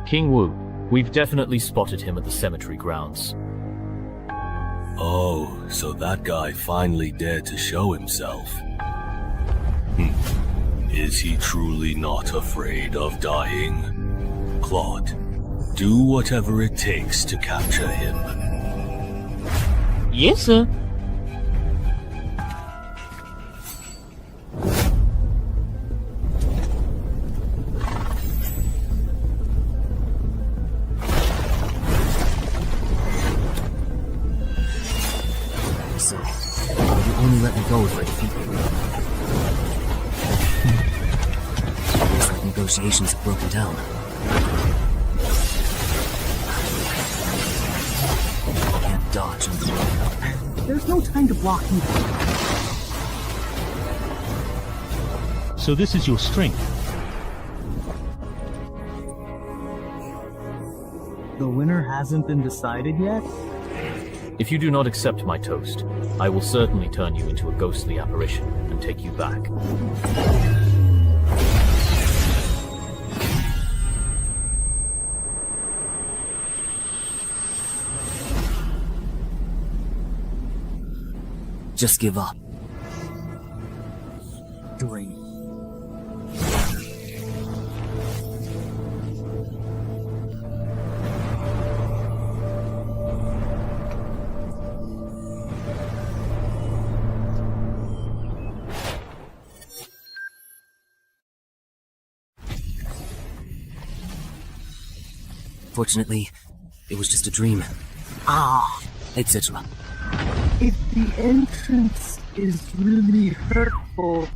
King Wu. We've definitely spotted him at the cemetery grounds. Oh, so that guy finally dared to show himself. Is he truly not afraid of dying? Claude, do whatever it takes to capture him. Yes, sir. So, you only let me go if I defeat you. Looks like negotiations have broken down. Can't dodge and There's no time to block you. So this is your strength. The winner hasn't been decided yet? If you do not accept my toast, I will certainly turn you into a ghostly apparition and take you back. just give up. Great. Fortunately, it was just a dream, etc. If the entrance is really hurtful,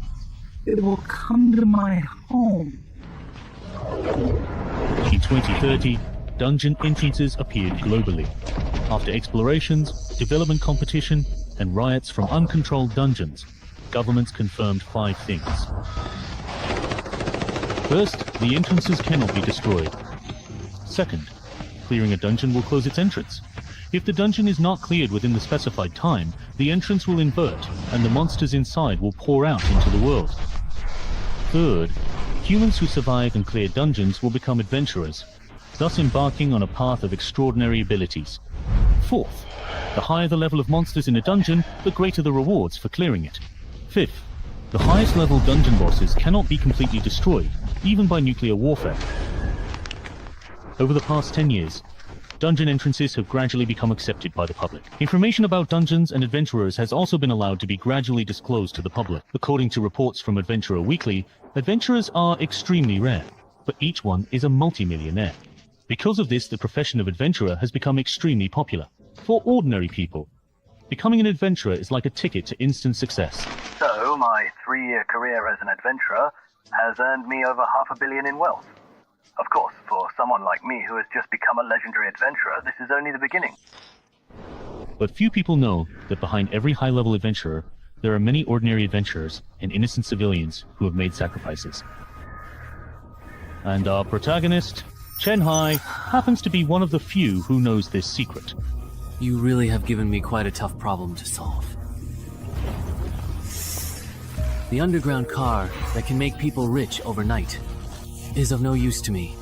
it will come to my home. In 2030, dungeon entrances appeared globally. After explorations, development competition, and riots from uncontrolled dungeons, governments confirmed 5 things. First, the entrances cannot be destroyed. Second, clearing a dungeon will close its entrance. If the dungeon is not cleared within the specified time, the entrance will invert, and the monsters inside will pour out into the world. Third, humans who survive and clear dungeons will become adventurers, thus embarking on a path of extraordinary abilities. Fourth, the higher the level of monsters in a dungeon, the greater the rewards for clearing it. Fifth, the highest level dungeon bosses cannot be completely destroyed, even by nuclear warfare. Over the past 10 years, dungeon entrances have gradually become accepted by the public. Information about dungeons and adventurers has also been allowed to be gradually disclosed to the public. According to reports from Adventurer Weekly, adventurers are extremely rare, but each one is a multi-millionaire. Because of this, the profession of adventurer has become extremely popular. For ordinary people, becoming an adventurer is like a ticket to instant success. So, my 3-year career as an adventurer has earned me over $500 million in wealth. Of course, for someone like me who has just become a legendary adventurer, this is only the beginning. But few people know that behind every high-level adventurer, there are many ordinary adventurers and innocent civilians who have made sacrifices. And our protagonist, Chen Hai, happens to be one of the few who knows this secret. You really have given me quite a tough problem to solve. The underground car that can make people rich overnight is of no use to me.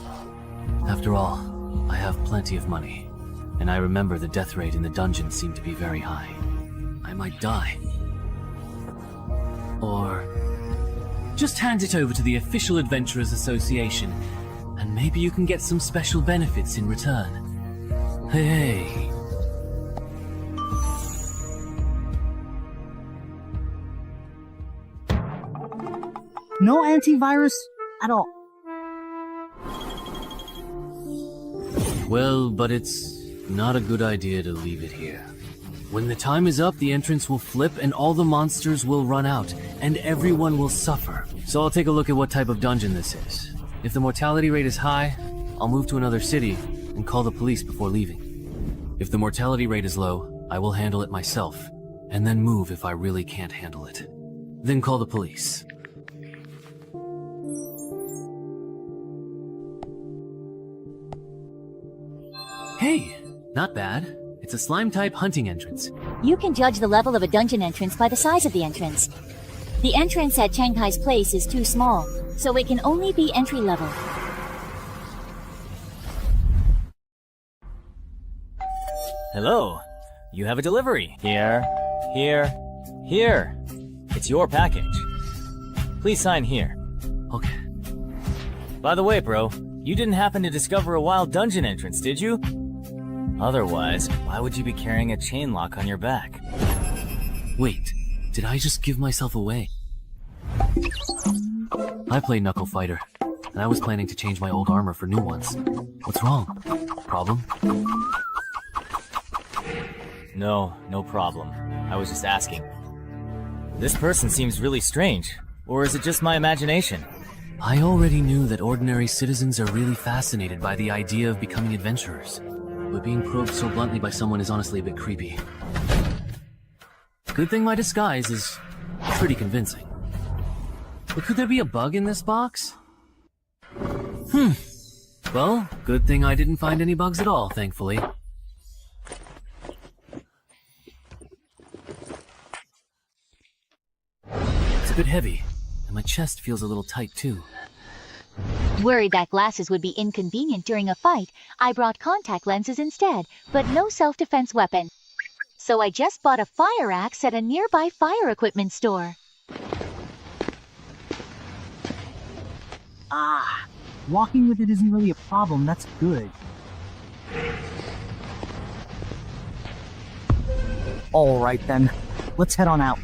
After all, I have plenty of money, and I remember the death rate in the dungeon seemed to be very high. I might die. Or just hand it over to the official Adventurers Association, and maybe you can get some special benefits in return. Hey. No antivirus at all. Well, but it's not a good idea to leave it here. When the time is up, the entrance will flip and all the monsters will run out, and everyone will suffer. So I'll take a look at what type of dungeon this is. If the mortality rate is high, I'll move to another city and call the police before leaving. If the mortality rate is low, I will handle it myself, and then move if I really can't handle it. Then call the police. Hey, not bad. It's a slime-type hunting entrance. You can judge the level of a dungeon entrance by the size of the entrance. The entrance at Shanghai's place is too small, so it can only be entry level. Hello. You have a delivery. Here. It's your package. Please sign here. Okay. By the way, bro, you didn't happen to discover a wild dungeon entrance, did you? Otherwise, why would you be carrying a chain lock on your back? Wait, did I just give myself away? I play Knuckle Fighter, and I was planning to change my old armor for new ones. What's wrong? Problem? No problem. I was just asking. This person seems really strange, or is it just my imagination? I already knew that ordinary citizens are really fascinated by the idea of becoming adventurers, but being probed so bluntly by someone is honestly a bit creepy. Good thing my disguise is pretty convincing. But could there be a bug in this box? Well, good thing I didn't find any bugs at all, thankfully. It's a bit heavy, and my chest feels a little tight too. Worried that glasses would be inconvenient during a fight, I brought contact lenses instead, but no self-defense weapon. So I just bought a fire axe at a nearby fire equipment store. Ah, walking with it isn't really a problem, that's good. Alright then, let's head on out.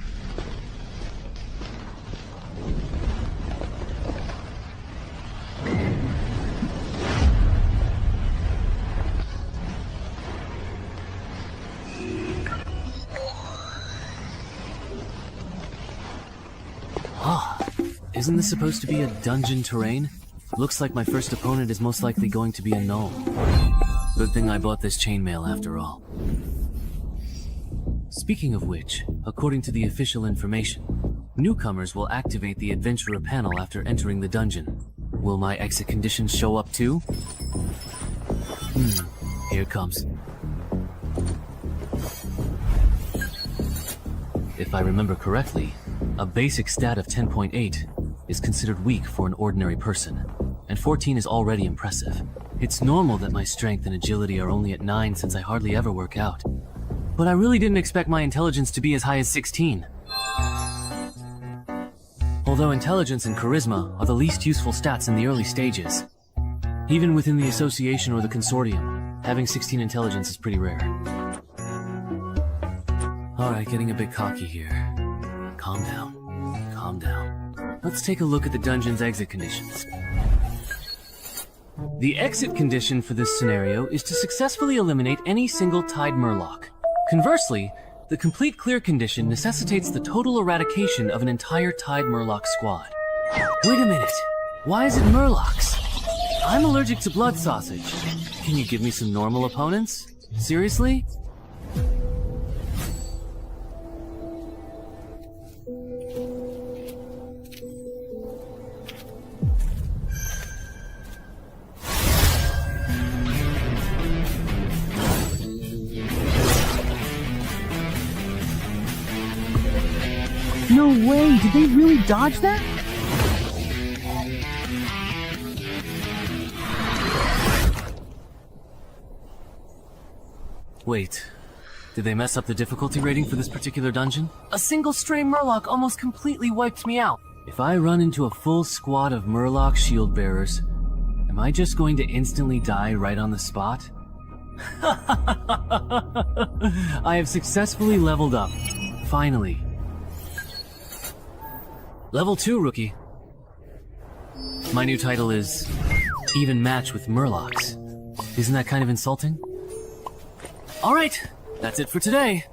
Isn't this supposed to be a dungeon terrain? Looks like my first opponent is most likely going to be a gnome. Good thing I bought this chainmail after all. Speaking of which, according to the official information, newcomers will activate the adventurer panel after entering the dungeon. Will my exit conditions show up too? Here it comes. If I remember correctly, a basic stat of 10.8 is considered weak for an ordinary person, and 14 is already impressive. It's normal that my strength and agility are only at 9 since I hardly ever work out. But I really didn't expect my intelligence to be as high as 16. Although intelligence and charisma are the least useful stats in the early stages. Even within the association or the consortium, having 16 intelligence is pretty rare. Alright, getting a bit cocky here. Calm down. Let's take a look at the dungeon's exit conditions. The exit condition for this scenario is to successfully eliminate any single tied Murloc. Conversely, the complete clear condition necessitates the total eradication of an entire tied Murloc squad. Wait a minute, why is it Murlocs? I'm allergic to blood sausage. Can you give me some normal opponents? Seriously? No way, did they really dodge that? Wait, did they mess up the difficulty rating for this particular dungeon? A single stray Murloc almost completely wiped me out. If I run into a full squad of Murloc shield bearers, am I just going to instantly die right on the spot? I have successfully leveled up. Finally. Level 2, rookie. My new title is Even Match with Murlocs. Isn't that kind of insulting? Alright, that's it for today.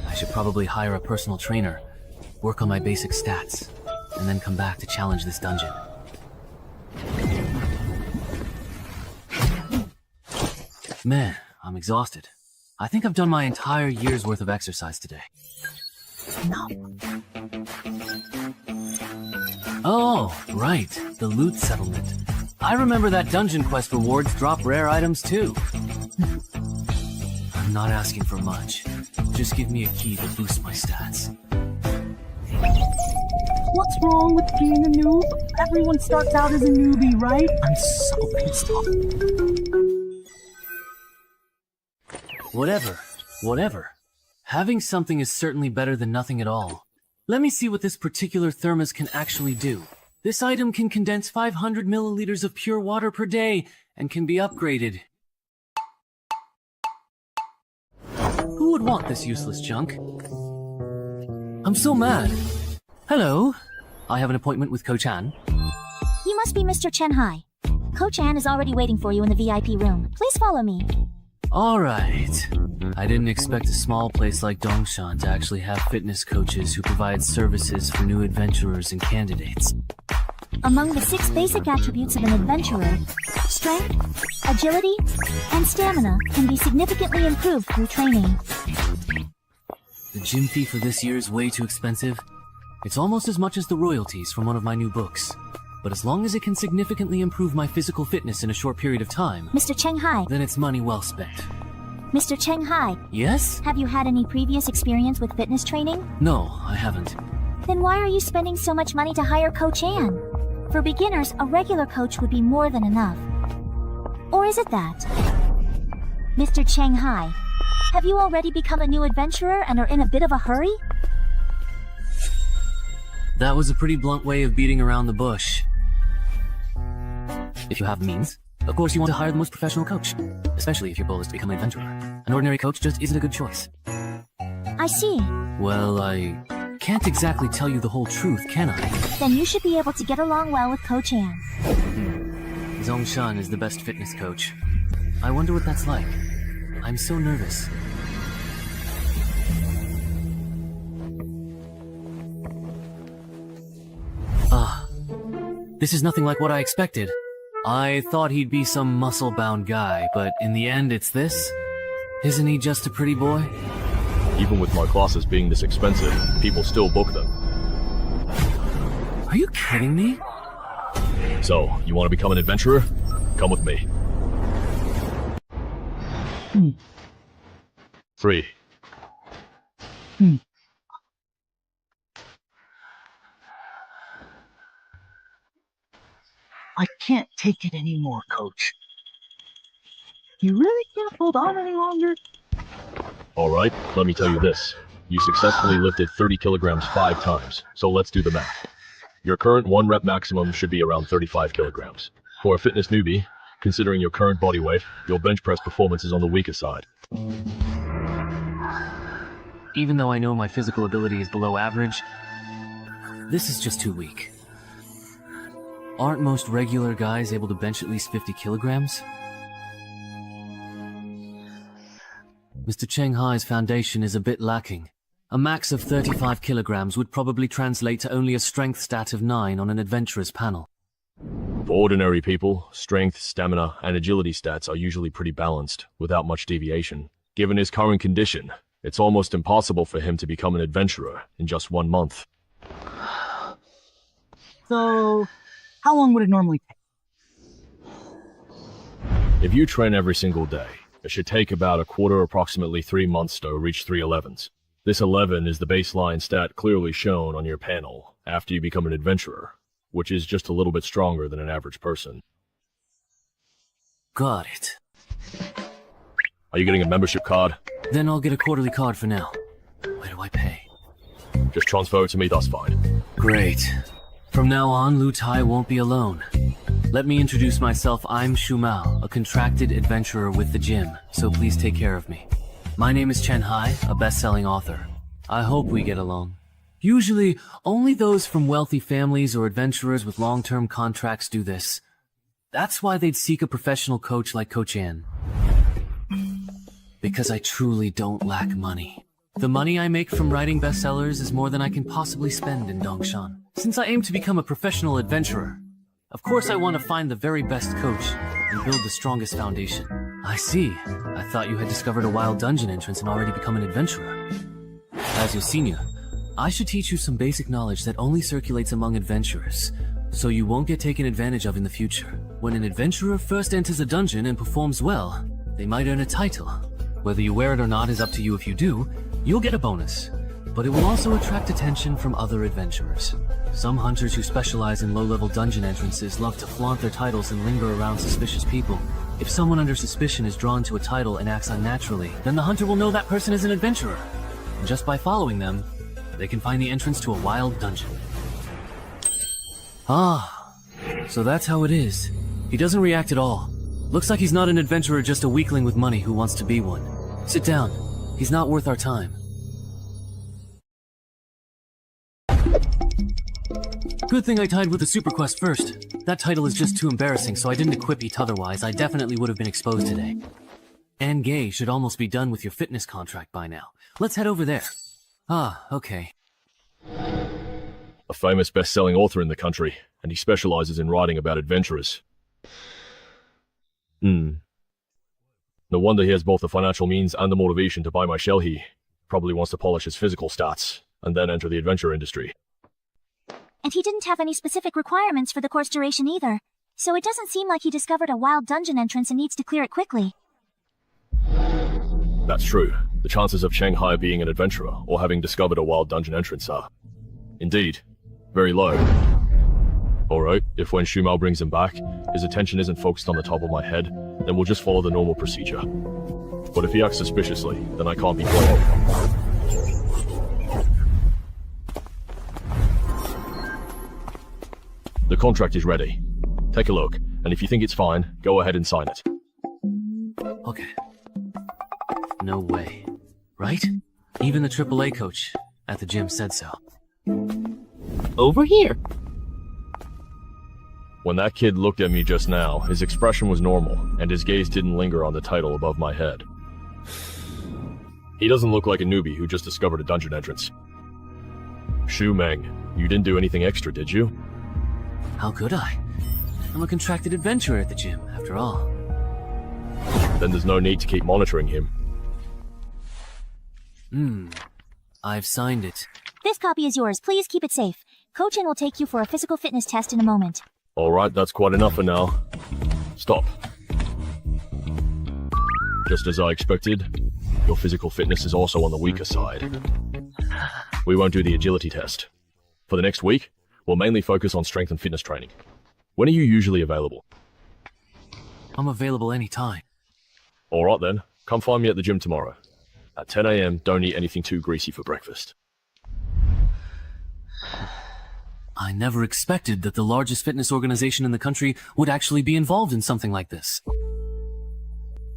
I should probably hire a personal trainer, work on my basic stats, and then come back to challenge this dungeon. Man, I'm exhausted. I think I've done my entire year's worth of exercise today. No. Oh, right, the loot settlement. I remember that dungeon quest rewards drop rare items too. I'm not asking for much. Just give me a key to boost my stats. What's wrong with being a noob? Everyone starts out as a newbie, right? I'm so pissed off. Whatever. Having something is certainly better than nothing at all. Let me see what this particular thermos can actually do. This item can condense 500 milliliters of pure water per day and can be upgraded. Who would want this useless junk? I'm so mad. Hello. I have an appointment with Coach Ann. You must be Mr. Chen Hai. Coach Ann is already waiting for you in the VIP room. Please follow me. Alright. I didn't expect a small place like Dongshan to actually have fitness coaches who provide services for new adventurers and candidates. Among the 6 basic attributes of an adventurer, strength, agility, and stamina can be significantly improved through training. The gym fee for this year is way too expensive. It's almost as much as the royalties from one of my new books. But as long as it can significantly improve my physical fitness in a short period of time, Mr. Cheng Hai. then it's money well spent. Mr. Cheng Hai, Yes? have you had any previous experience with fitness training? No, I haven't. Then why are you spending so much money to hire Coach Ann? For beginners, a regular coach would be more than enough. Or is it that? Mr. Cheng Hai, have you already become a new adventurer and are in a bit of a hurry? That was a pretty blunt way of beating around the bush. If you have the means, of course you want to hire the most professional coach, especially if your goal is to become an adventurer. An ordinary coach just isn't a good choice. I see. Well, I can't exactly tell you the whole truth, can I? Then you should be able to get along well with Coach Ann. Zongshan is the best fitness coach. I wonder what that's like. I'm so nervous. This is nothing like what I expected. I thought he'd be some muscle-bound guy, but in the end it's this? Isn't he just a pretty boy? Even with my classes being this expensive, people still book them. Are you kidding me? So, you want to become an adventurer? Come with me. Free. I can't take it anymore, Coach. You really can't hold on any longer? Alright, let me tell you this. You successfully lifted 30 kilograms 5 times, so let's do the math. Your current 1 rep maximum should be around 35 kilograms. For a fitness newbie, considering your current body weight, your bench press performance is on the weaker side. Even though I know my physical ability is below average, this is just too weak. Aren't most regular guys able to bench at least 50 kilograms? Mr. Cheng Hai's foundation is a bit lacking. A max of 35 kilograms would probably translate to only a strength stat of 9 on an adventurer's panel. For ordinary people, strength, stamina, and agility stats are usually pretty balanced, without much deviation. Given his current condition, it's almost impossible for him to become an adventurer in just 1 month. So, how long would it normally take? If you train every single day, it should take about approximately 3 months to reach 3 11s. This 11 is the baseline stat clearly shown on your panel after you become an adventurer, which is just a little bit stronger than an average person. Got it. Are you getting a membership card? Then I'll get a quarterly card for now. Where do I pay? Just transfer it to me, that's fine. Great. From now on, Lu Tai won't be alone. Let me introduce myself. I'm Shu Mao, a contracted adventurer with the gym, so please take care of me. My name is Chen Hai, a best-selling author. I hope we get along. Usually, only those from wealthy families or adventurers with long-term contracts do this. That's why they'd seek a professional coach like Coach Ann. Because I truly don't lack money. The money I make from writing bestsellers is more than I can possibly spend in Dongshan. Since I aim to become a professional adventurer, of course I want to find the very best coach and build the strongest foundation. I see. I thought you had discovered a wild dungeon entrance and already become an adventurer. As your senior, I should teach you some basic knowledge that only circulates among adventurers, so you won't get taken advantage of in the future. When an adventurer first enters a dungeon and performs well, they might earn a title. Whether you wear it or not is up to you. If you do, you'll get a bonus, but it will also attract attention from other adventurers. Some hunters who specialize in low-level dungeon entrances love to flaunt their titles and linger around suspicious people. If someone under suspicion is drawn to a title and acts unnaturally, then the hunter will know that person is an adventurer. And just by following them, they can find the entrance to a wild dungeon. Ah, so that's how it is. He doesn't react at all. Looks like he's not an adventurer, just a weakling with money who wants to be one. Sit down. He's not worth our time. Good thing I tied with the super quest first. That title is just too embarrassing, so I didn't equip it, otherwise I definitely would have been exposed today. And Gay should almost be done with your fitness contract by now. Let's head over there. Ah, okay. A famous best-selling author in the country, and he specializes in writing about adventurers. No wonder he has both the financial means and the motivation to buy my shell. He probably wants to polish his physical stats, and then enter the adventure industry. And he didn't have any specific requirements for the course duration either, so it doesn't seem like he discovered a wild dungeon entrance and needs to clear it quickly. That's true. The chances of Shanghai being an adventurer or having discovered a wild dungeon entrance are, indeed, very low. Alright, if when Shumao brings him back, his attention isn't focused on the top of my head, then we'll just follow the normal procedure. But if he acts suspiciously, then I can't be playing. The contract is ready. Take a look, and if you think it's fine, go ahead and sign it. Okay. No way. Right? Even the AAA coach at the gym said so. Over here. When that kid looked at me just now, his expression was normal, and his gaze didn't linger on the title above my head. He doesn't look like a newbie who just discovered a dungeon entrance. Shu Meng, you didn't do anything extra, did you? How could I? I'm a contracted adventurer at the gym, after all. Then there's no need to keep monitoring him. I've signed it. This copy is yours. Please keep it safe. Coach N will take you for a physical fitness test in a moment. Alright, that's quite enough for now. Stop. Just as I expected, your physical fitness is also on the weaker side. We won't do the agility test. For the next week, we'll mainly focus on strength and fitness training. When are you usually available? I'm available anytime. Alright then, come find me at the gym tomorrow. At 10 AM, don't eat anything too greasy for breakfast. I never expected that the largest fitness organization in the country would actually be involved in something like this.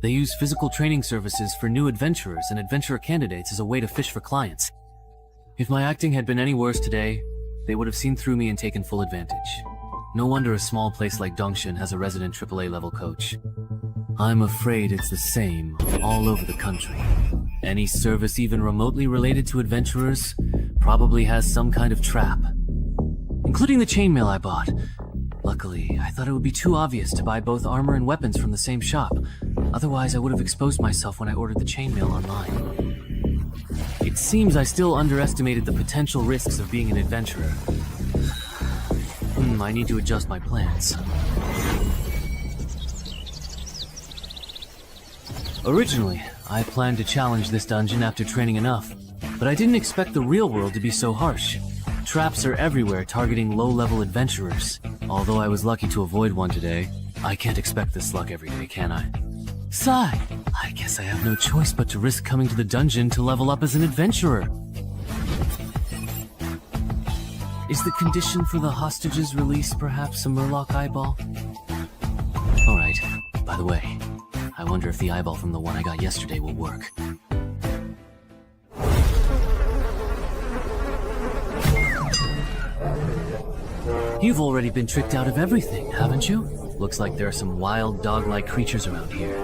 They use physical training services for new adventurers and adventurer candidates as a way to fish for clients. If my acting had been any worse today, they would have seen through me and taken full advantage. No wonder a small place like Dongshin has a resident AAA level coach. I'm afraid it's the same all over the country. Any service even remotely related to adventurers probably has some kind of trap. Including the chainmail I bought. Luckily, I thought it would be too obvious to buy both armor and weapons from the same shop. Otherwise, I would have exposed myself when I ordered the chainmail online. It seems I still underestimated the potential risks of being an adventurer. I need to adjust my plans. Originally, I planned to challenge this dungeon after training enough, but I didn't expect the real world to be so harsh. Traps are everywhere targeting low-level adventurers. Although I was lucky to avoid one today, I can't expect this luck every day, can I? Sigh, I guess I have no choice but to risk coming to the dungeon to level up as an adventurer. Is the condition for the hostage's release perhaps a Murloc eyeball? Alright, by the way, I wonder if the eyeball from the one I got yesterday will work. You've already been tricked out of everything, haven't you? Looks like there are some wild dog-like creatures around here.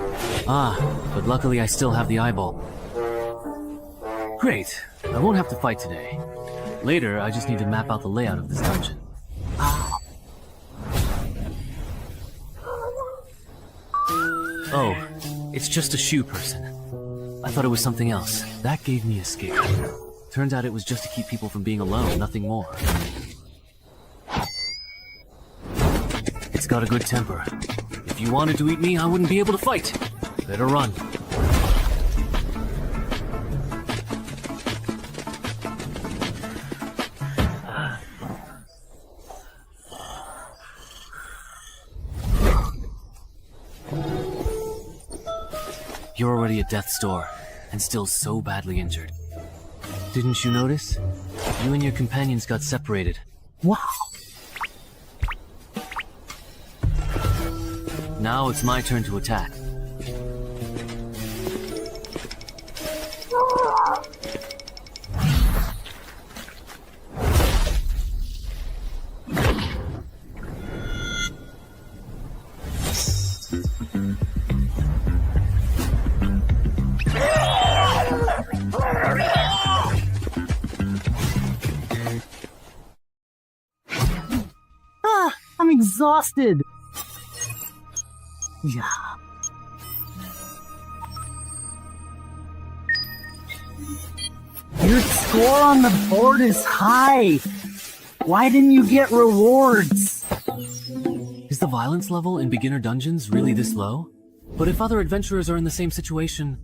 Ah, but luckily I still have the eyeball. Great, I won't have to fight today. Later, I just need to map out the layout of this dungeon. Oh, it's just a shoe person. I thought it was something else. That gave me a scare. Turns out it was just to keep people from being alone, nothing more. It's got a good temper. If you wanted to eat me, I wouldn't be able to fight. Better run. You're already at death's door, and still so badly injured. Didn't you notice? You and your companions got separated. Wow. Now it's my turn to attack. I'm exhausted. Yeah. Your score on the board is high. Why didn't you get rewards? Is the violence level in beginner dungeons really this low? But if other adventurers are in the same situation,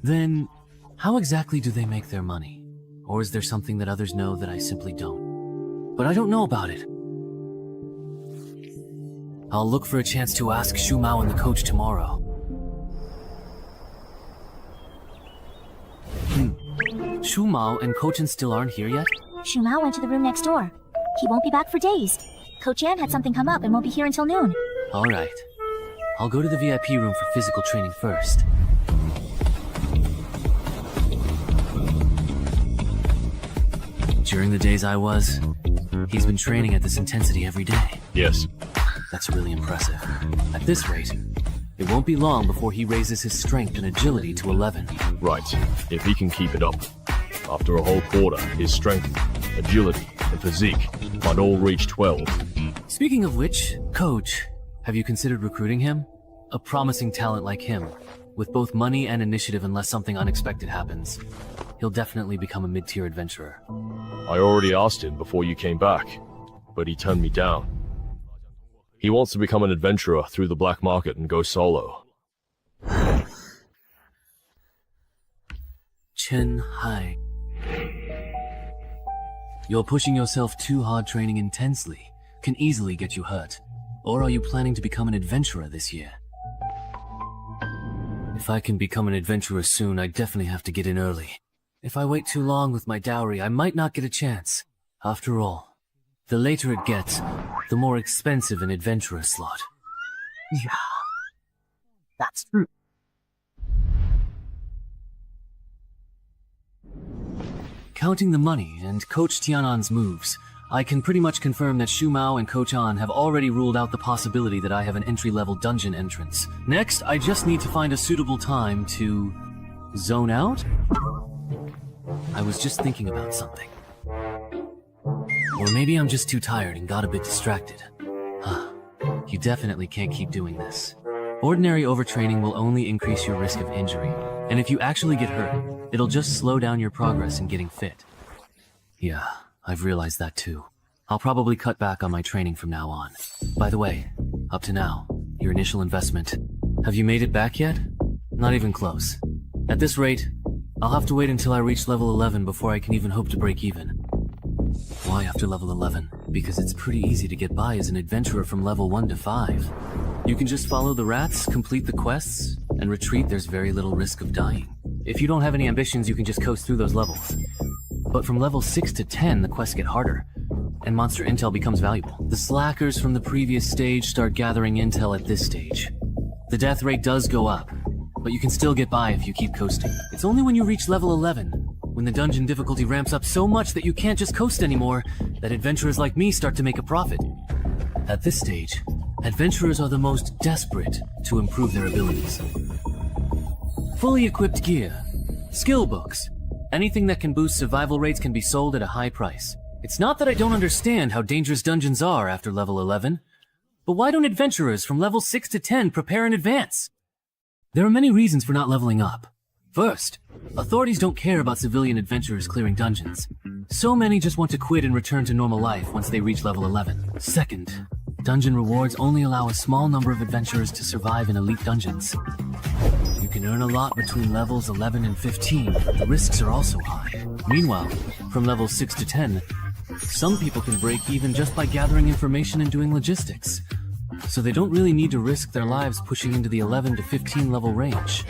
then how exactly do they make their money? Or is there something that others know that I simply don't? But I don't know about it. I'll look for a chance to ask Shu Mao and the coach tomorrow. Shu Mao and Coach still aren't here yet? Shu Mao went to the room next door. He won't be back for days. Coach Ann had something come up and won't be here until noon. Alright. I'll go to the VIP room for physical training first. During the days he's been training at this intensity every day. Yes. That's really impressive. At this rate, it won't be long before he raises his strength and agility to 11. Right. If he can keep it up. After a whole quarter, his strength, agility, and physique might all reach 12. Speaking of which, Coach, have you considered recruiting him? A promising talent like him, with both money and initiative unless something unexpected happens, he'll definitely become a mid-tier adventurer. I already asked him before you came back, but he turned me down. He wants to become an adventurer through the black market and go solo. Chen Hai. You're pushing yourself too hard. Training intensely can easily get you hurt. Or are you planning to become an adventurer this year? If I can become an adventurer soon, I definitely have to get in early. If I wait too long with my dowry, I might not get a chance. After all, the later it gets, the more expensive an adventurer slot. Yeah. That's true. Counting the money and Coach Tianan's moves, I can pretty much confirm that Shu Mao and Coach An have already ruled out the possibility that I have an entry-level dungeon entrance. Next, I just need to find a suitable time to zone out? I was just thinking about something. Or maybe I'm just too tired and got a bit distracted. You definitely can't keep doing this. Ordinary overtraining will only increase your risk of injury, and if you actually get hurt, it'll just slow down your progress in getting fit. Yeah, I've realized that too. I'll probably cut back on my training from now on. By the way, up to now, your initial investment, have you made it back yet? Not even close. At this rate, I'll have to wait until I reach level 11 before I can even hope to break even. Why after level 11? Because it's pretty easy to get by as an adventurer from level 1 to 5. You can just follow the rats, complete the quests, and retreat. There's very little risk of dying. If you don't have any ambitions, you can just coast through those levels. But from level 6 to 10, the quests get harder, and monster intel becomes valuable. The slackers from the previous stage start gathering intel at this stage. The death rate does go up, but you can still get by if you keep coasting. It's only when you reach level 11, when the dungeon difficulty ramps up so much that you can't just coast anymore, that adventurers like me start to make a profit. At this stage, adventurers are the most desperate to improve their abilities. Fully equipped gear, skill books, anything that can boost survival rates can be sold at a high price. It's not that I don't understand how dangerous dungeons are after level 11, but why don't adventurers from level 6 to 10 prepare in advance? There are many reasons for not leveling up. First, authorities don't care about civilian adventurers clearing dungeons. So many just want to quit and return to normal life once they reach level 11. Second, dungeon rewards only allow a small number of adventurers to survive in elite dungeons. You can earn a lot between levels 11 and 15, but the risks are also high. Meanwhile, from levels 6 to 10, some people can break even just by gathering information and doing logistics. so they don't really need to risk their lives pushing into the 11 to 15 level range.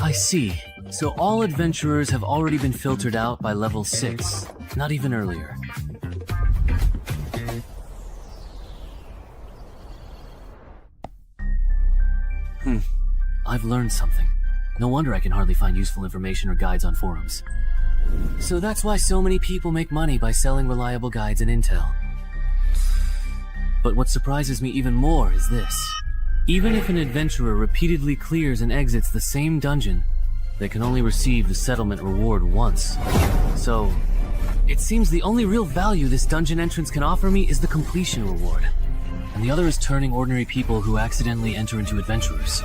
I see. So all adventurers have already been filtered out by level 6, not even earlier. I've learned something. No wonder I can hardly find useful information or guides on forums. So that's why so many people make money by selling reliable guides and intel. But what surprises me even more is this. Even if an adventurer repeatedly clears and exits the same dungeon, they can only receive the settlement reward once. So, it seems the only real value this dungeon entrance can offer me is the completion reward. And the other is turning ordinary people who accidentally enter into adventurers.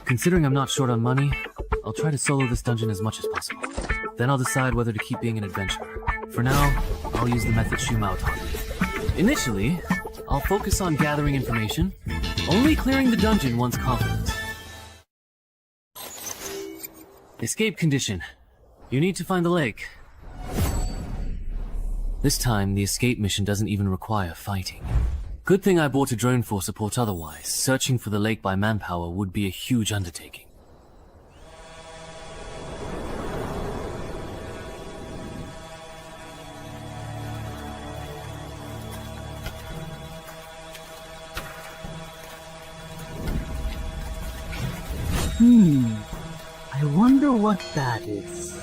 Considering I'm not short on money, I'll try to solo this dungeon as much as possible. Then I'll decide whether to keep being an adventurer. For now, I'll use the method Shumao taught me. Initially, I'll focus on gathering information, only clearing the dungeon once confident. Escape condition. You need to find the lake. This time, the escape mission doesn't even require fighting. Good thing I bought a drone for support, otherwise searching for the lake by manpower would be a huge undertaking. I wonder what that is.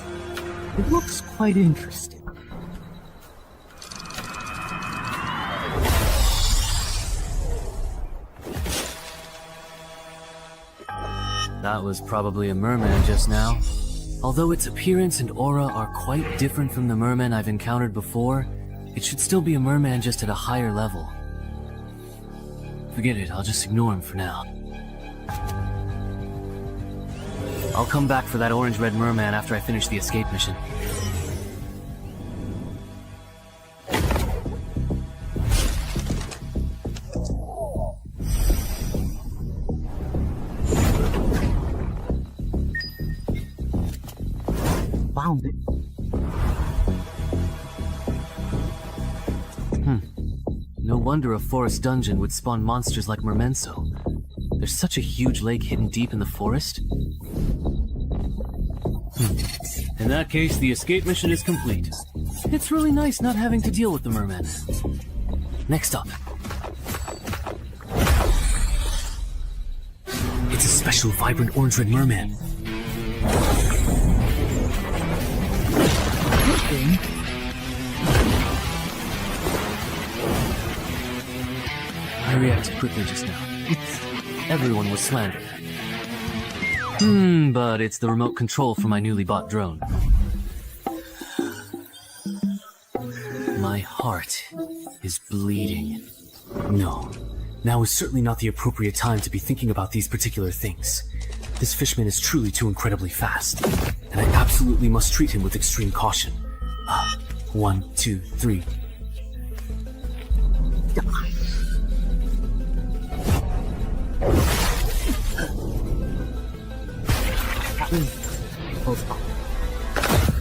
It looks quite interesting. That was probably a merman just now. Although its appearance and aura are quite different from the mermen I've encountered before, it should still be a merman just at a higher level. Forget it, I'll just ignore him for now. I'll come back for that orange-red merman after I finish the escape mission. Found it. No wonder a forest dungeon would spawn monsters like mermenso. There's such a huge lake hidden deep in the forest. In that case, the escape mission is complete. It's really nice not having to deal with the mermen. Next up. It's a special vibrant orange-red merman. I reacted quickly just now. Everyone was slandered. But it's the remote control for my newly bought drone. My heart is bleeding. No, now is certainly not the appropriate time to be thinking about these particular things. This fishman is truly too incredibly fast, and I absolutely must treat him with extreme caution. 1, 2, 3.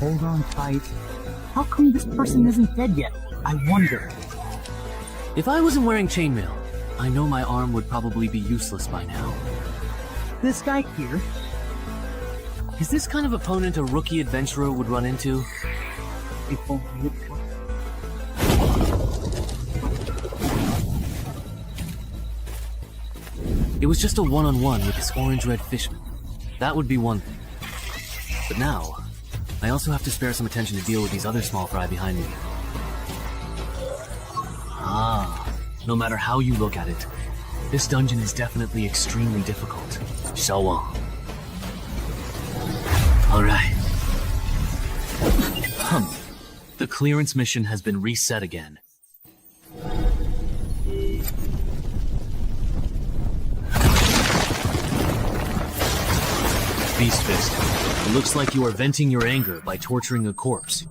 Hold on tight. How come this person isn't dead yet? I wonder. If I wasn't wearing chainmail, I know my arm would probably be useless by now. This guy here. Is this kind of opponent a rookie adventurer would run into? If only it were. It was just a one-on-one with this orange-red fishman. That would be one thing. But now, I also have to spare some attention to deal with these other small fry behind me. No matter how you look at it, this dungeon is definitely extremely difficult. Showdown. Alright. The clearance mission has been reset again. Beast Fist. It looks like you are venting your anger by torturing a corpse.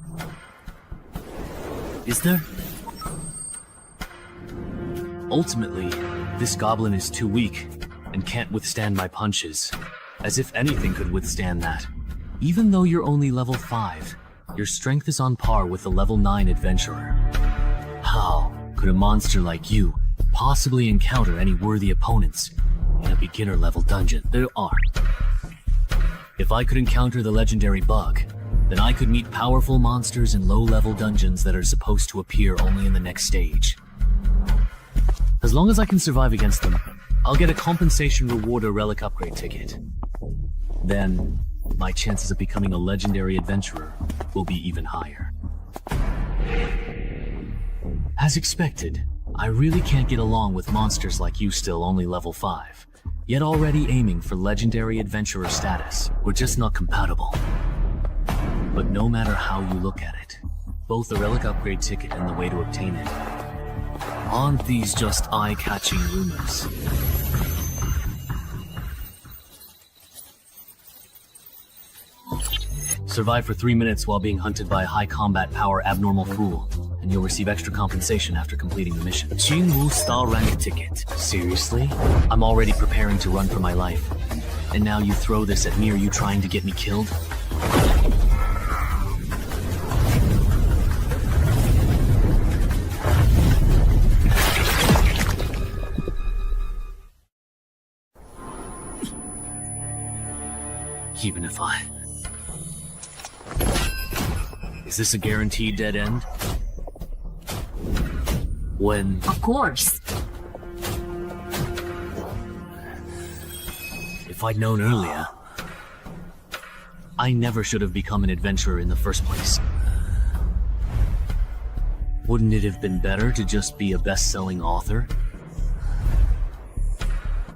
Is there? Ultimately, this goblin is too weak and can't withstand my punches. As if anything could withstand that. Even though you're only level 5, Your strength is on par with a level 9 adventurer. How could a monster like you possibly encounter any worthy opponents in a beginner level dungeon? There are. If I could encounter the legendary bug, then I could meet powerful monsters in low-level dungeons that are supposed to appear only in the next stage. As long as I can survive against them, I'll get a compensation reward or relic upgrade ticket. Then, my chances of becoming a legendary adventurer will be even higher. As expected, I really can't get along with monsters like you still only level 5, yet already aiming for legendary adventurer status. We're just not compatible. But no matter how you look at it, both the relic upgrade ticket and the way to obtain it, aren't these just eye-catching rumors? Survive for 3 minutes while being hunted by a high combat power abnormal fool, and you'll receive extra compensation after completing the mission. Qingwu Star Rank ticket. Seriously? I'm already preparing to run for my life. And now you throw this at me? Are you trying to get me killed? Even if I... Is this a guaranteed dead end? When... Of course. If I'd known earlier, I never should have become an adventurer in the first place. Wouldn't it have been better to just be a best-selling author?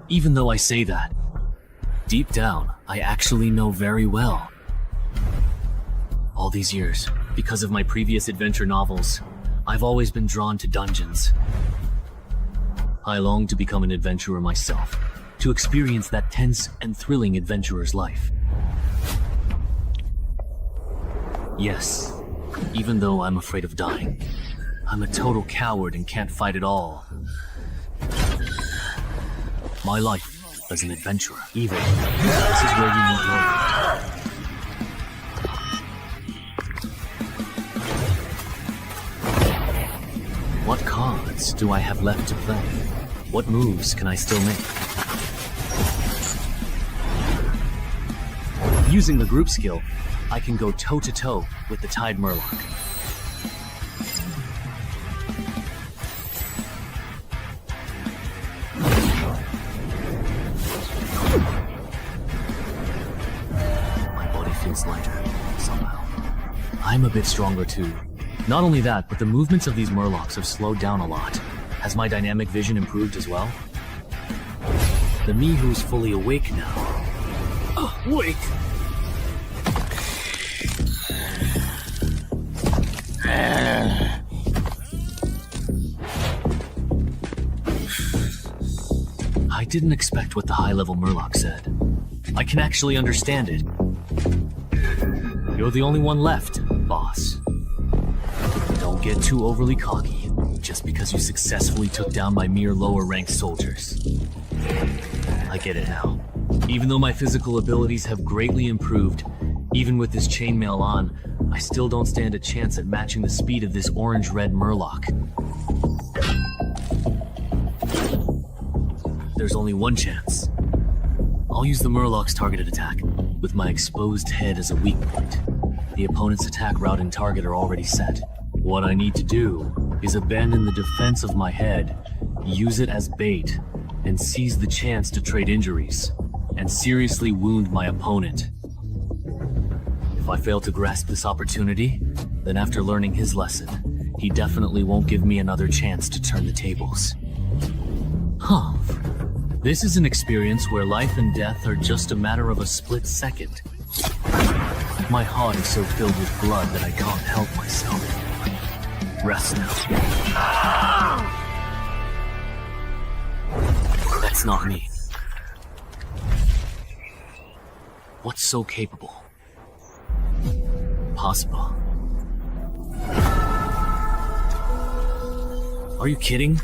Even though I say that, deep down, I actually know very well. All these years, because of my previous adventure novels, I've always been drawn to dungeons. I long to become an adventurer myself, to experience that tense and thrilling adventurer's life. Yes, even though I'm afraid of dying, I'm a total coward and can't fight at all. My life as an adventurer, even. This is where you meet Murloc. What cards do I have left to play? What moves can I still make? Using the group skill, I can go toe-to-toe with the Tide Murloc. Lighter, somehow. I'm a bit stronger too. Not only that, but the movements of these Murlocs have slowed down a lot. Has my dynamic vision improved as well? The me who's fully awake now. Wait! I didn't expect what the high-level Murloc said. I can actually understand it. You're the only one left, boss. Don't get too overly cocky, just because you successfully took down my mere lower-ranked soldiers. I get it now. Even though my physical abilities have greatly improved, even with this chainmail on, I still don't stand a chance at matching the speed of this orange-red Murloc. There's only one chance. I'll use the Murloc's targeted attack, with my exposed head as a weak point. The opponent's attack route and target are already set. What I need to do is abandon the defense of my head, use it as bait, and seize the chance to trade injuries, and seriously wound my opponent. If I fail to grasp this opportunity, then after learning his lesson, he definitely won't give me another chance to turn the tables. Humph. This is an experience where life and death are just a matter of a split second. My heart is so filled with blood that I can't help myself. Rest now. That's not me. What's so capable? Possible. Are you kidding?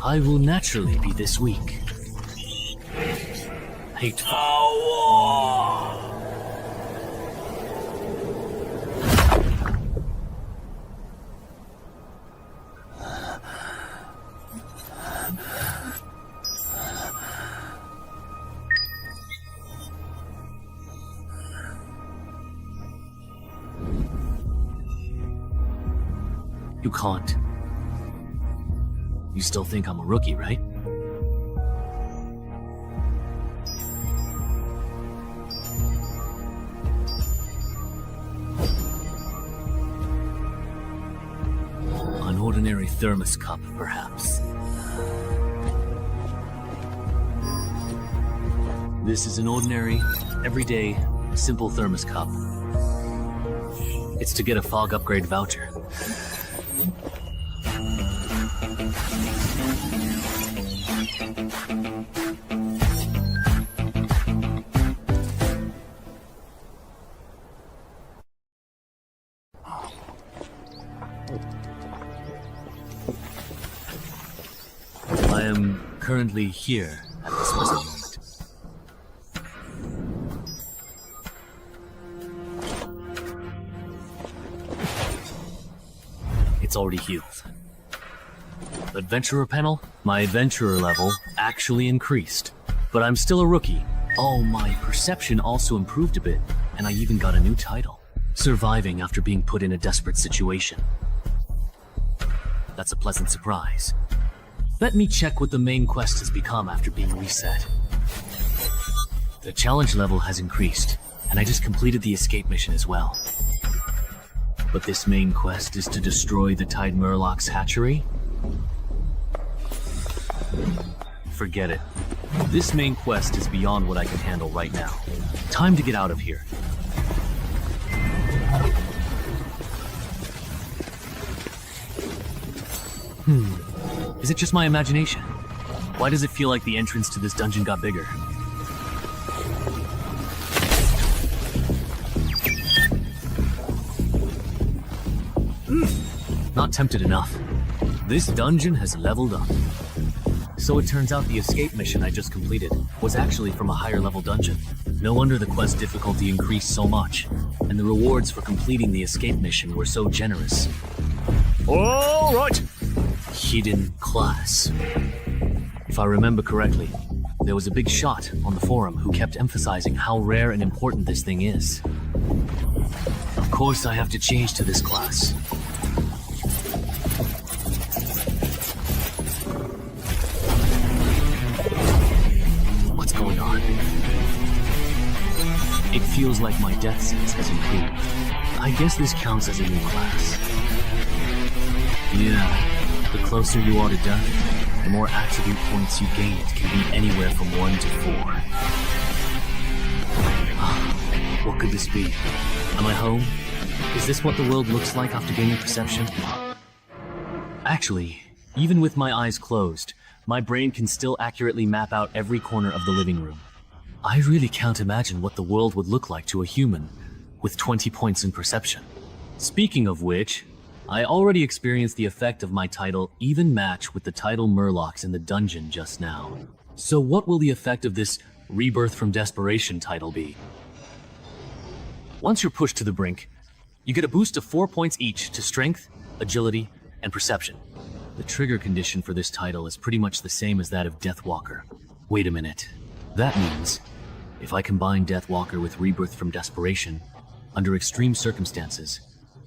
I will naturally be this weak. Hateful. You can't. You still think I'm a rookie, right? An ordinary thermos cup, perhaps. This is an ordinary, everyday, simple thermos cup. It's to get a fog upgrade voucher. I am currently here at this present moment. It's already healed. Adventurer panel? My adventurer level actually increased. But I'm still a rookie. Oh, my perception also improved a bit, and I even got a new title. Surviving after being put in a desperate situation. That's a pleasant surprise. Let me check what the main quest has become after being reset. The challenge level has increased, and I just completed the escape mission as well. But this main quest is to destroy the Tide Murloc's hatchery? Forget it. This main quest is beyond what I can handle right now. Time to get out of here. Is it just my imagination? Why does it feel like the entrance to this dungeon got bigger? Not tempted enough. This dungeon has leveled up. So it turns out the escape mission I just completed was actually from a higher level dungeon. No wonder the quest difficulty increased so much, and the rewards for completing the escape mission were so generous. All right! Hidden class. If I remember correctly, there was a big shot on the forum who kept emphasizing how rare and important this thing is. Of course I have to change to this class. What's going on? It feels like my death sense has improved. I guess this counts as a new class. Yeah, the closer you are to death, the more attribute points you gain. It can be anywhere from 1 to 4. What could this be? Am I home? Is this what the world looks like after gaining perception? Actually, even with my eyes closed, my brain can still accurately map out every corner of the living room. I really can't imagine what the world would look like to a human with 20 points in perception. Speaking of which, I already experienced the effect of my title even match with the title Murlocs in the dungeon just now. So what will the effect of this Rebirth from Desperation title be? Once you're pushed to the brink, you get a boost of 4 points each to Strength, Agility, and Perception. The trigger condition for this title is pretty much the same as that of Deathwalker. Wait a minute. That means, if I combine Deathwalker with Rebirth from Desperation, under extreme circumstances,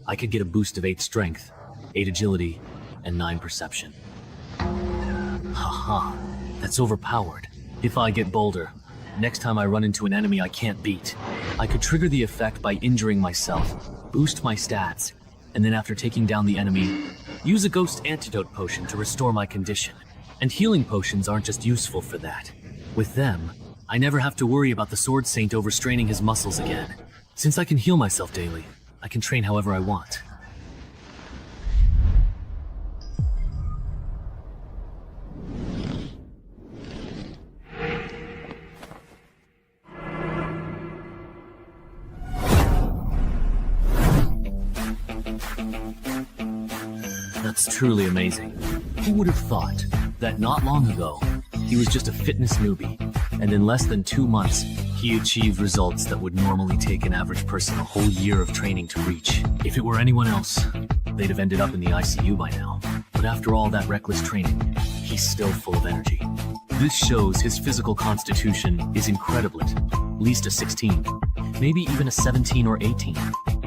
I could get a boost of 8 Strength, 8 Agility, and 9 Perception. Haha, that's overpowered. If I get bolder, next time I run into an enemy I can't beat, I could trigger the effect by injuring myself, boost my stats, and then after taking down the enemy, use a ghost antidote potion to restore my condition. And healing potions aren't just useful for that. With them, I never have to worry about the Sword Saint overstraining his muscles again. Since I can heal myself daily, I can train however I want. That's truly amazing. Who would have thought that not long ago, he was just a fitness newbie, and in less than 2 months, he achieved results that would normally take an average person a whole year of training to reach. If it were anyone else, they'd have ended up in the ICU by now. But after all that reckless training, he's still full of energy. This shows his physical constitution is incredible. At least a 16, maybe even a 17 or 18.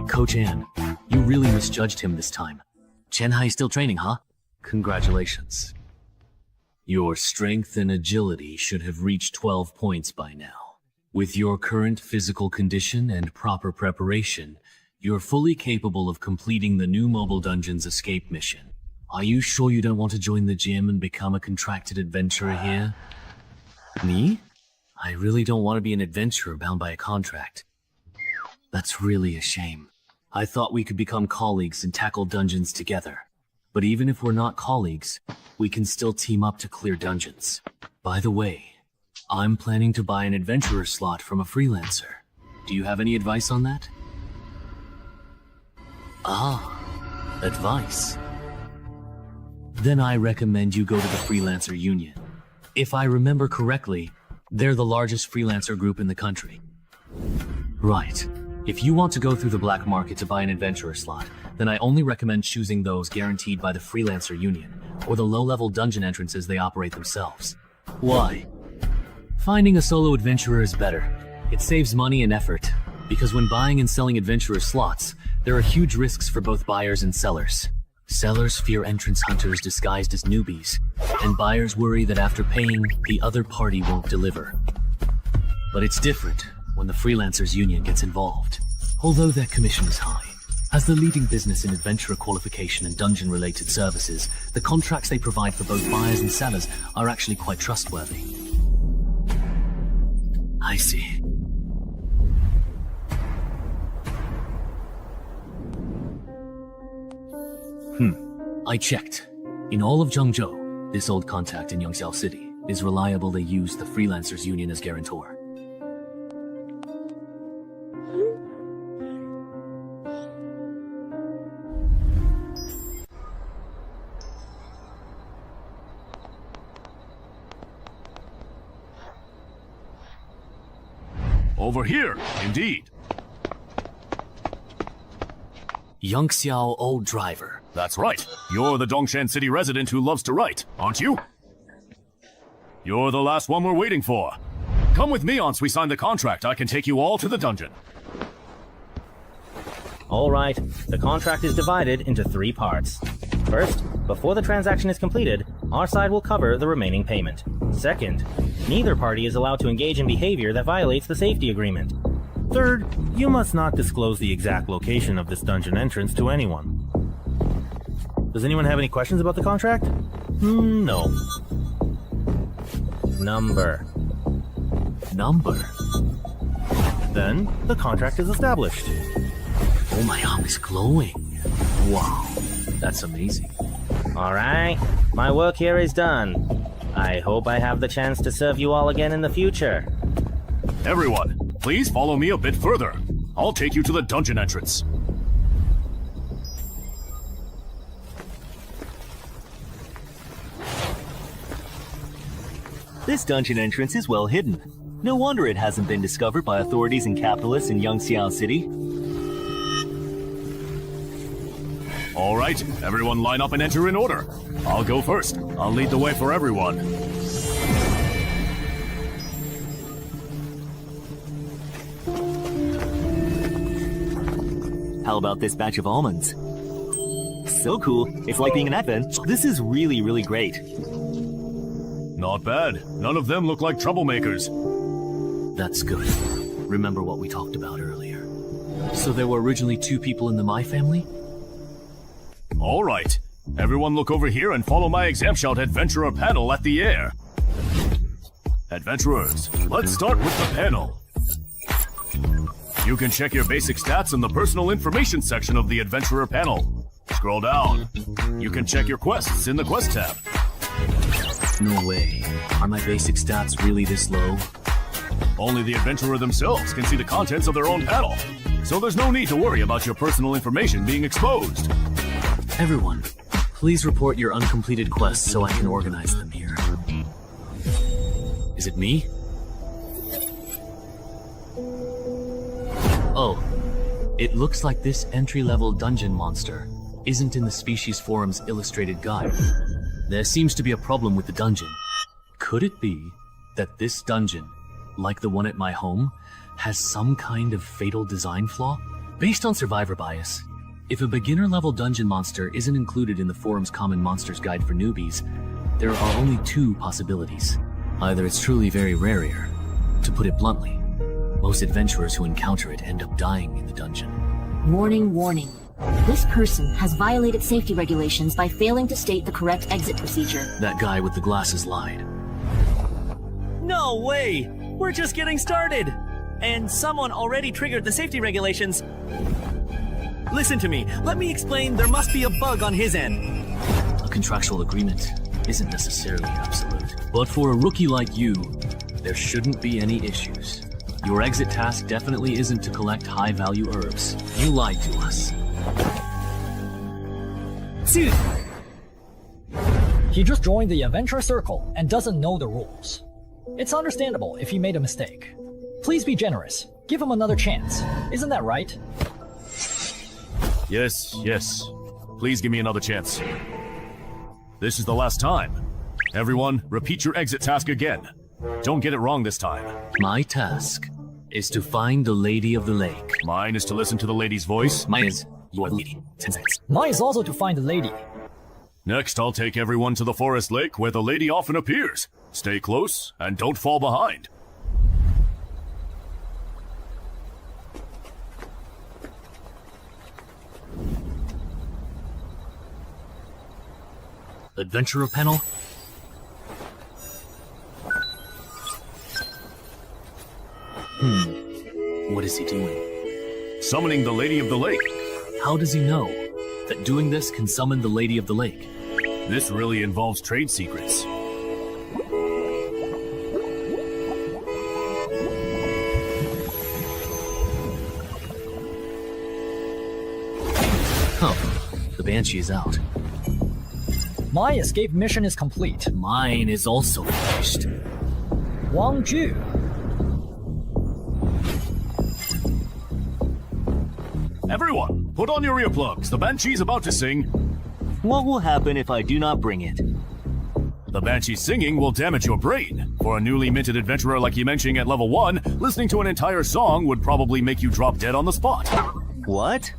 Coach Ann, you really misjudged him this time. Chenhai still training, huh? Congratulations. Your strength and agility should have reached 12 points by now. With your current physical condition and proper preparation, you're fully capable of completing the new Mobile Dungeons escape mission. Are you sure you don't want to join the gym and become a contracted adventurer here? Me? I really don't want to be an adventurer bound by a contract. That's really a shame. I thought we could become colleagues and tackle dungeons together. But even if we're not colleagues, we can still team up to clear dungeons. By the way, I'm planning to buy an adventurer slot from a freelancer. Do you have any advice on that? Ah, advice. Then I recommend you go to the Freelancer Union. If I remember correctly, they're the largest freelancer group in the country. Right. If you want to go through the black market to buy an adventurer slot, then I only recommend choosing those guaranteed by the Freelancer Union, or the low-level dungeon entrances they operate themselves. Why? Finding a solo adventurer is better. It saves money and effort, because when buying and selling adventurer slots, there are huge risks for both buyers and sellers. Sellers fear entrance hunters disguised as newbies, and buyers worry that after paying, the other party won't deliver. But it's different when the Freelancers Union gets involved, although their commission is high. As the leading business in adventurer qualification and dungeon-related services, the contracts they provide for both buyers and sellers are actually quite trustworthy. I see. I checked. In all of Zhengzhou, this old contact in Yongxiao City is reliable. They use the Freelancers Union as guarantor. Over here, indeed. Yongxiao Old Driver. That's right. You're the Dongshan City resident who loves to write, aren't you? You're the last one we're waiting for. Come with me once we sign the contract. I can take you all to the dungeon. All right, the contract is divided into 3 parts. First, before the transaction is completed, our side will cover the remaining payment. Second, neither party is allowed to engage in behavior that violates the safety agreement. Third, you must not disclose the exact location of this dungeon entrance to anyone. Does anyone have any questions about the contract? No. Number. Then, the contract is established. Oh, my arm is glowing. Wow, that's amazing. Alright, my work here is done. I hope I have the chance to serve you all again in the future. Everyone, please follow me a bit further. I'll take you to the dungeon entrance. This dungeon entrance is well hidden. No wonder it hasn't been discovered by authorities and capitalists in Yongxiao City. All right, everyone line up and enter in order. I'll go first. I'll lead the way for everyone. How about this batch of almonds? So cool. It's like being an advent. This is really, really great. Not bad. None of them look like troublemakers. That's good. Remember what we talked about earlier. So there were originally 2 people in the My family? All right. Everyone look over here and follow my exam shout adventurer panel at the air. Adventurers, let's start with the panel. You can check your basic stats in the personal information section of the adventurer panel. Scroll down. You can check your quests in the quest tab. No way. Are my basic stats really this low? Only the adventurer themselves can see the contents of their own panel. So there's no need to worry about your personal information being exposed. Everyone, please report your uncompleted quests so I can organize them here. Is it me? Oh, it looks like this entry-level dungeon monster isn't in the Species Forum's illustrated guide. There seems to be a problem with the dungeon. Could it be that this dungeon, like the one at my home, has some kind of fatal design flaw? Based on survivor bias, If a beginner-level dungeon monster isn't included in the forum's Common Monsters Guide for newbies, there are only two possibilities. Either it's truly very rare. To put it bluntly, most adventurers who encounter it end up dying in the dungeon. Warning, warning. This person has violated safety regulations by failing to state the correct exit procedure. That guy with the glasses lied. No way! We're just getting started! And someone already triggered the safety regulations. Listen to me. Let me explain. There must be a bug on his end. A contractual agreement isn't necessarily absolute. But for a rookie like you, there shouldn't be any issues. Your exit task definitely isn't to collect high-value herbs. You lied to us. He just joined the adventure circle and doesn't know the rules. It's understandable if he made a mistake. Please be generous. Give him another chance. Isn't that right? Yes, yes. Please give me another chance. This is the last time. Everyone, repeat your exit task again. Don't get it wrong this time. My task is to find the Lady of the Lake. Mine is to listen to the lady's voice. Mine is, you are the lady. 10 seconds. Mine is also to find the lady. Next, I'll take everyone to the forest lake where the lady often appears. Stay close and don't fall behind. Adventurer panel? What is he doing? Summoning the Lady of the Lake. How does he know that doing this can summon the Lady of the Lake? This really involves trade secrets. The banshee is out. My escape mission is complete. Mine is also finished. Wang Ju. Everyone, put on your earplugs. The banshee's about to sing. What will happen if I do not bring it? The banshee singing will damage your brain. For a newly minted adventurer like Yimenching at level 1, listening to an entire song would probably make you drop dead on the spot. What?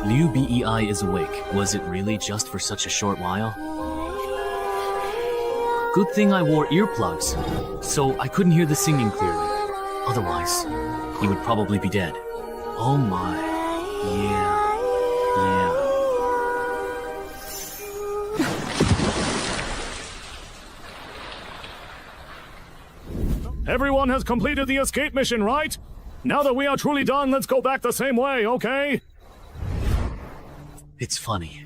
Liu Bei is awake. Was it really just for such a short while? Good thing I wore earplugs, so I couldn't hear the singing clearly. Otherwise, he would probably be dead. Oh my. Yeah. Everyone has completed the escape mission, right? Now that we are truly done, let's go back the same way, okay? It's funny.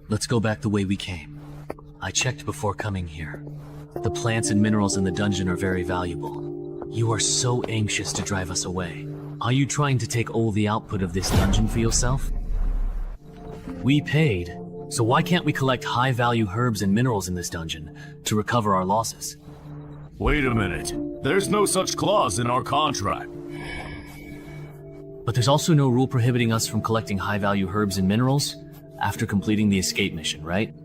Let's go back the way we came. I checked before coming here. The plants and minerals in the dungeon are very valuable. You are so anxious to drive us away. Are you trying to take all the output of this dungeon for yourself? We paid, so why can't we collect high-value herbs and minerals in this dungeon to recover our losses? Wait a minute. There's no such clause in our contract. But there's also no rule prohibiting us from collecting high-value herbs and minerals after completing the escape mission, right?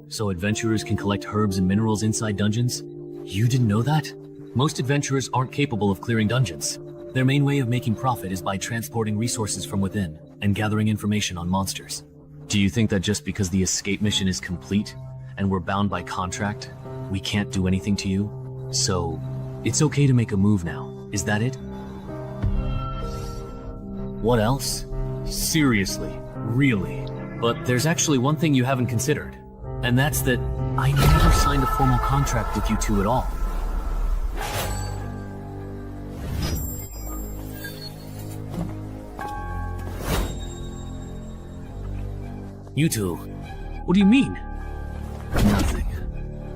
So adventurers can collect herbs and minerals inside dungeons? You didn't know that? Most adventurers aren't capable of clearing dungeons. Their main way of making profit is by transporting resources from within and gathering information on monsters. Do you think that just because the escape mission is complete and we're bound by contract, we can't do anything to you? So, it's okay to make a move now, is that it? What else? Seriously, really? But there's actually one thing you haven't considered, and that's that I never signed a formal contract with you two at all. You two? What do you mean? Nothing.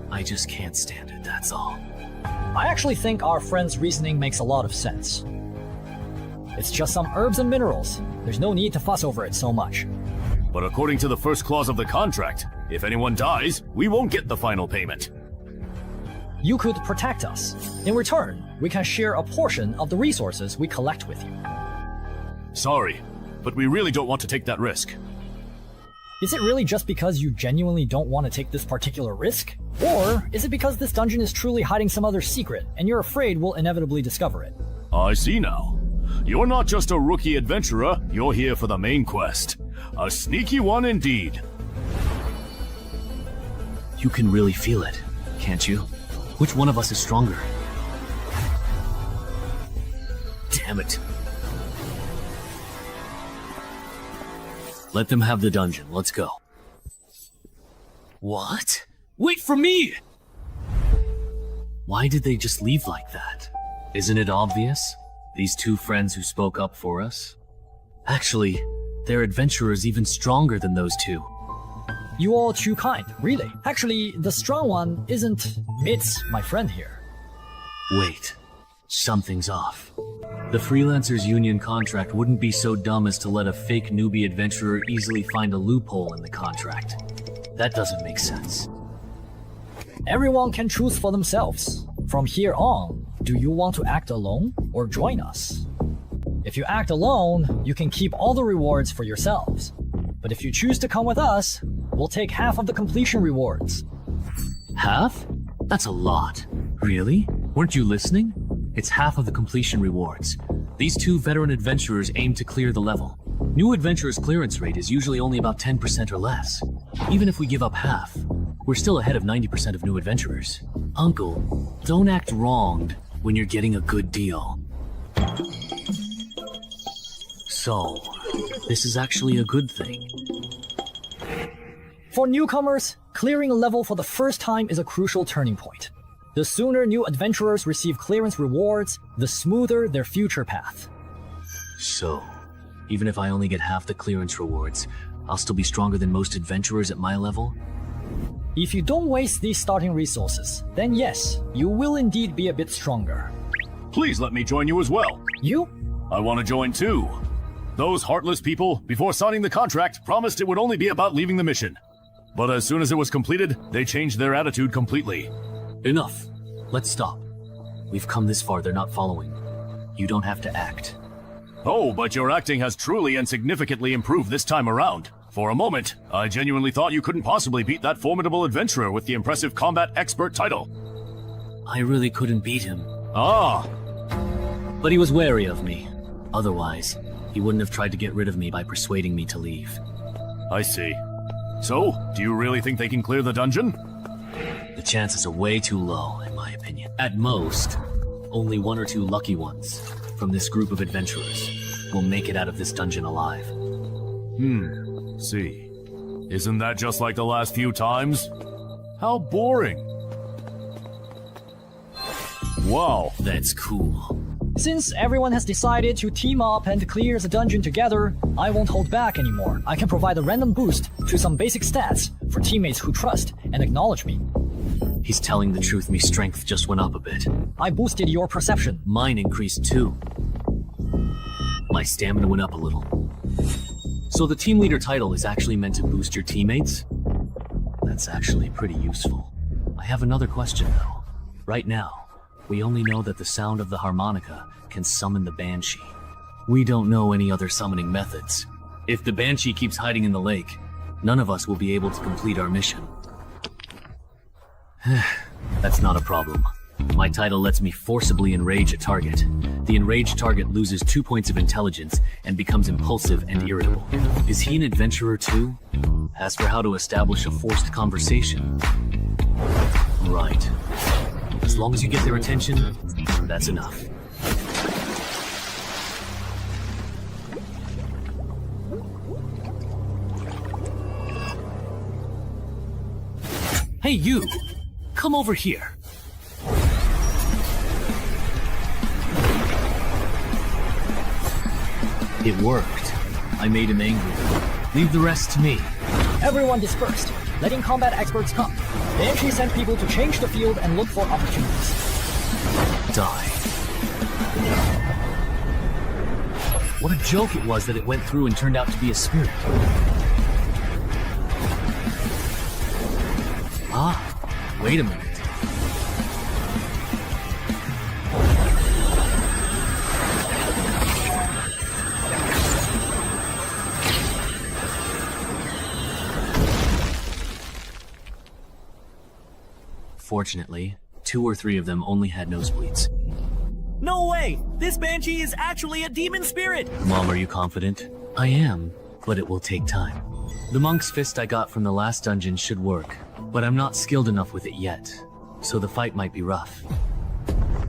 I just can't stand it, that's all. I actually think our friend's reasoning makes a lot of sense. It's just some herbs and minerals. There's no need to fuss over it so much. But according to the first clause of the contract, if anyone dies, we won't get the final payment. you could protect us. In return, we can share a portion of the resources we collect with you. Sorry, but we really don't want to take that risk. Is it really just because you genuinely don't want to take this particular risk? Or is it because this dungeon is truly hiding some other secret, and you're afraid we'll inevitably discover it? I see now. You're not just a rookie adventurer, you're here for the main quest. A sneaky one indeed. You can really feel it, can't you? Which one of us is stronger? Damn it. Let them have the dungeon. Let's go. What? Wait for me! Why did they just leave like that? Isn't it obvious? These two friends who spoke up for us? Actually, they're adventurers even stronger than those two. You all too kind, really. Actually, the strong one isn't... It's my friend here. Wait. Something's off. The Freelancers Union contract wouldn't be so dumb as to let a fake newbie adventurer easily find a loophole in the contract. That doesn't make sense. Everyone can choose for themselves. From here on, do you want to act alone or join us? If you act alone, you can keep all the rewards for yourselves. But if you choose to come with us, we'll take half of the completion rewards. Half? That's a lot. Really? Weren't you listening? It's half of the completion rewards. These two veteran adventurers aim to clear the level. New adventurers' clearance rate is usually only about 10% or less. Even if we give up half, we're still ahead of 90% of new adventurers. Uncle, don't act wronged when you're getting a good deal. So, this is actually a good thing. For newcomers, clearing a level for the first time is a crucial turning point. The sooner new adventurers receive clearance rewards, the smoother their future path. So, even if I only get half the clearance rewards, I'll still be stronger than most adventurers at my level? If you don't waste these starting resources, then yes, you will indeed be a bit stronger. Please let me join you as well. You? I want to join too. Those heartless people, before signing the contract, promised it would only be about leaving the mission. But as soon as it was completed, they changed their attitude completely. Enough. Let's stop. We've come this far, they're not following. You don't have to act. Oh, but your acting has truly and significantly improved this time around. For a moment, I genuinely thought you couldn't possibly beat that formidable adventurer with the impressive combat expert title. I really couldn't beat him. Ah! But he was wary of me. Otherwise, he wouldn't have tried to get rid of me by persuading me to leave. I see. So, do you really think they can clear the dungeon? The chances are way too low, in my opinion. At most, only one or two lucky ones from this group of adventurers will make it out of this dungeon alive. See. Isn't that just like the last few times? How boring. Wow. That's cool. Since everyone has decided to team up and clear the dungeon together, I won't hold back anymore. I can provide a random boost to some basic stats for teammates who trust and acknowledge me. He's telling the truth, my strength just went up a bit. I boosted your perception. Mine increased too. My stamina went up a little. So the team leader title is actually meant to boost your teammates? That's actually pretty useful. I have another question though. Right now, we only know that the sound of the harmonica can summon the banshee. We don't know any other summoning methods. If the banshee keeps hiding in the lake, none of us will be able to complete our mission. That's not a problem. My title lets me forcibly enrage a target. The enraged target loses 2 points of intelligence and becomes impulsive and irritable. Is he an adventurer too? As for how to establish a forced conversation... Right. As long as you get their attention, that's enough. Hey you! Come over here. It worked. I made him angry. Leave the rest to me. Everyone dispersed, letting combat experts come. Banshee sent people to change the field and look for opportunities. Die. What a joke it was that it went through and turned out to be a spirit. Ah, wait a minute. Fortunately, 2 or 3 of them only had nosebleeds. No way! This banshee is actually a demon spirit! Mom, are you confident? I am, but it will take time. The monk's fist I got from the last dungeon should work, but I'm not skilled enough with it yet, so the fight might be rough.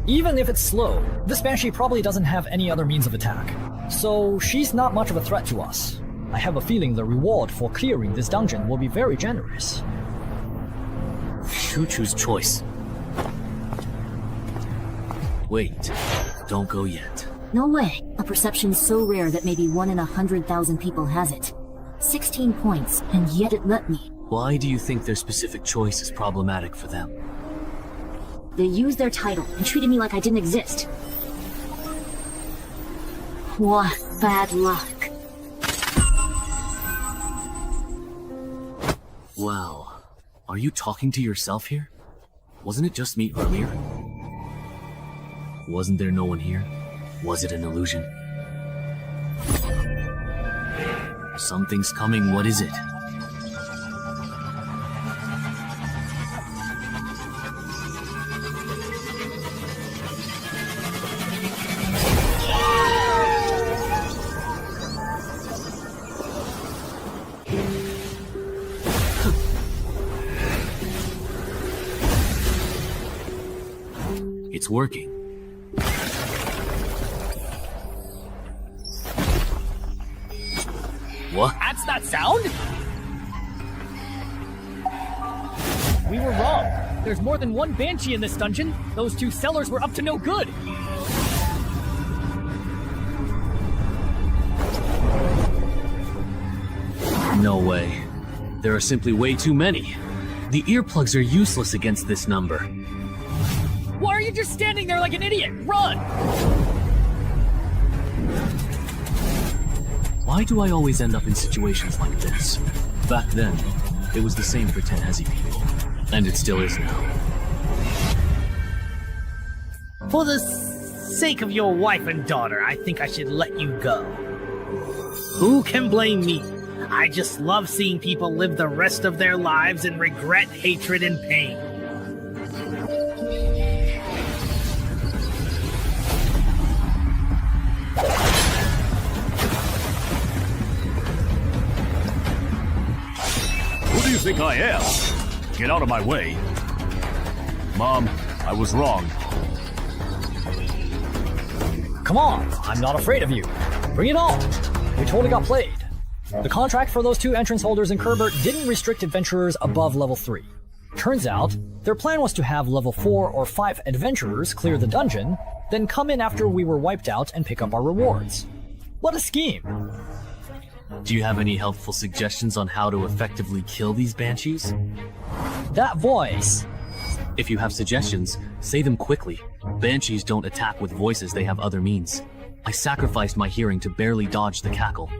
Even if it's slow, this banshee probably doesn't have any other means of attack. So she's not much of a threat to us. I have a feeling the reward for clearing this dungeon will be very generous. Choo-choo's choice. Wait, don't go yet. No way. A perception so rare that maybe 1 in 100,000 people has it. 16 points, and yet it let me. Why do you think their specific choice is problematic for them? They used their title and treated me like I didn't exist. What bad luck. Wow. Are you talking to yourself here? Wasn't it just me earlier? Wasn't there no one here? Was it an illusion? Something's coming, what is it? It's working. What? That's that sound? We were wrong. There's more than one banshee in this dungeon. Those 2 sellers were up to no good. No way. There are simply way too many. The earplugs are useless against this number. Why are you just standing there like an idiot? Run! Why do I always end up in situations like this? Back then, it was the same for Tenhezi people. And it still is now. For the sake of your wife and daughter, I think I should let you go. Who can blame me? I just love seeing people live the rest of their lives in regret, hatred, and pain. Who do you think I am? Get out of my way. Mom, I was wrong. Come on, I'm not afraid of you. Bring it on. We totally got played. The contract for those 2 entrance holders in Kerbert didn't restrict adventurers above level 3. Turns out, their plan was to have level 4 or 5 adventurers clear the dungeon, then come in after we were wiped out and pick up our rewards. What a scheme! Do you have any helpful suggestions on how to effectively kill these banshees? That voice! If you have suggestions, say them quickly. Banshees don't attack with voices, they have other means. I sacrificed my hearing to barely dodge the cackle.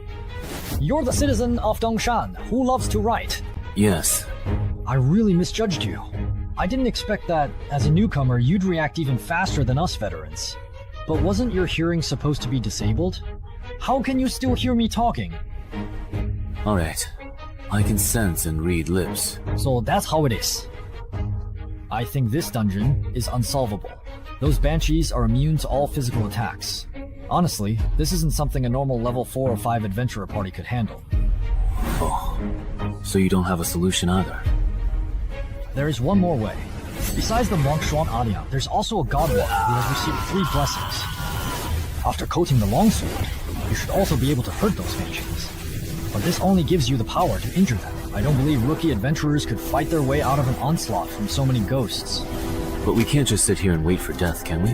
You're the citizen of Dongshan who loves to write. Yes. I really misjudged you. I didn't expect that, as a newcomer, you'd react even faster than us veterans. But wasn't your hearing supposed to be disabled? How can you still hear me talking? Alright. I can sense and read lips. So that's how it is. I think this dungeon is unsolvable. Those banshees are immune to all physical attacks. Honestly, this isn't something a normal level 4 or 5 adventurer party could handle. Oh, so you don't have a solution either? There is one more way. Besides the monk Shuan Alia, there's also a godwalker who has received 3 blessings. After coating the longsword, you should also be able to hurt those banshees. But this only gives you the power to injure them. I don't believe rookie adventurers could fight their way out of an onslaught from so many ghosts. But we can't just sit here and wait for death, can we?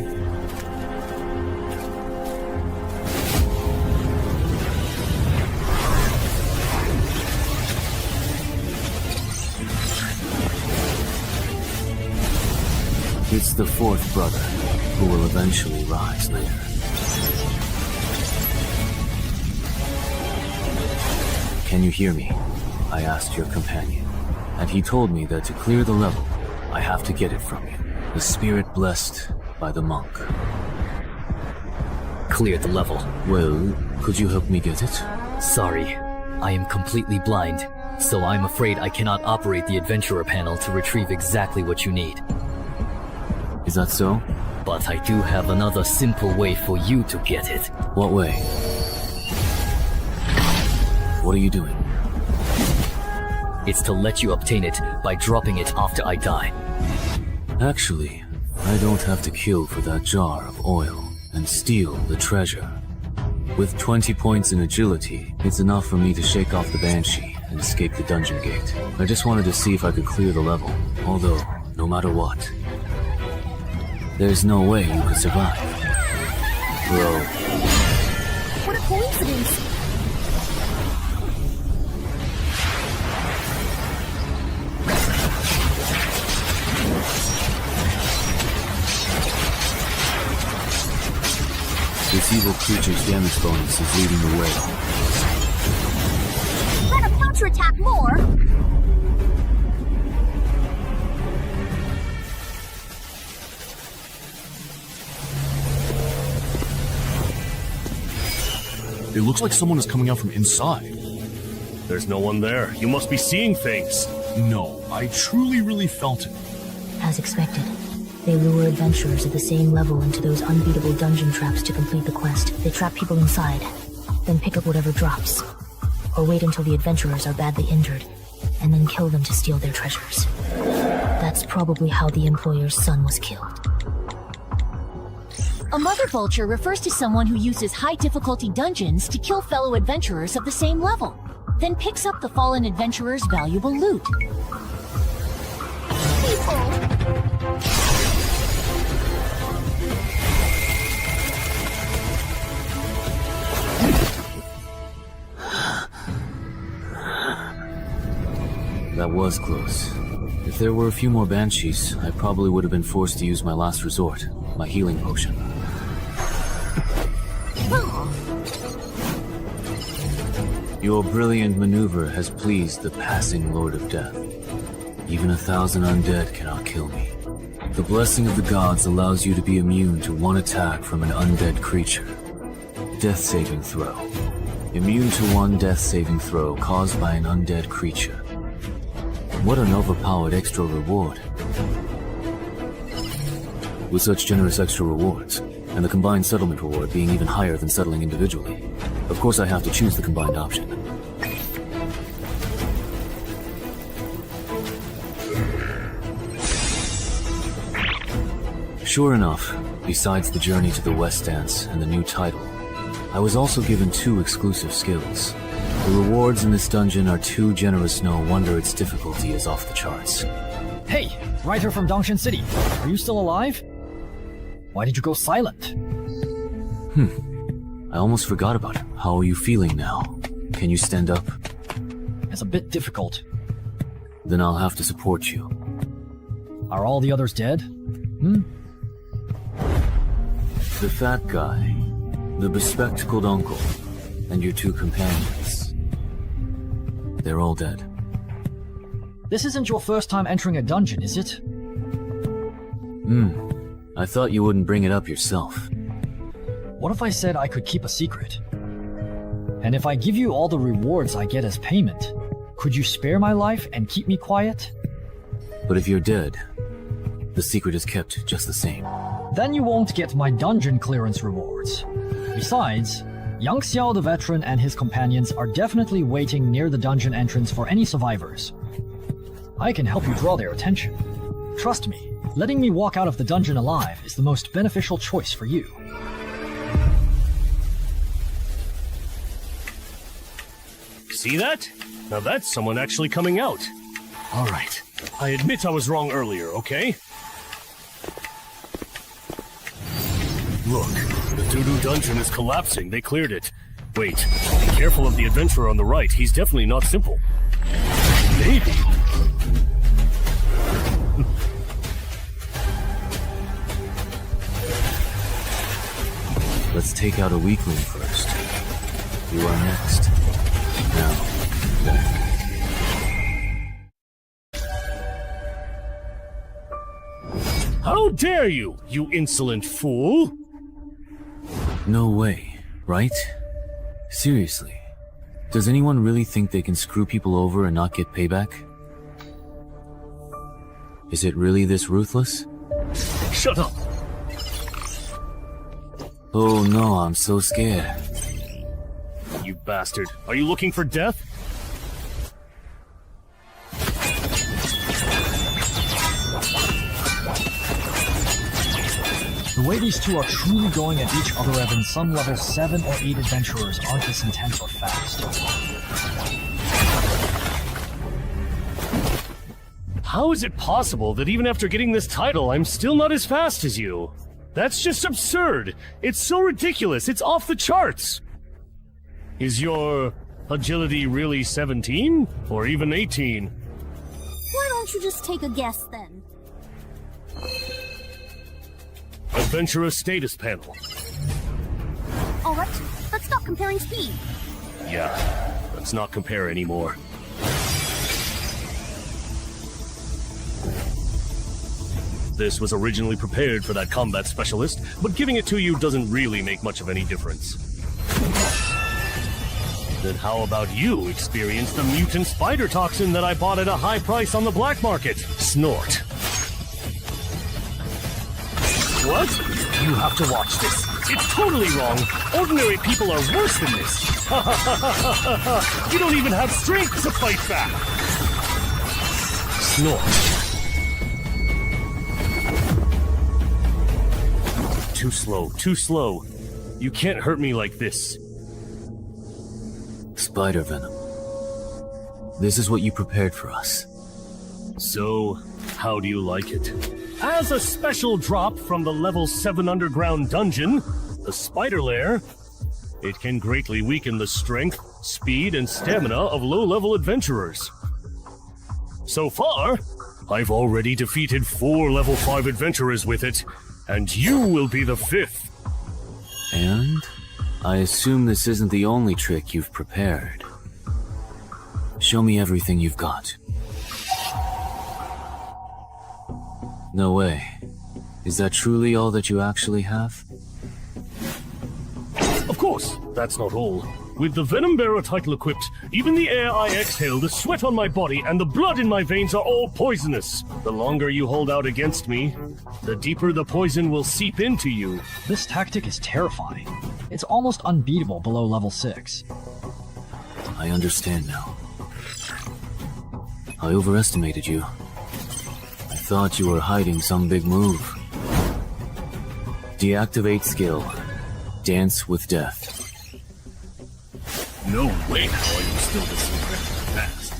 It's the 4th brother, who will eventually rise later. Can you hear me? I asked your companion, and he told me that to clear the level, I have to get it from you. The spirit blessed by the monk. Clear the level. Well, could you help me get it? Sorry, I am completely blind. So I'm afraid I cannot operate the adventurer panel to retrieve exactly what you need. Is that so? But I do have another simple way for you to get it. What way? What are you doing? It's to let you obtain it by dropping it after I die. Actually, I don't have to kill for that jar of oil and steal the treasure. With 20 points in agility, it's enough for me to shake off the banshee and escape the dungeon gate. I just wanted to see if I could clear the level, although, no matter what, there's no way you could survive. Bro. What a coincidence! This evil creature's damage bonus is leading the way. Let a counterattack more! It looks like someone is coming out from inside. There's no one there. You must be seeing things. No, I really felt it. As expected, they lure adventurers at the same level into those unbeatable dungeon traps to complete the quest. They trap people inside, then pick up whatever drops. Or wait until the adventurers are badly injured, and then kill them to steal their treasures. That's probably how the employer's son was killed. A mother vulture refers to someone who uses high-difficulty dungeons to kill fellow adventurers of the same level, then picks up the fallen adventurer's valuable loot. That was close. If there were a few more banshees, I probably would have been forced to use my last resort, my healing potion. Your brilliant maneuver has pleased the passing Lord of Death. Even 1,000 undead cannot kill me. The blessing of the gods allows you to be immune to one attack from an undead creature. Death saving throw. Immune to one death saving throw caused by an undead creature. What an overpowered extra reward. With such generous extra rewards, and the combined settlement reward being even higher than settling individually, of course I have to choose the combined option. Sure enough, besides the journey to the West Dance and the new title, I was also given 2 exclusive skills. The rewards in this dungeon are too generous, no wonder its difficulty is off the charts. Hey, writer from Dongshin City, are you still alive? Why did you go silent? I almost forgot about it. How are you feeling now? Can you stand up? It's a bit difficult. Then I'll have to support you. Are all the others dead? The fat guy, the bespectacled uncle, and your 2 companions. They're all dead. This isn't your first time entering a dungeon, is it? I thought you wouldn't bring it up yourself. What if I said I could keep a secret? And if I give you all the rewards I get as payment, could you spare my life and keep me quiet? But if you're dead, the secret is kept just the same. Then you won't get my dungeon clearance rewards. Besides, Yang Xiao the veteran and his companions are definitely waiting near the dungeon entrance for any survivors. I can help you draw their attention. Trust me, letting me walk out of the dungeon alive is the most beneficial choice for you. See that? Now that's someone actually coming out. Alright. I admit I was wrong earlier, okay? Look, the doo-doo dungeon is collapsing. They cleared it. Wait, be careful of the adventurer on the right. He's definitely not simple. Maybe. Let's take out a weakling first. You are next. Now, back. How dare you, you insolent fool! No way, right? Seriously. Does anyone really think they can screw people over and not get payback? Is it really this ruthless? Shut up! Oh no, I'm so scared. You bastard. Are you looking for death? The way these two are truly going at each other, even some level 7 or 8 adventurers aren't this intense or fast. How is it possible that even after getting this title, I'm still not as fast as you? That's just absurd! It's so ridiculous, it's off the charts! Is your agility really 17? Or even 18? Why don't you just take a guess then? Adventurer status panel. Alright, let's stop comparing speed. Yeah, let's not compare anymore. This was originally prepared for that combat specialist, but giving it to you doesn't really make much of any difference. Then how about you experience the mutant spider toxin that I bought at a high price on the black market? Snort. What? You have to watch this. It's totally wrong. Ordinary people are worse than this. You don't even have strength to fight back. Snort. Too slow, too slow. You can't hurt me like this. Spider venom. This is what you prepared for us. So, how do you like it? As a special drop from the level 7 underground dungeon, the Spider Lair, it can greatly weaken the strength, speed, and stamina of low-level adventurers. So far, I've already defeated 4 level 5 adventurers with it, and you will be the 5th. And I assume this isn't the only trick you've prepared. Show me everything you've got. No way. Is that truly all that you actually have? Of course, that's not all. With the Venom Bearer title equipped, even the air I exhale, the sweat on my body, and the blood in my veins are all poisonous. The longer you hold out against me, the deeper the poison will seep into you. This tactic is terrifying. It's almost unbeatable below level 6. I understand now. I overestimated you. I thought you were hiding some big move. Deactivate skill. Dance with death. No way how are you still this incredibly fast,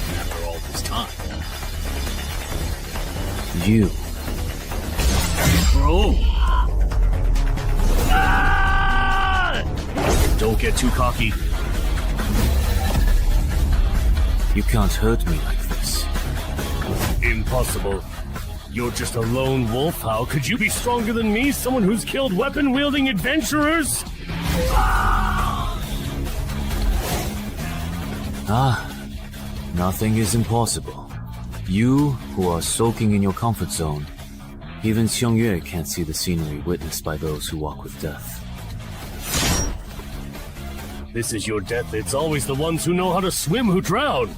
even after all this time. You. Bro! Ah! Don't get too cocky. You can't hurt me like this. Impossible. You're just a lone wolf. How could you be stronger than me, someone who's killed weapon-wielding adventurers? Nothing is impossible. You, who are soaking in your comfort zone, even Xiangyue can't see the scenery witnessed by those who walk with death. This is your death. It's always the ones who know how to swim who drown.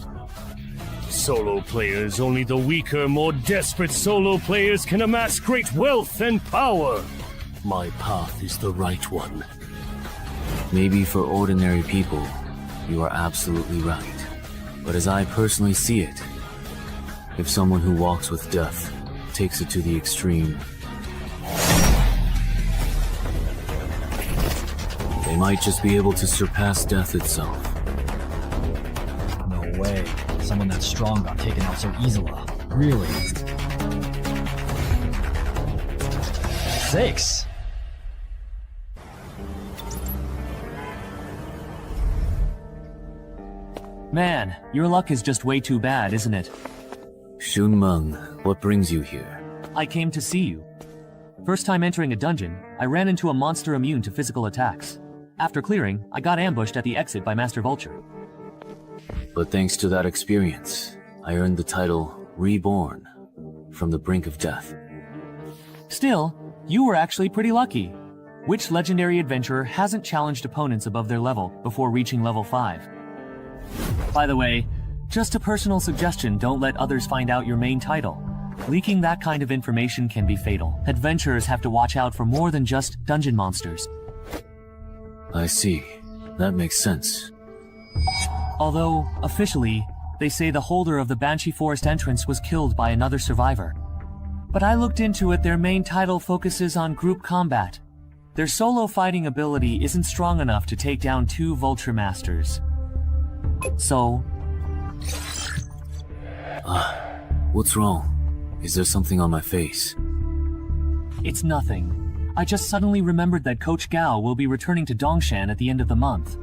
Solo players, only the weaker, more desperate solo players can amass great wealth and power. My path is the right one. Maybe for ordinary people, you are absolutely right. But as I personally see it, if someone who walks with death takes it to the extreme, they might just be able to surpass death itself. No way. Someone that strong got taken out so easily. Really? 6. Man, your luck is just way too bad, isn't it? Shunmeng, what brings you here? I came to see you. First time entering a dungeon, I ran into a monster immune to physical attacks. After clearing, I got ambushed at the exit by Master Vulture. But thanks to that experience, I earned the title Reborn, from the brink of death. Still, you were actually pretty lucky. Which legendary adventurer hasn't challenged opponents above their level before reaching level 5? By the way, just a personal suggestion, don't let others find out your main title. Leaking that kind of information can be fatal. Adventurers have to watch out for more than just dungeon monsters. I see. That makes sense. Although, officially, they say the holder of the Banshee Forest entrance was killed by another survivor. But I looked into it, their main title focuses on group combat. Their solo fighting ability isn't strong enough to take down 2 vulture masters. So... What's wrong? Is there something on my face? It's nothing. I just suddenly remembered that Coach Gao will be returning to Dongshan at the end of the month.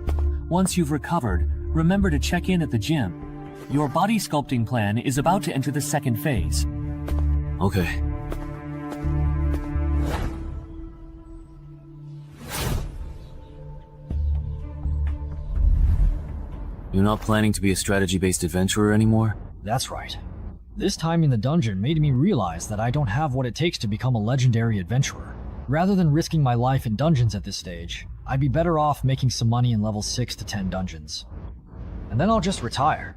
Once you've recovered, remember to check in at the gym. Your body sculpting plan is about to enter the second phase. Okay. You're not planning to be a strategy-based adventurer anymore? That's right. This time in the dungeon made me realize that I don't have what it takes to become a legendary adventurer. Rather than risking my life in dungeons at this stage, I'd be better off making some money in level 6 to 10 dungeons. And then I'll just retire.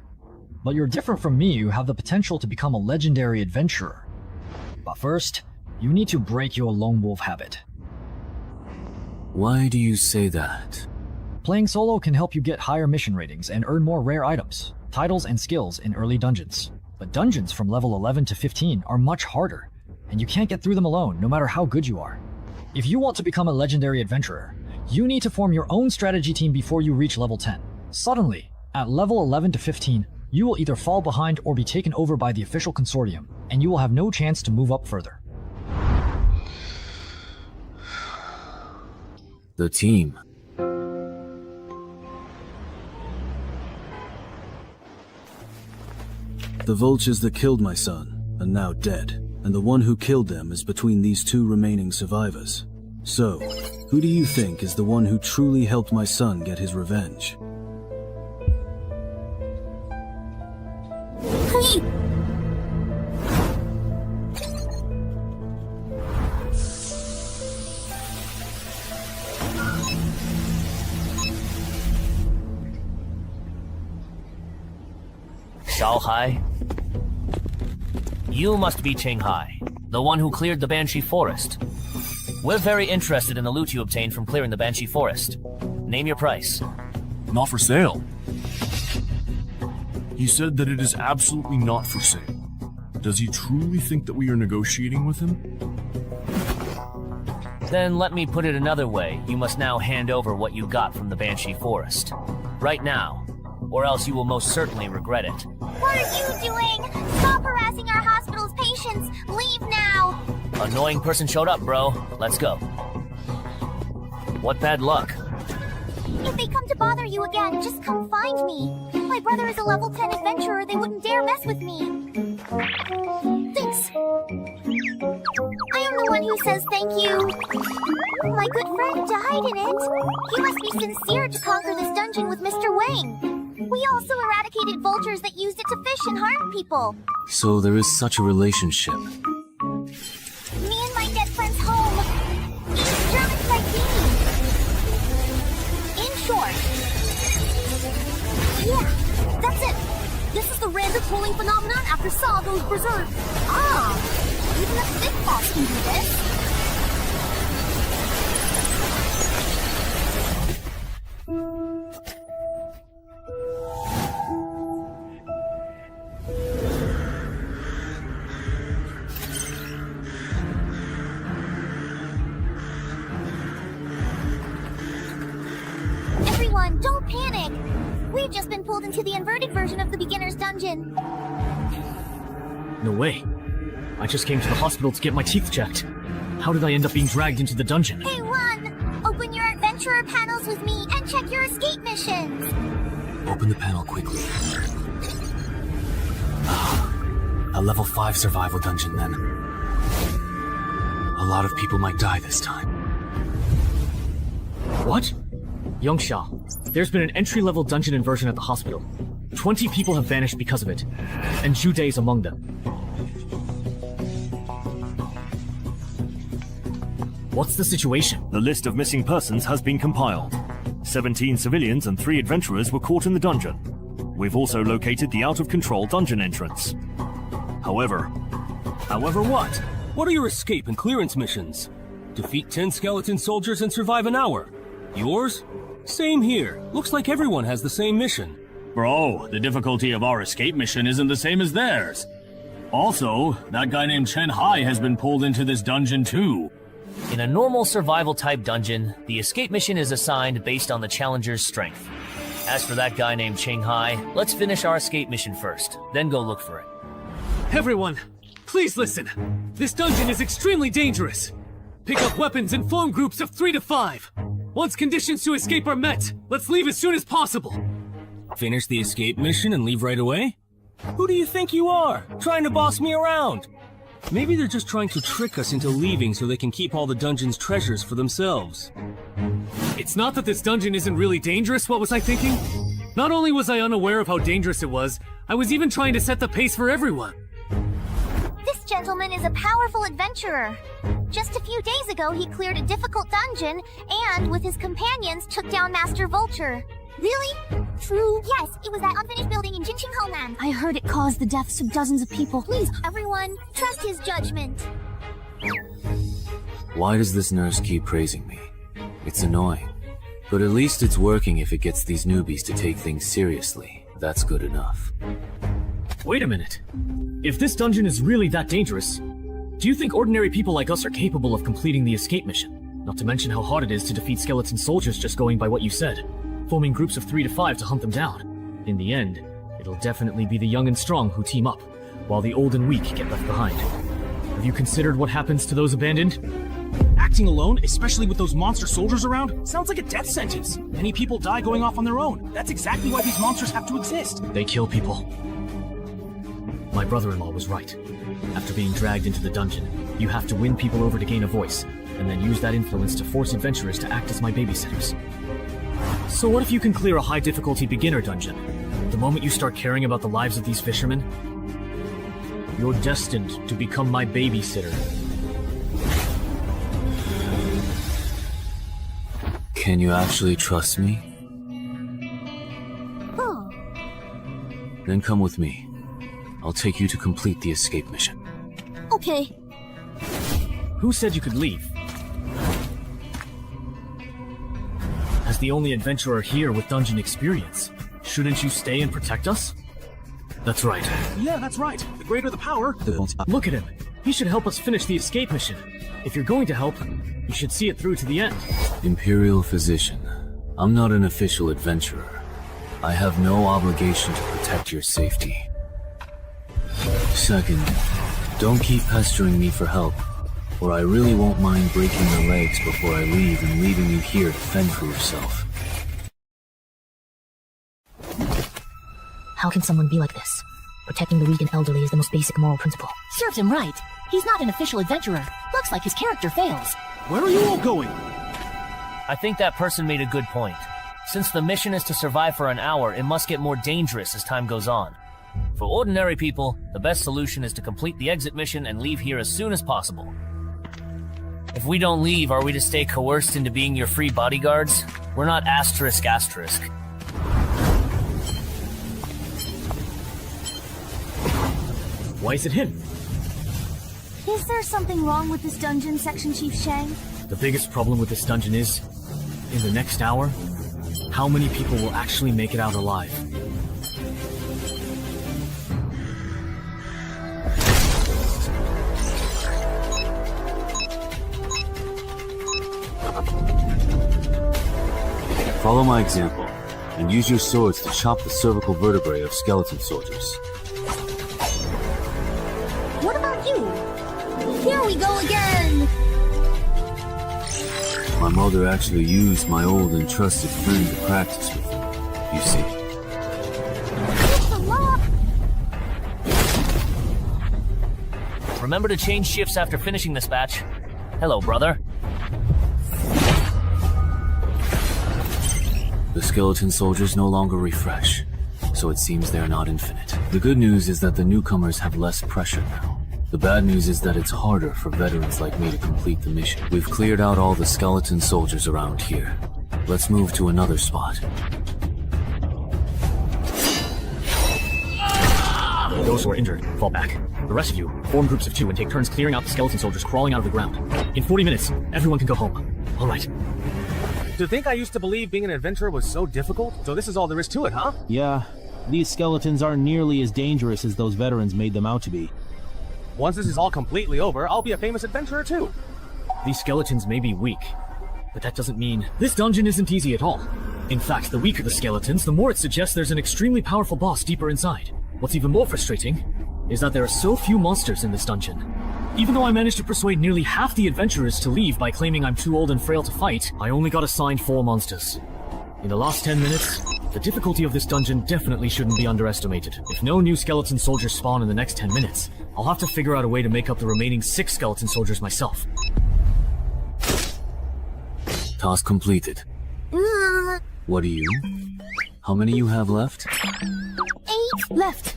But you're different from me, you have the potential to become a legendary adventurer. But first, you need to break your lone wolf habit. Why do you say that? Playing solo can help you get higher mission ratings and earn more rare items, titles, and skills in early dungeons. But dungeons from level 11 to 15 are much harder, and you can't get through them alone, no matter how good you are. If you want to become a legendary adventurer, you need to form your own strategy team before you reach level 10. Suddenly, at level 11 to 15, you will either fall behind or be taken over by the official consortium, and you will have no chance to move up further. The team. The vultures that killed my son are now dead, and the one who killed them is between these 2 remaining survivors. So, who do you think is the one who truly helped my son get his revenge? Hai? You must be Cheng Hai, the one who cleared the Banshee Forest. We're very interested in the loot you obtained from clearing the Banshee Forest. Name your price. Not for sale. He said that it is absolutely not for sale. Does he truly think that we are negotiating with him? Then let me put it another way. You must now hand over what you got from the Banshee Forest. Right now, or else you will most certainly regret it. What are you doing? Stop harassing our hospital's patients! Leave now! Annoying person showed up, bro. Let's go. What bad luck. If they come to bother you again, just come find me. My brother is a level 10 adventurer, they wouldn't dare mess with me. Thanks. I am the one who says thank you. My good friend died in it. He must be sincere to conquer this dungeon with Mr. Wang. We also eradicated vultures that used it to fish and harm people. So there is such a relationship. Me and my dead friend's home. Each German Bikini. In short. Yeah, that's it. This is the random pooling phenomenon after Saw goes berserk. Ah, even a thick boss can do this. Everyone, don't panic! We've just been pulled into the inverted version of the beginner's dungeon. No way. I just came to the hospital to get my teeth checked. How did I end up being dragged into the dungeon? Hey, run! Open your adventurer panels with me and check your escape missions! Open the panel quickly. A level 5 survival dungeon then. A lot of people might die this time. What? Yongsha, there's been an entry-level dungeon inversion at the hospital. 20 people have vanished because of it, and Jude is among them. What's the situation? The list of missing persons has been compiled. 17 civilians and 3 adventurers were caught in the dungeon. We've also located the out-of-control dungeon entrance. However what? What are your escape and clearance missions? Defeat 10 skeleton soldiers and survive an hour. Yours? Same here. Looks like everyone has the same mission. Bro, the difficulty of our escape mission isn't the same as theirs. Also, that guy named Chen Hai has been pulled into this dungeon too. In a normal survival-type dungeon, the escape mission is assigned based on the challenger's strength. As for that guy named Cheng Hai, let's finish our escape mission first, then go look for it. Everyone, please listen. This dungeon is extremely dangerous. Pick up weapons and form groups of 3 to 5. Once conditions to escape are met, let's leave as soon as possible. Finish the escape mission and leave right away? Who do you think you are, trying to boss me around? Maybe they're just trying to trick us into leaving so they can keep all the dungeon's treasures for themselves. It's not that this dungeon isn't really dangerous, what was I thinking? Not only was I unaware of how dangerous it was, I was even trying to set the pace for everyone. This gentleman is a powerful adventurer. Just a few days ago, he cleared a difficult dungeon and, with his companions, took down Master Vulture. Really? True? Yes, it was that unfinished building in Jinqing Homeland. I heard it caused the deaths of dozens of people. Please, everyone, trust his judgment. Why does this nurse keep praising me? It's annoying. But at least it's working if it gets these newbies to take things seriously. That's good enough. Wait a minute. If this dungeon is really that dangerous, do you think ordinary people like us are capable of completing the escape mission? Not to mention how hard it is to defeat skeleton soldiers just going by what you said. Forming groups of 3 to 5 to hunt them down. In the end, it'll definitely be the young and strong who team up, while the old and weak get left behind. Have you considered what happens to those abandoned? Acting alone, especially with those monster soldiers around, sounds like a death sentence. Many people die going off on their own. That's exactly why these monsters have to exist. They kill people. My brother-in-law was right. After being dragged into the dungeon, you have to win people over to gain a voice, and then use that influence to force adventurers to act as my babysitters. So what if you can clear a high-difficulty beginner dungeon? The moment you start caring about the lives of these fishermen, you're destined to become my babysitter. Can you actually trust me? Oh. Then come with me. I'll take you to complete the escape mission. Okay. Who said you could leave? As the only adventurer here with dungeon experience, shouldn't you stay and protect us? That's right. Yeah, that's right. The greater the power... Look at him. He should help us finish the escape mission. If you're going to help, you should see it through to the end. Imperial Physician, I'm not an official adventurer. I have no obligation to protect your safety. Second, don't keep pestering me for help, or I really won't mind breaking your legs before I leave and leaving you here to fend for yourself. How can someone be like this? Protecting the weak and elderly is the most basic moral principle. Serves him right. He's not an official adventurer. Looks like his character fails. Where are you all going? I think that person made a good point. Since the mission is to survive for an hour, it must get more dangerous as time goes on. For ordinary people, the best solution is to complete the exit mission and leave here as soon as possible. If we don't leave, are we to stay coerced into being your free bodyguards? We're not asterisk. Why is it him? Is there something wrong with this dungeon, Section Chief Shang? The biggest problem with this dungeon is, in the next hour, how many people will actually make it out alive? Follow my example, and use your swords to chop the cervical vertebrae of skeleton soldiers. What about you? Here we go again! My mother actually used my old and trusted friend to practice with me, you see. Remember to change shifts after finishing this batch. Hello, brother. The skeleton soldiers no longer refresh, so it seems they're not infinite. The good news is that the newcomers have less pressure now. The bad news is that it's harder for veterans like me to complete the mission. We've cleared out all the skeleton soldiers around here. Let's move to another spot. Those who are injured, fall back. The rest of you, form groups of 2 and take turns clearing out the skeleton soldiers crawling out of the ground. In 40 minutes, everyone can go home. Alright. To think I used to believe being an adventurer was so difficult? So this is all there is to it, huh? Yeah. These skeletons aren't nearly as dangerous as those veterans made them out to be. Once this is all completely over, I'll be a famous adventurer too. These skeletons may be weak, but that doesn't mean this dungeon isn't easy at all. In fact, the weaker the skeletons, the more it suggests there's an extremely powerful boss deeper inside. What's even more frustrating is that there are so few monsters in this dungeon. Even though I managed to persuade nearly half the adventurers to leave by claiming I'm too old and frail to fight, I only got assigned 4 monsters. In the last 10 minutes, the difficulty of this dungeon definitely shouldn't be underestimated. If no new skeleton soldiers spawn in the next 10 minutes, I'll have to figure out a way to make up the remaining 6 skeleton soldiers myself. Task completed. What do you? How many you have left? 8 left.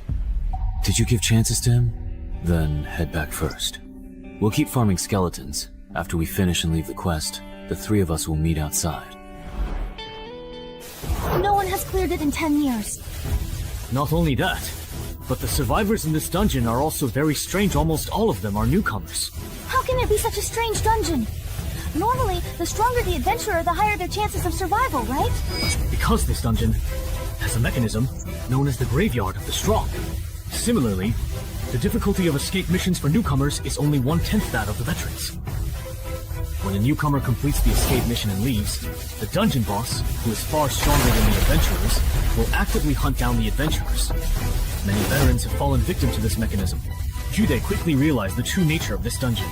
Did you give chances to him? Then head back first. We'll keep farming skeletons. After we finish and leave the quest, the 3 of us will meet outside. No one has cleared it in 10 years. Not only that, but the survivors in this dungeon are also very strange. Almost all of them are newcomers. How can it be such a strange dungeon? Normally, the stronger the adventurer, the higher their chances of survival, right? Because this dungeon has a mechanism known as the Graveyard of the Strong. Similarly, the difficulty of escape missions for newcomers is only 1/10 that of the veterans. When a newcomer completes the escape mission and leaves, the dungeon boss, who is far stronger than the adventurers, will actively hunt down the adventurers. Many veterans have fallen victim to this mechanism. Jude quickly realized the true nature of this dungeon.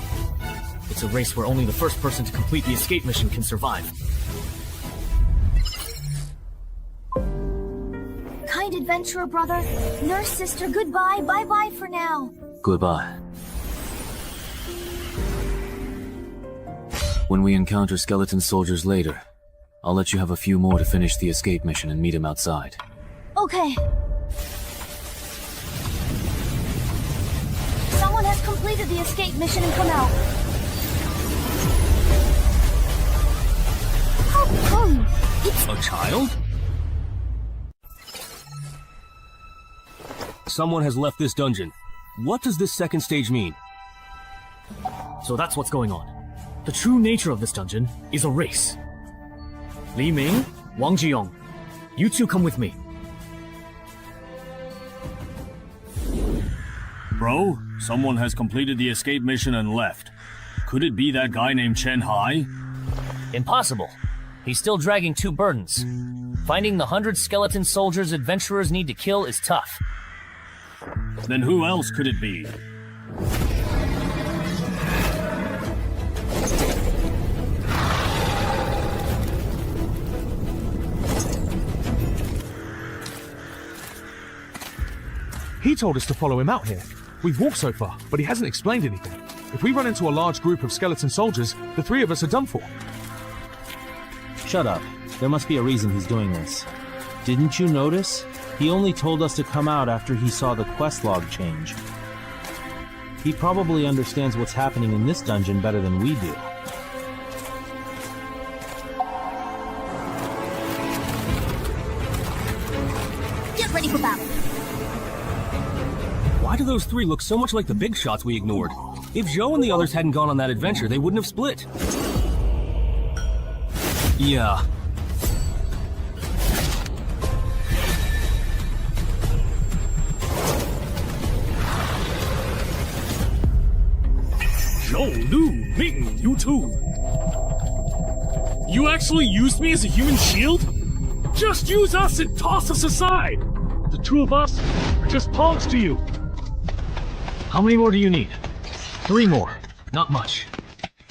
It's a race where only the first person to complete the escape mission can survive. Kind adventurer brother, nurse sister, goodbye, bye-bye for now. Goodbye. When we encounter skeleton soldiers later, I'll let you have a few more to finish the escape mission and meet him outside. Okay. Someone has completed the escape mission and come out. How come? It's A child? Someone has left this dungeon. What does this second stage mean? So that's what's going on. The true nature of this dungeon is a race. Li Ming, Wang Jiyong, you 2 come with me. Bro, someone has completed the escape mission and left. Could it be that guy named Chen Hai? Impossible. He's still dragging 2 burdens. Finding the 100 skeleton soldiers adventurers need to kill is tough. Then who else could it be? He told us to follow him out here. We've walked so far, but he hasn't explained anything. If we run into a large group of skeleton soldiers, the 3 of us are done for. Shut up. There must be a reason he's doing this. Didn't you notice? He only told us to come out after he saw the quest log change. He probably understands what's happening in this dungeon better than we do. get ready for battle. Why do those 3 look so much like the big shots we ignored? If Zhou and the others hadn't gone on that adventure, they wouldn't have split. Yeah. Zhou, Lu, Ming, you 2. You actually used me as a human shield? Just use us and toss us aside! The 2 of us are just pawns to you. How many more do you need? 3 more. Not much.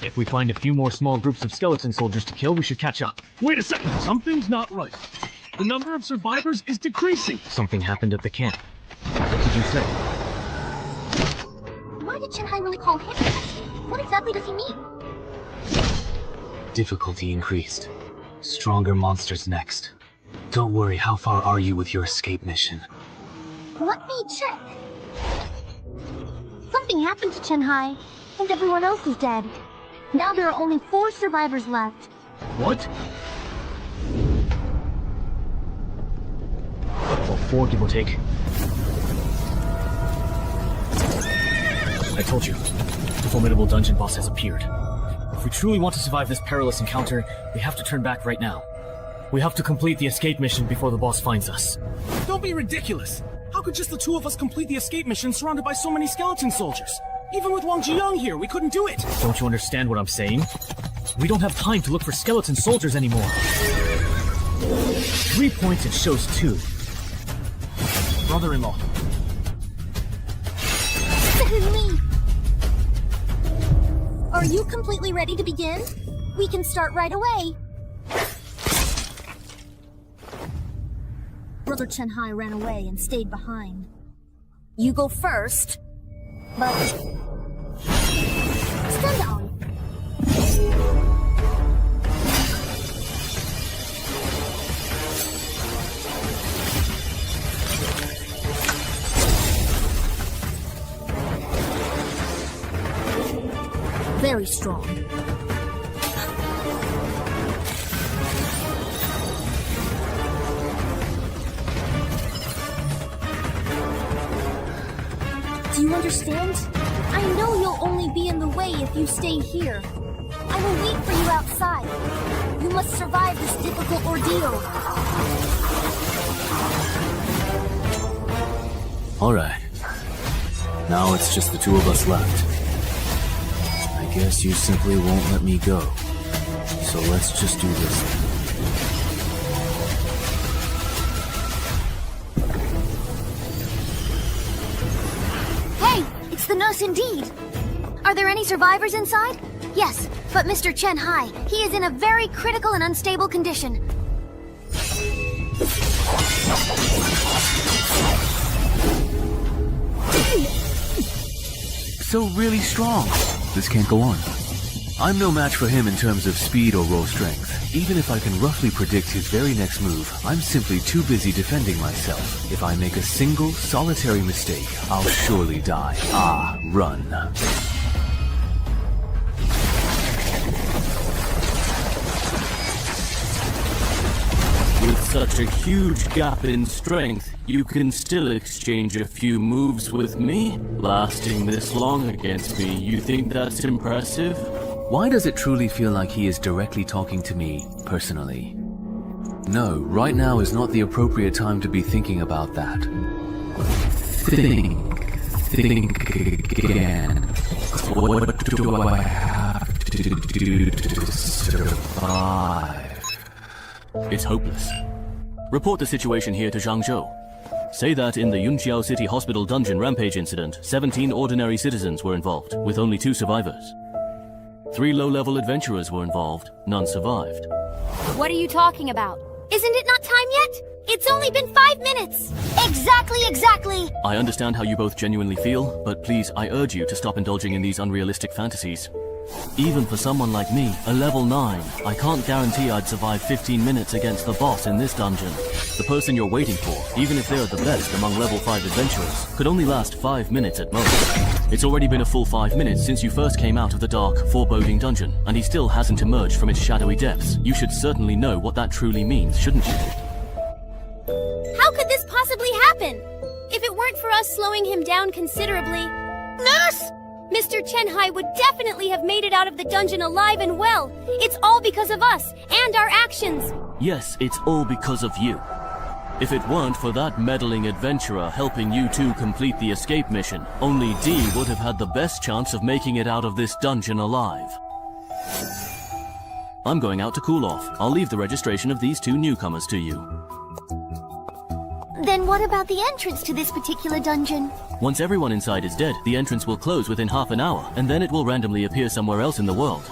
If we find a few more small groups of skeleton soldiers to kill, we should catch up. Wait a second, something's not right. The number of survivors is decreasing. Something happened at the camp. What did you say? Why did Chen Hai really call him that? What exactly does he mean? Difficulty increased. Stronger monsters next. Don't worry, how far are you with your escape mission? Let me check. Something happened to Chen Hai, and everyone else is dead. Now there are only 4 survivors left. What? Well, 4 give or take. I told you, the formidable dungeon boss has appeared. If we truly want to survive this perilous encounter, we have to turn back right now. We have to complete the escape mission before the boss finds us. Don't be ridiculous! How could just the two of us complete the escape mission surrounded by so many skeleton soldiers? Even with Wang Jiyoung here, we couldn't do it! Don't you understand what I'm saying? We don't have time to look for skeleton soldiers anymore. 3 points, it shows 2. Brother-in-law. Me. Are you completely ready to begin? We can start right away. Brother Chen-Hai ran away and stayed behind. You go first, but... Stand down. Very strong. Do you understand? I know you'll only be in the way if you stay here. I will wait for you outside. You must survive this difficult ordeal. Alright. Now it's just the two of us left. I guess you simply won't let me go. So let's just do this then. Hey! It's the nurse indeed! Are there any survivors inside? Yes, but Mr. Chen-Hai, he is in a very critical and unstable condition. So really strong. This can't go on. I'm no match for him in terms of speed or raw strength. Even if I can roughly predict his very next move, I'm simply too busy defending myself. If I make a single, solitary mistake, I'll surely die. Ah, run. With such a huge gap in strength, you can still exchange a few moves with me? Lasting this long against me, you think that's impressive? Why does it truly feel like he is directly talking to me, personally? No, right now is not the appropriate time to be thinking about that. Think again. What do I have to do to survive? It's hopeless. Report the situation here to Zhangzhou. Say that in the Yunqiao City Hospital dungeon rampage incident, 17 ordinary citizens were involved, with only 2 survivors. 3 low-level adventurers were involved, none survived. What are you talking about? Isn't it not time yet? It's only been 5 minutes! Exactly! I understand how you both genuinely feel, but please, I urge you to stop indulging in these unrealistic fantasies. Even for someone like me, a level 9, I can't guarantee I'd survive 15 minutes against the boss in this dungeon. The person you're waiting for, even if they're the best among level 5 adventurers, could only last 5 minutes at most. It's already been a full 5 minutes since you first came out of the dark, foreboding dungeon, and he still hasn't emerged from its shadowy depths. You should certainly know what that truly means, shouldn't you? How could this possibly happen? If it weren't for us slowing him down considerably... Nurse! Mr. Chen-Hai would definitely have made it out of the dungeon alive and well. It's all because of us, and our actions. Yes, it's all because of you. If it weren't for that meddling adventurer helping you two complete the escape mission, only D would have had the best chance of making it out of this dungeon alive. I'm going out to cool off. I'll leave the registration of these 2 newcomers to you. Then what about the entrance to this particular dungeon? Once everyone inside is dead, the entrance will close within half an hour, and then it will randomly appear somewhere else in the world.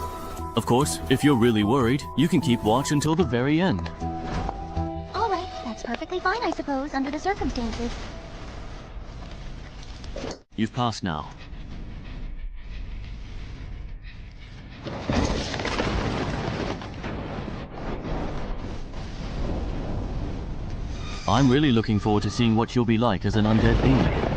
Of course, if you're really worried, you can keep watch until the very end. Alright, that's perfectly fine, I suppose, under the circumstances. You've passed now. I'm really looking forward to seeing what you'll be like as an undead being.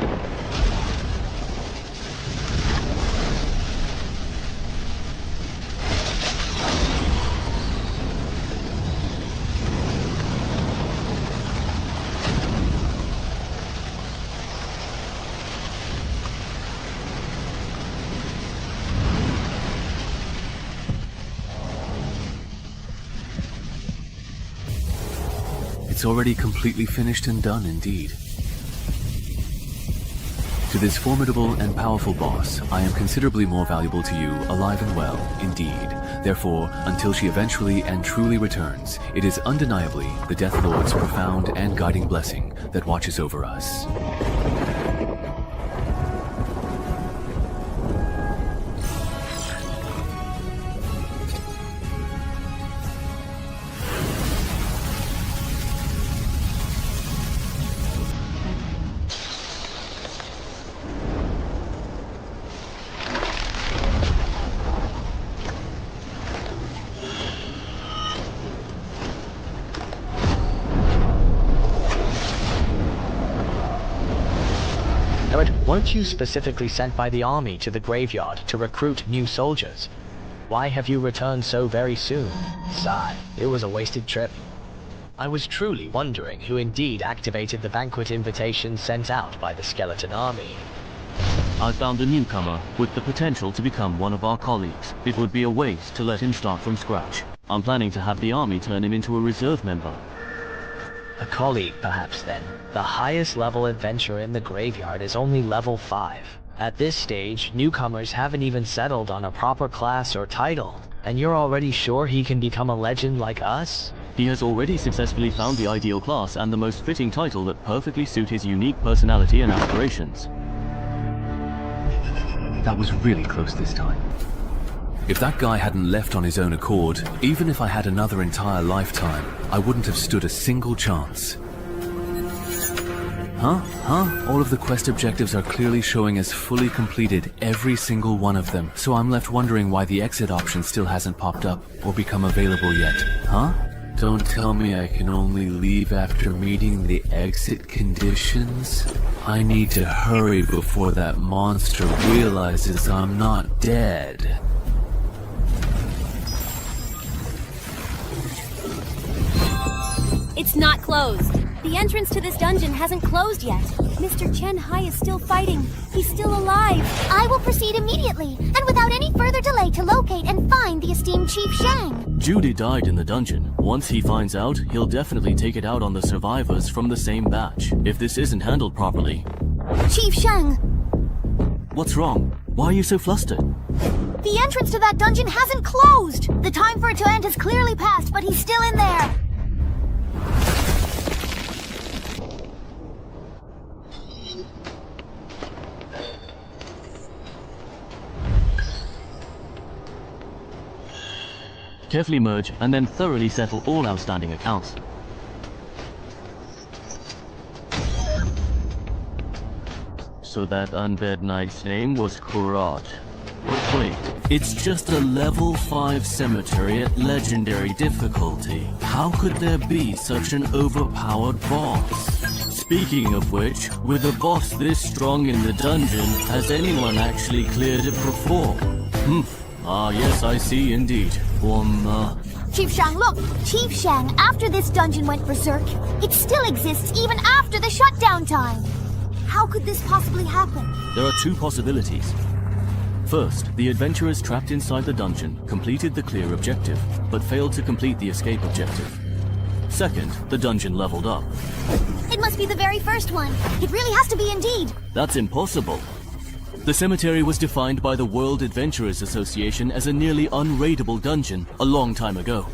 It's already completely finished and done indeed. To this formidable and powerful boss, I am considerably more valuable to you, alive and well, indeed. Therefore, until she eventually and truly returns, it is undeniably the Death Lord's profound and guiding blessing that watches over us. Weren't you specifically sent by the army to the graveyard to recruit new soldiers? Why have you returned so very soon? Sigh, it was a wasted trip. I was truly wondering who indeed activated the banquet invitation sent out by the skeleton army. I found a newcomer with the potential to become one of our colleagues. It would be a waste to let him start from scratch. I'm planning to have the army turn him into a reserve member. A colleague, perhaps, then. The highest level adventurer in the graveyard is only level 5. At this stage, newcomers haven't even settled on a proper class or title. And you're already sure he can become a legend like us? He has already successfully found the ideal class and the most fitting title that perfectly suit his unique personality and aspirations. That was really close this time. If that guy hadn't left on his own accord, even if I had another entire lifetime, I wouldn't have stood a single chance. Huh? All of the quest objectives are clearly showing as fully completed, every single one of them. So I'm left wondering why the exit option still hasn't popped up or become available yet. Huh? Don't tell me I can only leave after meeting the exit conditions? I need to hurry before that monster realizes I'm not dead. It's not closed. The entrance to this dungeon hasn't closed yet. Mr. Chen Hai is still fighting. He's still alive. I will proceed immediately, and without any further delay, to locate and find the esteemed Chief Shang. Judy died in the dungeon. Once he finds out, he'll definitely take it out on the survivors from the same batch. If this isn't handled properly... Chief Shang! What's wrong? Why are you so flustered? The entrance to that dungeon hasn't closed! The time for it to end has clearly passed, but he's still in there! Carefully merge and then thoroughly settle all outstanding accounts. So that undead knight's name was Kurat. Wait, it's just a level 5 cemetery at legendary difficulty. How could there be such an overpowered boss? Speaking of which, with a boss this strong in the dungeon, has anyone actually cleared it before? Ah, yes, I see indeed. Chief Shang, look! Chief Shang, after this dungeon went berserk, it still exists even after the shutdown time! How could this possibly happen? There are two possibilities. First, the adventurers trapped inside the dungeon completed the clear objective, but failed to complete the escape objective. Second, the dungeon leveled up. It must be the very first one. It really has to be indeed. That's impossible. The cemetery was defined by the World Adventurers Association as a nearly unraidable dungeon a long time ago.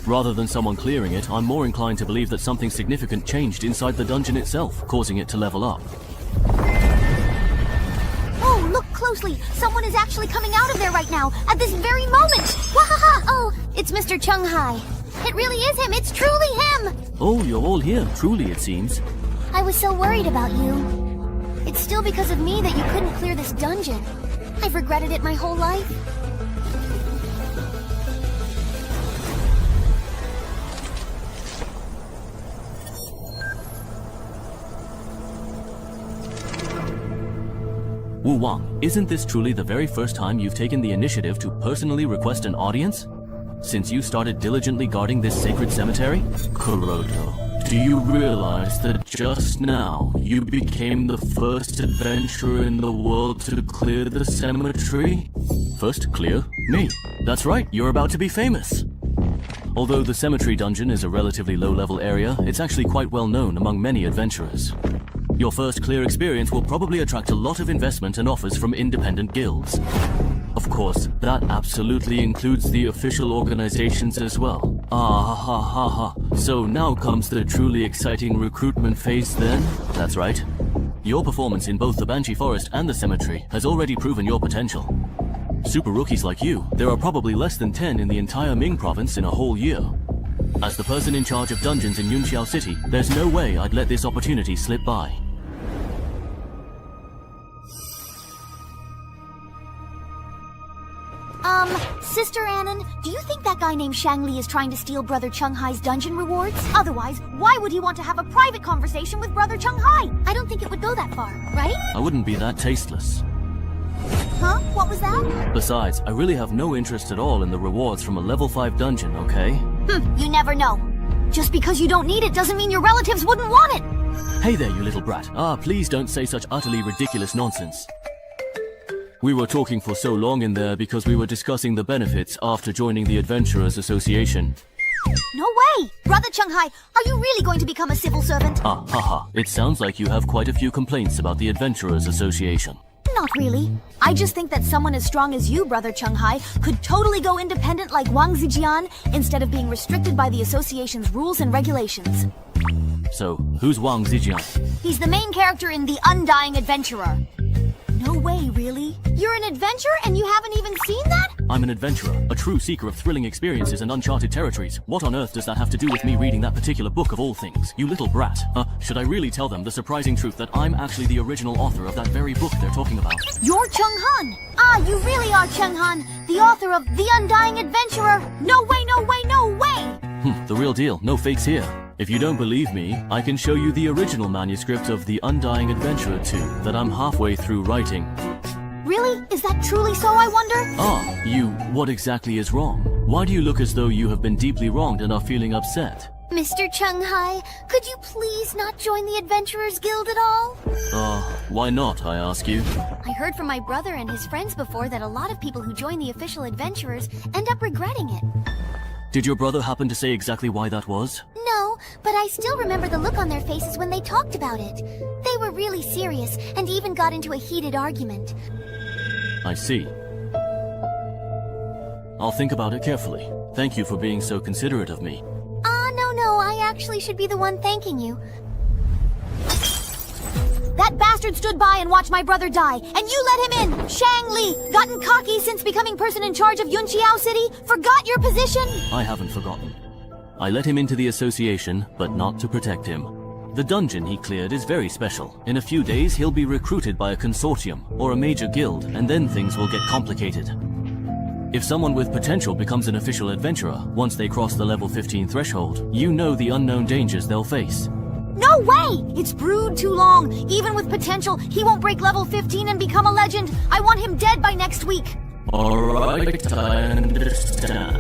Rather than someone clearing it, I'm more inclined to believe that something significant changed inside the dungeon itself, causing it to level up. Oh, look closely! Someone is actually coming out of there right now, at this very moment! Wahaha! Oh, it's Mr. Chung Hai. It really is him! It's truly him! Oh, you're all here, truly it seems. I was so worried about you. It's still because of me that you couldn't clear this dungeon. I've regretted it my whole life. Wu Wang, isn't this truly the very first time you've taken the initiative to personally request an audience? Since you started diligently guarding this sacred cemetery? Kuroto, do you realize that just now you became the first adventurer in the world to clear the cemetery? First clear? Me. That's right, you're about to be famous. Although the cemetery dungeon is a relatively low-level area, it's actually quite well known among many adventurers. Your first clear experience will probably attract a lot of investment and offers from independent guilds. Of course, that absolutely includes the official organizations as well. Ah ha ha ha. So now comes the truly exciting recruitment phase then? That's right. Your performance in both the Banshee Forest and the cemetery has already proven your potential. Super rookies like you, there are probably less than 10 in the entire Ming province in a whole year. As the person in charge of dungeons in Yunxiao City, there's no way I'd let this opportunity slip by. Sister Annan, do you think that guy named Shangli is trying to steal Brother Chung-Hai's dungeon rewards? Otherwise, why would he want to have a private conversation with Brother Chung-Hai? I don't think it would go that far, right? I wouldn't be that tasteless. Huh? What was that? Besides, I really have no interest at all in the rewards from a level 5 dungeon, okay? You never know. Just because you don't need it doesn't mean your relatives wouldn't want it. Hey there, you little brat. Please don't say such utterly ridiculous nonsense. We were talking for so long in there because we were discussing the benefits after joining the Adventurers Association. No way! Brother Chung-Hai, are you really going to become a civil servant? Haha. It sounds like you have quite a few complaints about the Adventurers Association. Not really. I just think that someone as strong as you, Brother Chung-Hai, could totally go independent like Wang Zijian instead of being restricted by the association's rules and regulations. So, who's Wang Zijian? He's the main character in The Undying Adventurer. No way, really? You're an adventurer and you haven't even seen that? I'm an adventurer, a true seeker of thrilling experiences and uncharted territories. What on earth does that have to do with me reading that particular book of all things? You little brat. Should I really tell them the surprising truth that I'm actually the original author of that very book they're talking about? You're Chung-Han! You really are Chung-Han, the author of The Undying Adventurer! No way, no way, no way! The real deal, no fakes here. If you don't believe me, I can show you the original manuscript of The Undying Adventurer 2 that I'm halfway through writing. Really? Is that truly so, I wonder? What exactly is wrong? Why do you look as though you have been deeply wronged and are feeling upset? Mr. Chung-Hai, could you please not join the Adventurers Guild at all? Why not, I ask you? I heard from my brother and his friends before that a lot of people who join the official adventurers end up regretting it. Did your brother happen to say exactly why that was? No, but I still remember the look on their faces when they talked about it. They were really serious and even got into a heated argument. I see. I'll think about it carefully. Thank you for being so considerate of me. No, I actually should be the one thanking you. That bastard stood by and watched my brother die, and you let him in! Shang Li, gotten cocky since becoming person in charge of Yunqiao City? Forgot your position? I haven't forgotten. I let him into the association, but not to protect him. The dungeon he cleared is very special. In a few days, he'll be recruited by a consortium or a major guild, and then things will get complicated. If someone with potential becomes an official adventurer, once they cross the level 15 threshold, you know the unknown dangers they'll face. No way! It's brewed too long. Even with potential, he won't break level 15 and become a legend. I want him dead by next week. Alright, I understand.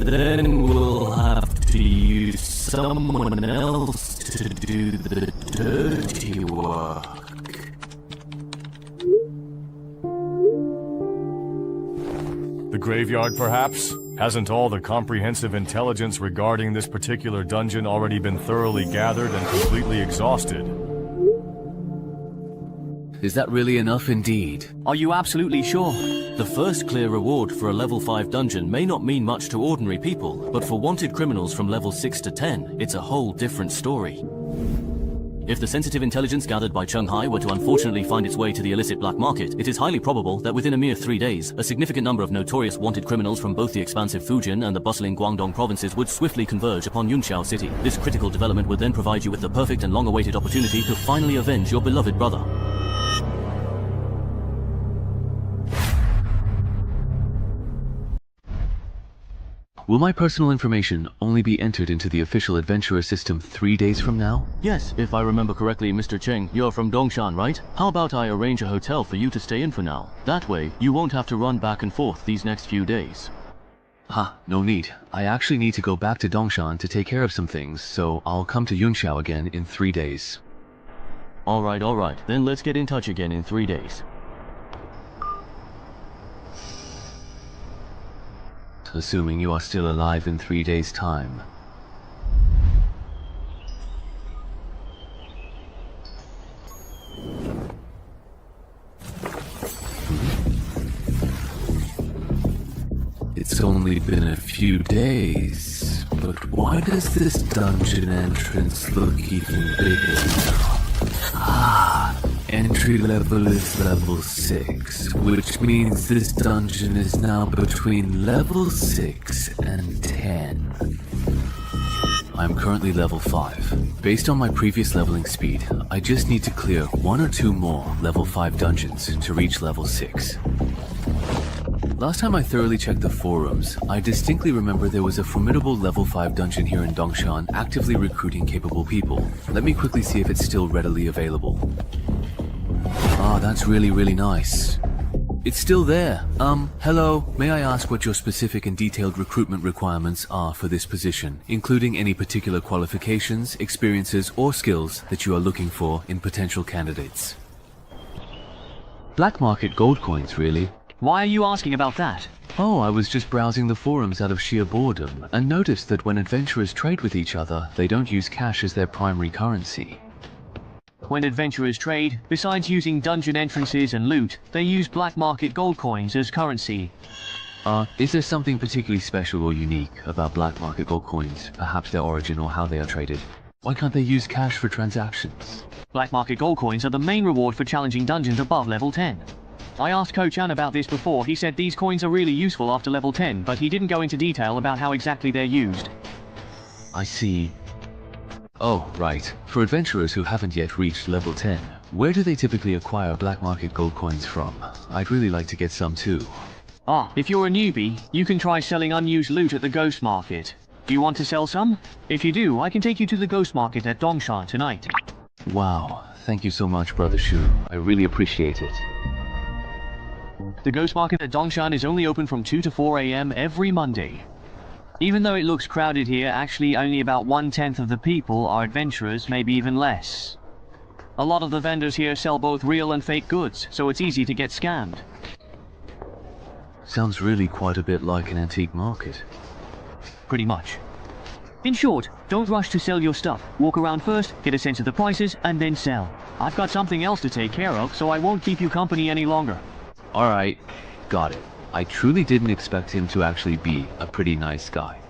Then we'll have to use someone else to do the dirty work. The graveyard, perhaps? Hasn't all the comprehensive intelligence regarding this particular dungeon already been thoroughly gathered and completely exhausted? Is that really enough indeed? Are you absolutely sure? The first clear reward for a level 5 dungeon may not mean much to ordinary people, but for wanted criminals from level 6 to 10, it's a whole different story. If the sensitive intelligence gathered by Chung-Hai were to unfortunately find its way to the illicit black market, it is highly probable that within a mere 3 days, a significant number of notorious wanted criminals from both the expansive Fujian and the bustling Guangdong provinces would swiftly converge upon Yunqiao City. This critical development would then provide you with the perfect and long-awaited opportunity to finally avenge your beloved brother. Will my personal information only be entered into the official adventurer system 3 days from now? Yes, if I remember correctly, Mr. Cheng, you're from Dongshan, right? How about I arrange a hotel for you to stay in for now? That way, you won't have to run back and forth these next few days. No need. I actually need to go back to Dongshan to take care of some things, so I'll come to Yunxiao again in 3 days. Alright. Then let's get in touch again in 3 days. assuming you are still alive in 3 days' time. It's only been a few days, but why does this dungeon entrance look even bigger now? Entry level is level 6, which means this dungeon is now between level 6 and 10. I'm currently level 5. Based on my previous leveling speed, I just need to clear 1 or 2 more level 5 dungeons to reach level 6. Last time I thoroughly checked the forums, I distinctly remember there was a formidable level 5 dungeon here in Dongshan actively recruiting capable people. Let me quickly see if it's still readily available. Ah, that's really nice. It's still there. Hello, may I ask what your specific and detailed recruitment requirements are for this position, including any particular qualifications, experiences, or skills that you are looking for in potential candidates? Black market gold coins, really. Why are you asking about that? Oh, I was just browsing the forums out of sheer boredom, and noticed that when adventurers trade with each other, they don't use cash as their primary currency. When adventurers trade, besides using dungeon entrances and loot, they use black market gold coins as currency. Is there something particularly special or unique about black market gold coins, perhaps their origin or how they are traded? Why can't they use cash for transactions? Black market gold coins are the main reward for challenging dungeons above level 10. I asked Ko-chan about this before. He said these coins are really useful after level 10, but he didn't go into detail about how exactly they're used. I see. Oh, right. For adventurers who haven't yet reached level 10, where do they typically acquire black market gold coins from? I'd really like to get some too. If you're a newbie, you can try selling unused loot at the Ghost Market. Do you want to sell some? If you do, I can take you to the Ghost Market at Dongshan tonight. Wow, thank you so much, Brother Shu. I really appreciate it. The Ghost Market at Dongshan is only open from 2 to 4 AM every Monday. Even though it looks crowded here, actually only about 1/10 of the people are adventurers, maybe even less. A lot of the vendors here sell both real and fake goods, so it's easy to get scammed. Sounds really quite a bit like an antique market. Pretty much. In short, don't rush to sell your stuff. Walk around first, get a sense of the prices, and then sell. I've got something else to take care of, so I won't keep you company any longer. Alright, got it. I truly didn't expect him to actually be a pretty nice guy.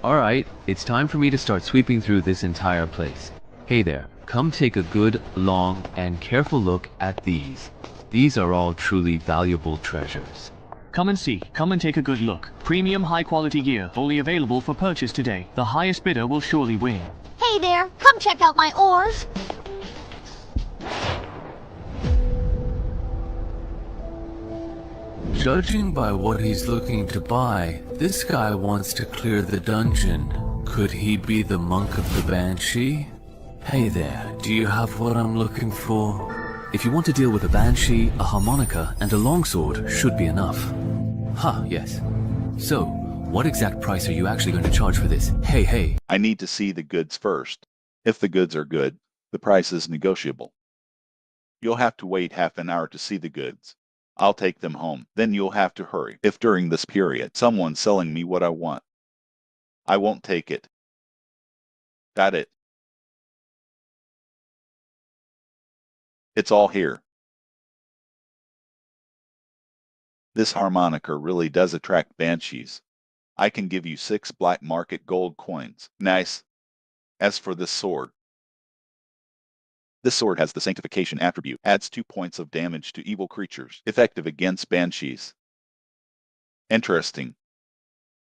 Alright, it's time for me to start sweeping through this entire place. Hey there, come take a good, long, and careful look at these. These are all truly valuable treasures. Come and see, come and take a good look. Premium high quality gear, only available for purchase today. The highest bidder will surely win. Hey there, come check out my ores. Judging by what he's looking to buy, this guy wants to clear the dungeon. Could he be the monk of the banshee? Hey there, do you have what I'm looking for? If you want to deal with a banshee, a harmonica, and a longsword should be enough. Yes. So, what exact price are you actually going to charge for this? Hey. I need to see the goods first. If the goods are good, the price is negotiable. You'll have to wait half an hour to see the goods. I'll take them home. Then you'll have to hurry. If during this period someone's selling me what I want, I won't take it. Got it? It's all here. This harmonica really does attract banshees. I can give you 6 black market gold coins. Nice. As for this sword has the sanctification attribute, adds 2 points of damage to evil creatures, effective against banshees. Interesting.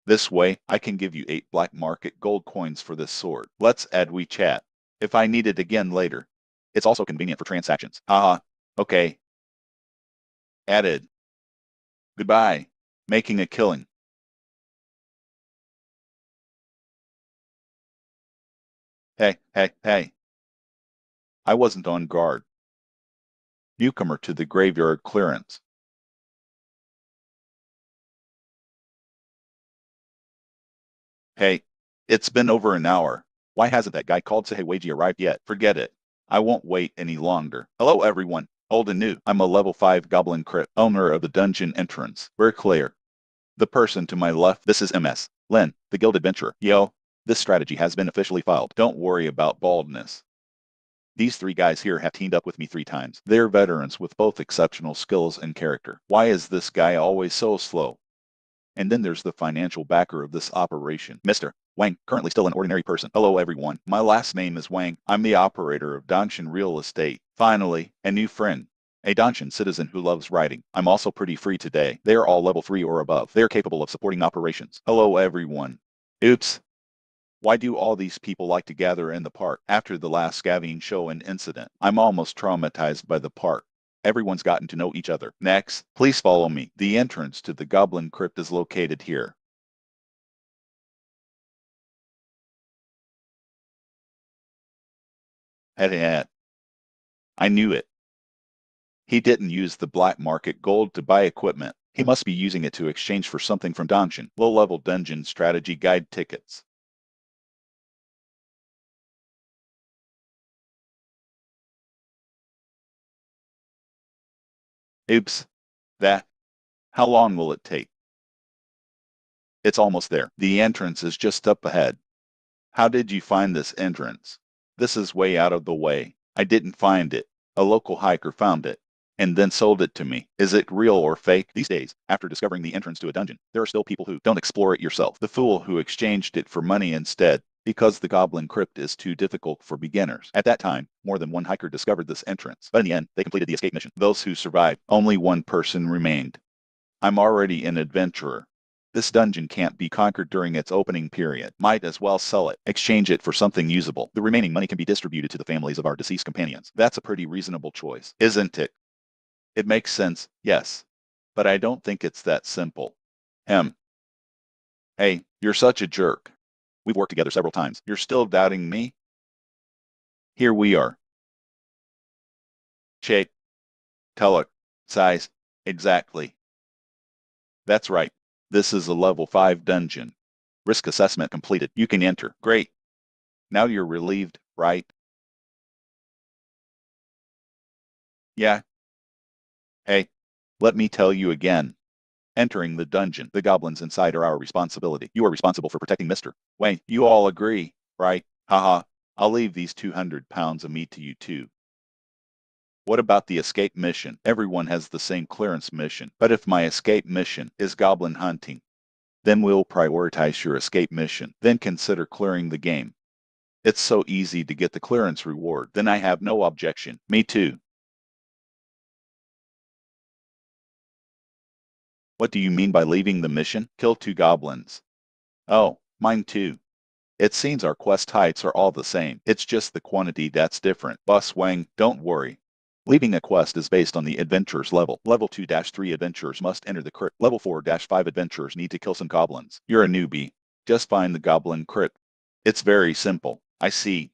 This way, I can give you 8 black market gold coins for this sword. Let's add WeChat. If I need it again later. It's also convenient for transactions. Okay. Added. Goodbye. Making a killing. Hey. I wasn't on guard. Newcomer to the graveyard clearance. Hey, it's been over an hour. Why hasn't that guy called Sahewaji arrived yet? Forget it. I won't wait any longer. Hello everyone, old and new. I'm a level 5 goblin crypt, owner of the dungeon entrance. We're clear. The person to my left, this is MS. Len, the guild adventurer. Yo, this strategy has been officially filed. Don't worry about baldness. These three guys here have teamed up with me 3 times. They're veterans with both exceptional skills and character. Why is this guy always so slow? And then there's the financial backer of this operation, Mr. Wang, currently still an ordinary person. Hello everyone, my last name is Wang. I'm the operator of Danshan Real Estate. Finally, a new friend. A Danshan citizen who loves writing. I'm also pretty free today. They are all level 3 or above. They are capable of supporting operations. Hello everyone. Oops. Why do all these people like to gather in the park after the last scavenging show and incident? I'm almost traumatized by the park. Everyone's gotten to know each other. Next, please follow me. The entrance to the goblin crypt is located here. Head. I knew it. He didn't use the black market gold to buy equipment. He must be using it to exchange for something from Danshan. Low-level dungeon strategy guide tickets. Oops. How long will it take? It's almost there. The entrance is just up ahead. How did you find this entrance? This is way out of the way. I didn't find it. A local hiker found it, and then sold it to me. Is it real or fake? These days, after discovering the entrance to a dungeon, there are still people who don't explore it yourself. The fool who exchanged it for money instead, because the goblin crypt is too difficult for beginners. At that time, more than one hiker discovered this entrance, but in the end, they completed the escape mission. Those who survived, only one person remained. I'm already an adventurer. This dungeon can't be conquered during its opening period. Might as well sell it. Exchange it for something usable. The remaining money can be distributed to the families of our deceased companions. That's a pretty reasonable choice, isn't it? It makes sense, yes. But I don't think it's that simple. Hey, you're such a jerk. We've worked together several times. You're still doubting me? Here we are. Shape. Color. Size. Exactly. That's right. This is a level 5 dungeon. Risk assessment completed. You can enter. Great. Now you're relieved, right? Yeah. Hey, let me tell you again. Entering the dungeon, the goblins inside are our responsibility. You are responsible for protecting Mr. Wayne. You all agree, right? Haha. I'll leave these 200 pounds of meat to you too. What about the escape mission? Everyone has the same clearance mission. But if my escape mission is goblin hunting, then we'll prioritize your escape mission. Then consider clearing the game. It's so easy to get the clearance reward. Then I have no objection. Me too. What do you mean by leaving the mission? Kill 2 goblins. Oh, mine too. It seems our quest heights are all the same. It's just the quantity that's different. Boss Wang, don't worry. Leaving a quest is based on the adventurer's level. Level 2-3 adventurers must enter the crypt. Level 4-5 adventurers need to kill some goblins. You're a newbie. Just find the goblin crypt. It's very simple. I see.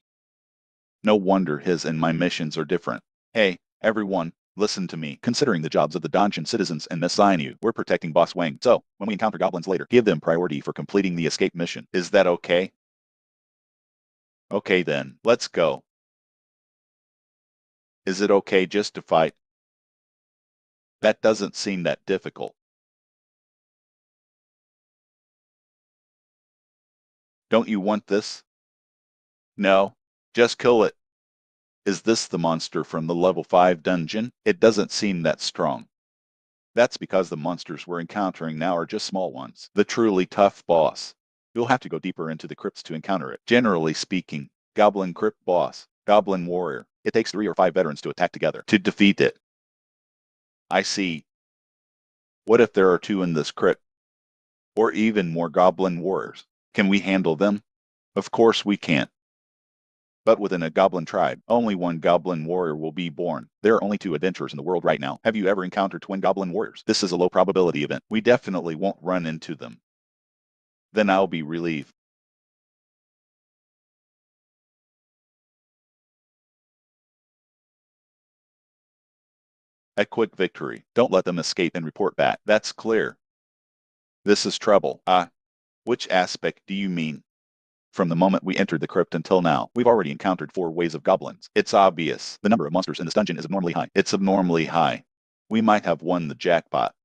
No wonder his and my missions are different. Hey, everyone, listen to me. Considering the jobs of the Danshan citizens and assign you, we're protecting Boss Wang. So, when we encounter goblins later, give them priority for completing the escape mission. Is that okay? Okay then, let's go. Is it okay just to fight? That doesn't seem that difficult. Don't you want this? No, just kill it. Is this the monster from the level 5 dungeon? It doesn't seem that strong. That's because the monsters we're encountering now are just small ones. The truly tough boss. You'll have to go deeper into the crypts to encounter it. Generally speaking, goblin crypt boss, goblin warrior. It takes 3 or 5 veterans to attack together to defeat it. I see. What if there are 2 in this crypt? Or even more goblin warriors? Can we handle them? Of course we can't. But within a goblin tribe, only 1 goblin warrior will be born. There are only 2 adventurers in the world right now. Have you ever encountered twin goblin warriors? This is a low probability event. We definitely won't run into them. Then I'll be relieved. A quick victory. Don't let them escape and report back. That's clear. This is trouble. Which aspect do you mean? From the moment we entered the crypt until now, we've already encountered 4 waves of goblins. It's obvious. The number of monsters in this dungeon is abnormally high. It's abnormally high. We might have won the jackpot.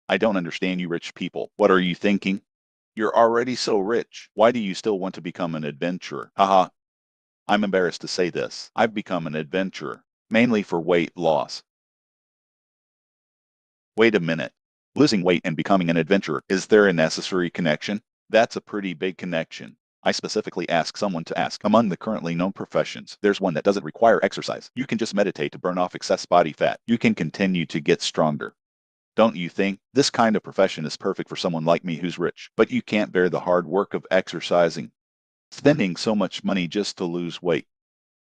I don't understand you rich people. What are you thinking? You're already so rich. Why do you still want to become an adventurer? Haha. I'm embarrassed to say this. I've become an adventurer, mainly for weight loss. Wait a minute. Losing weight and becoming an adventurer, is there a necessary connection? That's a pretty big connection. I specifically ask someone to ask. Among the currently known professions, there's one that doesn't require exercise. You can just meditate to burn off excess body fat. You can continue to get stronger. Don't you think? This kind of profession is perfect for someone like me who's rich, but you can't bear the hard work of exercising. Spending so much money just to lose weight.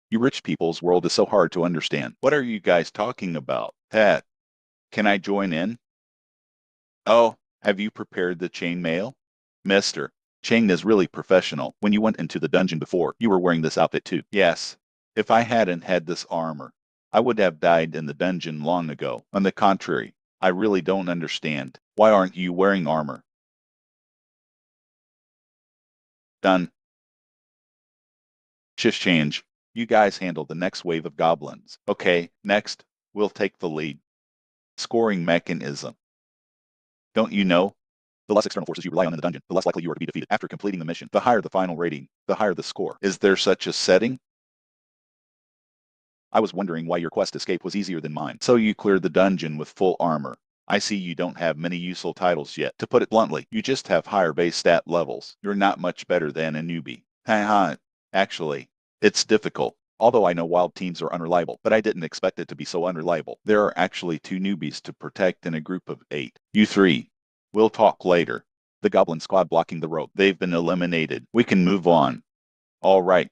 You rich people's world is so hard to understand. What are you guys talking about? Pat, can I join in? Oh, have you prepared the chainmail? Mister, Chang is really professional. When you went into the dungeon before, you were wearing this outfit too. Yes. If I hadn't had this armor, I would have died in the dungeon long ago. On the contrary, I really don't understand. Why aren't you wearing armor? Done. Shift change. You guys handle the next wave of goblins. Okay, next, we'll take the lead. Scoring mechanism. Don't you know? The less external forces you rely on in the dungeon, the less likely you are to be defeated. After completing the mission, the higher the final rating, the higher the score. Is there such a setting? I was wondering why your quest escape was easier than mine. So you cleared the dungeon with full armor. I see you don't have many useful titles yet. To put it bluntly, you just have higher base stat levels. You're not much better than a newbie. Haha. Actually, it's difficult. Although I know wild teams are unreliable, but I didn't expect it to be so unreliable. There are actually 2 newbies to protect in a group of 8. You 3. We'll talk later. The goblin squad blocking the road. They've been eliminated. We can move on. All right.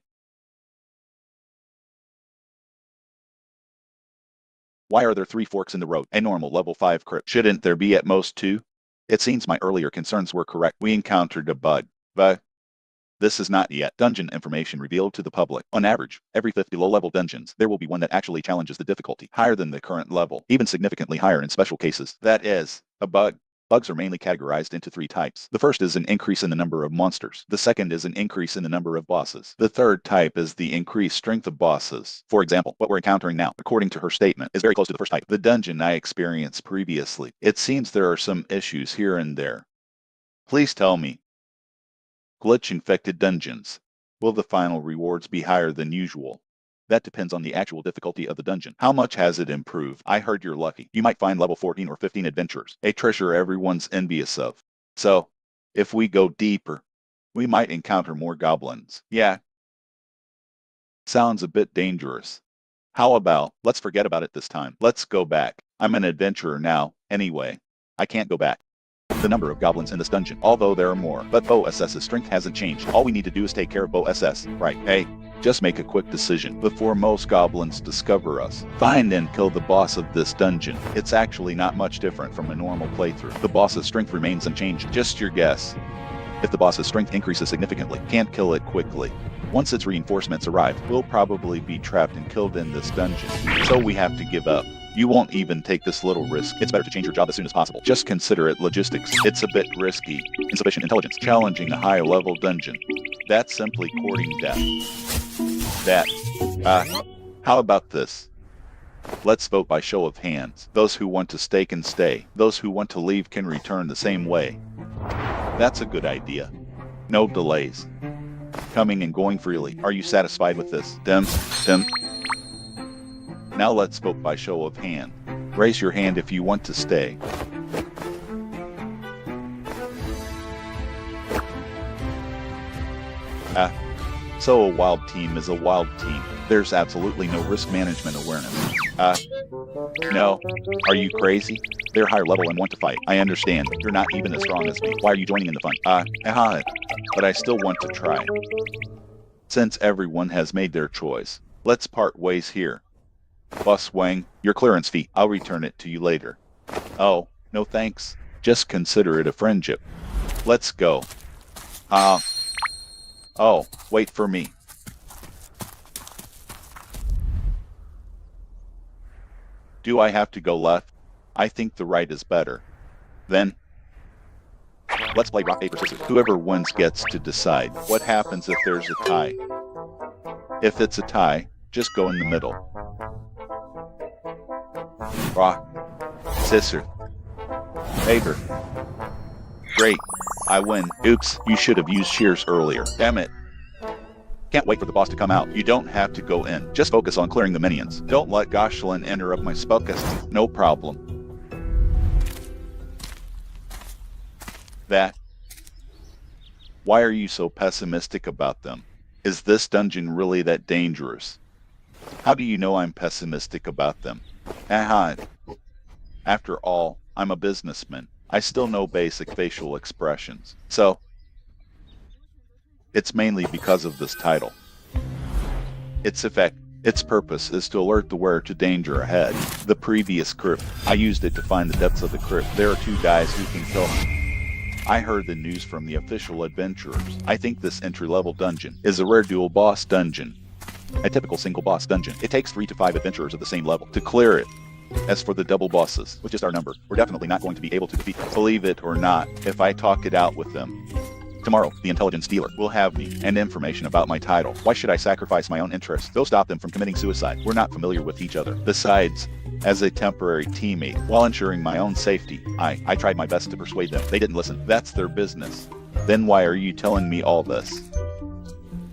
Why are there 3 forks in the road? A normal level 5 crypt. Shouldn't there be at most 2? It seems my earlier concerns were correct. We encountered a bug. But this is not yet dungeon information revealed to the public. On average, every 50 low-level dungeons, there will be one that actually challenges the difficulty higher than the current level, even significantly higher in special cases. That is, a bug. Bugs are mainly categorized into 3 types. The first is an increase in the number of monsters. The second is an increase in the number of bosses. The third type is the increased strength of bosses. For example, what we're encountering now, according to her statement, is very close to the first type. The dungeon I experienced previously. It seems there are some issues here and there. Please tell me. Glitch-infected dungeons. Will the final rewards be higher than usual? That depends on the actual difficulty of the dungeon. How much has it improved? I heard you're lucky. You might find level 14 or 15 adventurers, a treasure everyone's envious of. So, if we go deeper, we might encounter more goblins. Yeah. Sounds a bit dangerous. How about, let's forget about it this time. Let's go back. I'm an adventurer now, anyway. I can't go back. The number of goblins in this dungeon, although there are more, but Bo SS's strength hasn't changed. All we need to do is take care of Bo SS, right? Hey. Just make a quick decision before most goblins discover us. Find and kill the boss of this dungeon. It's actually not much different from a normal playthrough. The boss's strength remains unchanged. Just your guess. If the boss's strength increases significantly, can't kill it quickly. Once its reinforcements arrive, we'll probably be trapped and killed in this dungeon. So we have to give up. You won't even take this little risk. It's better to change your job as soon as possible. Just consider it logistics. It's a bit risky. Insufficient intelligence. Challenging a high-level dungeon. That's simply courting death. How about this? Let's vote by show of hands. Those who want to stay can stay. Those who want to leave can return the same way. That's a good idea. No delays. Coming and going freely. Are you satisfied with this? Dem. Now let's vote by show of hand. Raise your hand if you want to stay. So a wild team is a wild team. There's absolutely no risk management awareness. No. Are you crazy? They're higher level and want to fight. I understand. You're not even as strong as me. Why are you joining in the fun? But I still want to try. Since everyone has made their choice, let's part ways here. Boss Wang, your clearance fee. I'll return it to you later. Oh, no thanks. Just consider it a friendship. Let's go. Oh, wait for me. Do I have to go left? I think the right is better. Then, let's play rock, paper, scissors. Whoever wins gets to decide. What happens if there's a tie? If it's a tie, just go in the middle. Rock, scissors. Baker. Great. I win. Oops, you should have used shears earlier. Damn it. Can't wait for the boss to come out. You don't have to go in. Just focus on clearing the minions. Don't let Goshlin interrupt my spellcasting. No problem. That. Why are you so pessimistic about them? Is this dungeon really that dangerous? How do you know I'm pessimistic about them? Aha. After all, I'm a businessman. I still know basic facial expressions. So, it's mainly because of this title. Its effect, its purpose is to alert the wearer to danger ahead. The previous crypt, I used it to find the depths of the crypt. There are 2 guys who can kill me. I heard the news from the official adventurers. I think this entry-level dungeon is a rare dual boss dungeon. A typical single boss dungeon. It takes 3 to 5 adventurers of the same level to clear it. As for the double bosses, with just our number, we're definitely not going to be able to defeat them. Believe it or not, if I talk it out with them. Tomorrow, the intelligence dealer will have me and information about my title. Why should I sacrifice my own interests? Go stop them from committing suicide. We're not familiar with each other. Besides, as a temporary teammate, while ensuring my own safety, I tried my best to persuade them. They didn't listen. That's their business. Then why are you telling me all this?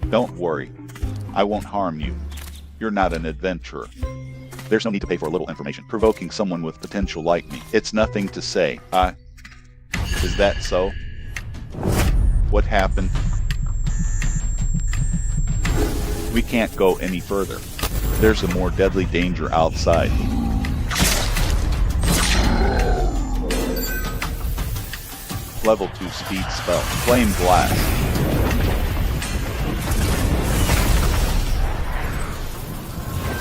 Don't worry. I won't harm you. You're not an adventurer. There's no need to pay for a little information. Provoking someone with potential like me. It's nothing to say. Is that so? What happened? We can't go any further. There's a more deadly danger outside. Level 2 speed spell. Flame Blast.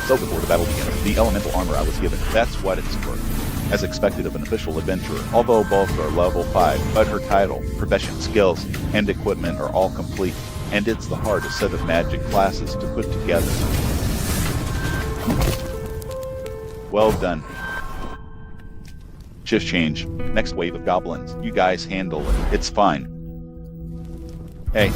So before the battle began, the elemental armor I was given, that's what it's worth. As expected of an official adventurer, although both are level 5, but her title, profession, skills, and equipment are all complete, and it's the hardest set of magic classes to put together. Well done. Shift change. Next wave of goblins. You guys handle it. It's fine. Hey.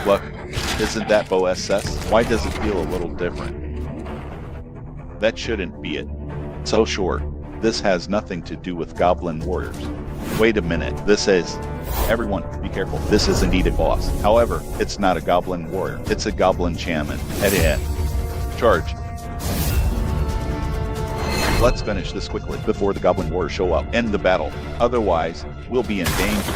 Look, isn't that Bo SS? Why does it feel a little different? That shouldn't be it. So sure, this has nothing to do with goblin warriors. Wait a minute, this is... Everyone, be careful, this is indeed a boss. However, it's not a goblin warrior, it's a goblin shaman. Head. Charge. Let's finish this quickly before the goblin warriors show up. End the battle, otherwise, we'll be in danger.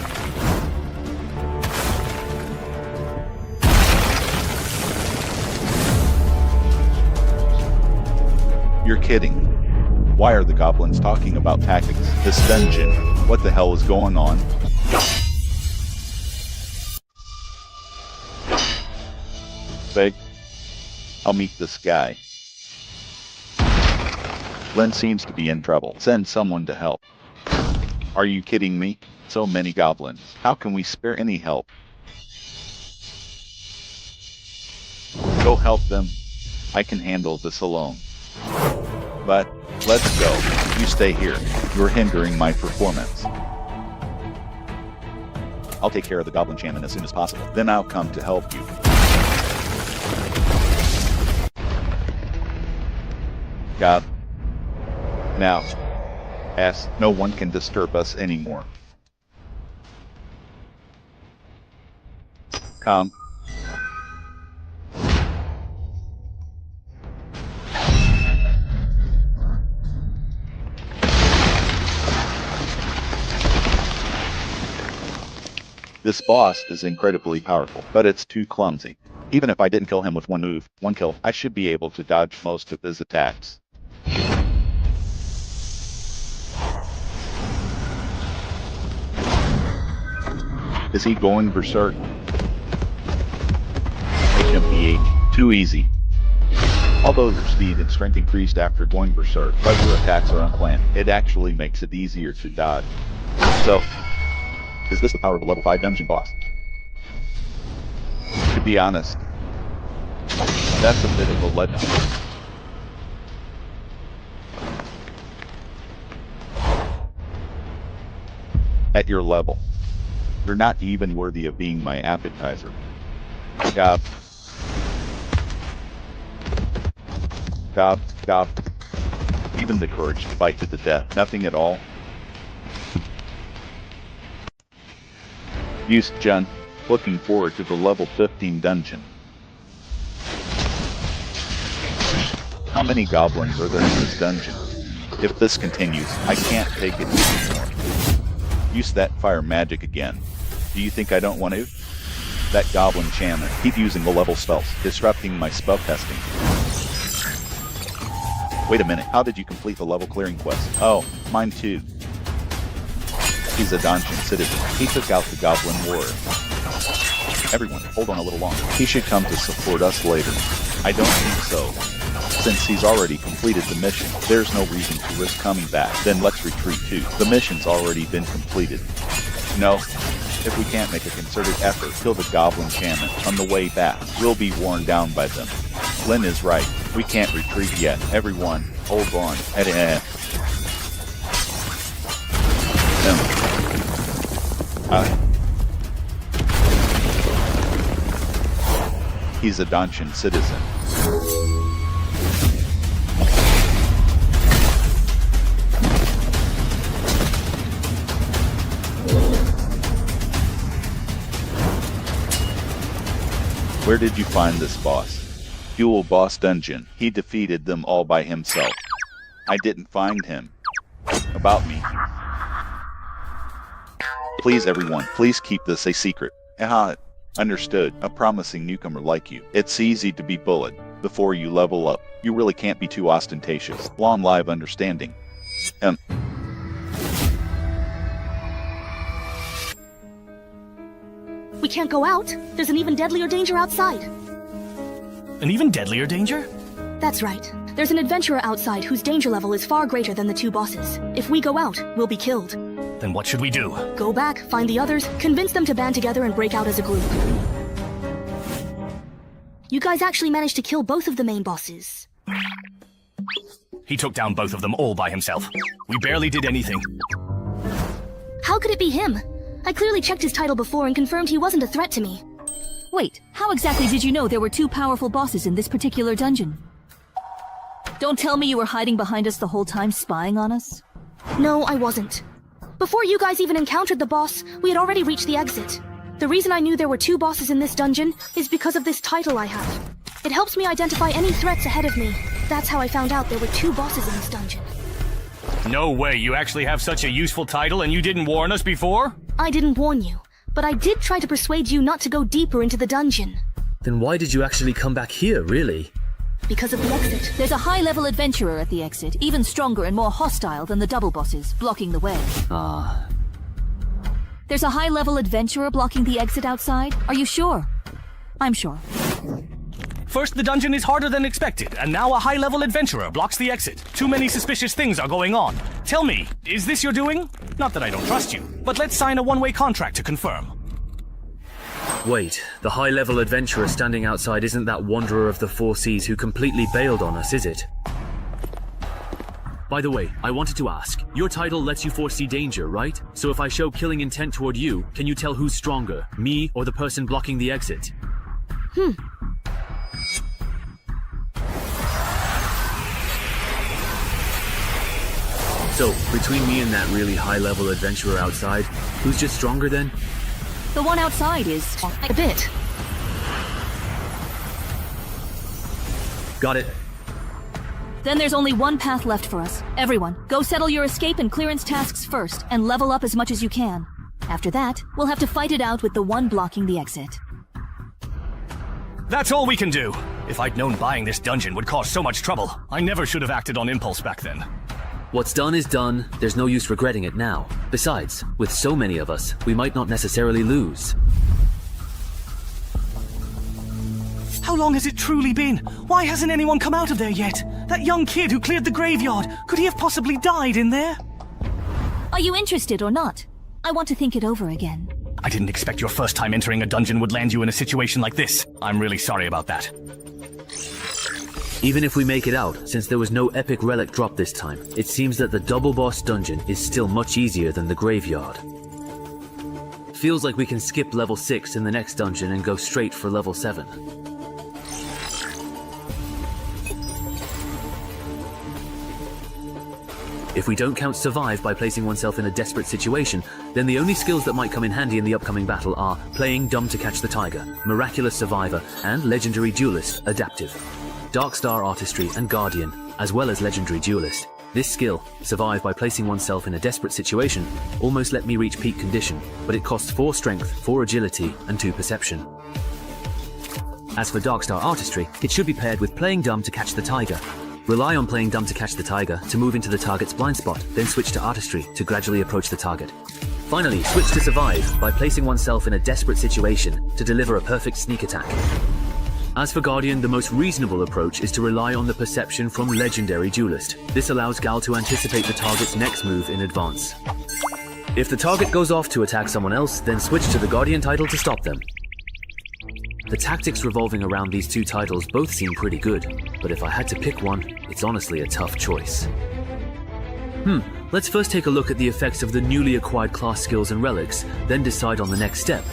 You're kidding. Why are the goblins talking about tactics? This dungeon. What the hell is going on? Beg. I'll meet this guy. Len seems to be in trouble. Send someone to help. Are you kidding me? So many goblins. How can we spare any help? Go help them. I can handle this alone. But, let's go. You stay here. You're hindering my performance. I'll take care of the goblin shaman as soon as possible. Then I'll come to help you. God. Now. No one can disturb us anymore. Come. This boss is incredibly powerful, but it's too clumsy. Even if I didn't kill him with one move, one kill, I should be able to dodge most of his attacks. Is he going berserk? HMPH, too easy. Although your speed and strength increased after going berserk, but your attacks are unplanned, it actually makes it easier to dodge. So, is this the power of a level 5 dungeon boss? To be honest, that's a bit of a letdown. At your level, you're not even worthy of being my appetizer. Gob. Gob, gob. Even the courage to fight to the death. Nothing at all. Use Jun. Looking forward to the level 15 dungeon. How many goblins are there in this dungeon? If this continues, I can't take it anymore. Use that fire magic again. Do you think I don't want to? That goblin shaman. Keep using the level spells, disrupting my spell testing. Wait a minute, how did you complete the level clearing quest? Oh, mine too. He's a dungeon citizen. He took out the goblin warrior. Everyone, hold on a little longer. He should come to support us later. I don't think so. Since he's already completed the mission, there's no reason to risk coming back. Then let's retreat too. The mission's already been completed. No, if we can't make a concerted effort, kill the goblin shaman on the way back. We'll be worn down by them. Lynn is right. We can't retreat yet. Everyone, hold on. He's a dungeon citizen. Where did you find this boss? Dual boss dungeon. He defeated them all by himself. I didn't find him. About me. Please everyone, please keep this a secret. Understood. A promising newcomer like you. It's easy to be bullied before you level up. You really can't be too ostentatious. Long live understanding. We can't go out. There's an even deadlier danger outside. An even deadlier danger? That's right. There's an adventurer outside whose danger level is far greater than the two bosses. If we go out, we'll be killed. Then what should we do? Go back, find the others, convince them to band together and break out as a group. You guys actually managed to kill both of the main bosses. He took down both of them all by himself. We barely did anything. How could it be him? I clearly checked his title before and confirmed he wasn't a threat to me. Wait, how exactly did you know there were two powerful bosses in this particular dungeon? Don't tell me you were hiding behind us the whole time, spying on us? No, I wasn't. Before you guys even encountered the boss, we had already reached the exit. The reason I knew there were two bosses in this dungeon is because of this title I have. It helps me identify any threats ahead of me. That's how I found out there were two bosses in this dungeon. No way, you actually have such a useful title and you didn't warn us before? I didn't warn you, but I did try to persuade you not to go deeper into the dungeon. Then why did you actually come back here, really? Because of the exit. There's a high-level adventurer at the exit, even stronger and more hostile than the double bosses, blocking the way. Ah. There's a high-level adventurer blocking the exit outside? Are you sure? I'm sure. First, the dungeon is harder than expected, and now a high-level adventurer blocks the exit. Too many suspicious things are going on. Tell me, is this your doing? Not that I don't trust you, but let's sign a one-way contract to confirm. Wait, the high-level adventurer standing outside isn't that wanderer of the four seas who completely bailed on us, is it? By the way, I wanted to ask, your title lets you foresee danger, right? So if I show killing intent toward you, can you tell who's stronger, me or the person blocking the exit? So, between me and that really high-level adventurer outside, who's just stronger then? The one outside is a bit. Got it. Then there's only one path left for us. Everyone, go settle your escape and clearance tasks first, and level up as much as you can. After that, we'll have to fight it out with the one blocking the exit. That's all we can do. If I'd known buying this dungeon would cause so much trouble, I never should have acted on impulse back then. What's done is done. There's no use regretting it now. Besides, with so many of us, we might not necessarily lose. How long has it truly been? Why hasn't anyone come out of there yet? That young kid who cleared the graveyard, could he have possibly died in there? Are you interested or not? I want to think it over again. I didn't expect your first time entering a dungeon would land you in a situation like this. I'm really sorry about that. Even if we make it out, since there was no epic relic drop this time, it seems that the double boss dungeon is still much easier than the graveyard. feels like we can skip level 6 in the next dungeon and go straight for level 7. If we don't count survive by placing oneself in a desperate situation, then the only skills that might come in handy in the upcoming battle are playing dumb to catch the tiger, miraculous survivor, and legendary duelist, adaptive. Dark Star Artistry and Guardian, as well as legendary duelist. This skill, survive by placing oneself in a desperate situation, almost let me reach peak condition, but it costs 4 strength, 4 agility, and 2 perception. As for Dark Star Artistry, it should be paired with playing dumb to catch the tiger. Rely on playing dumb to catch the tiger to move into the target's blind spot, then switch to artistry to gradually approach the target. Finally, switch to survive by placing oneself in a desperate situation to deliver a perfect sneak attack. As for Guardian, the most reasonable approach is to rely on the perception from legendary duelist. This allows Gal to anticipate the target's next move in advance. If the target goes off to attack someone else, then switch to the Guardian title to stop them. The tactics revolving around these two titles both seem pretty good, but if I had to pick one, it's honestly a tough choice. Let's first take a look at the effects of the newly acquired class skills and relics, then decide on the next step.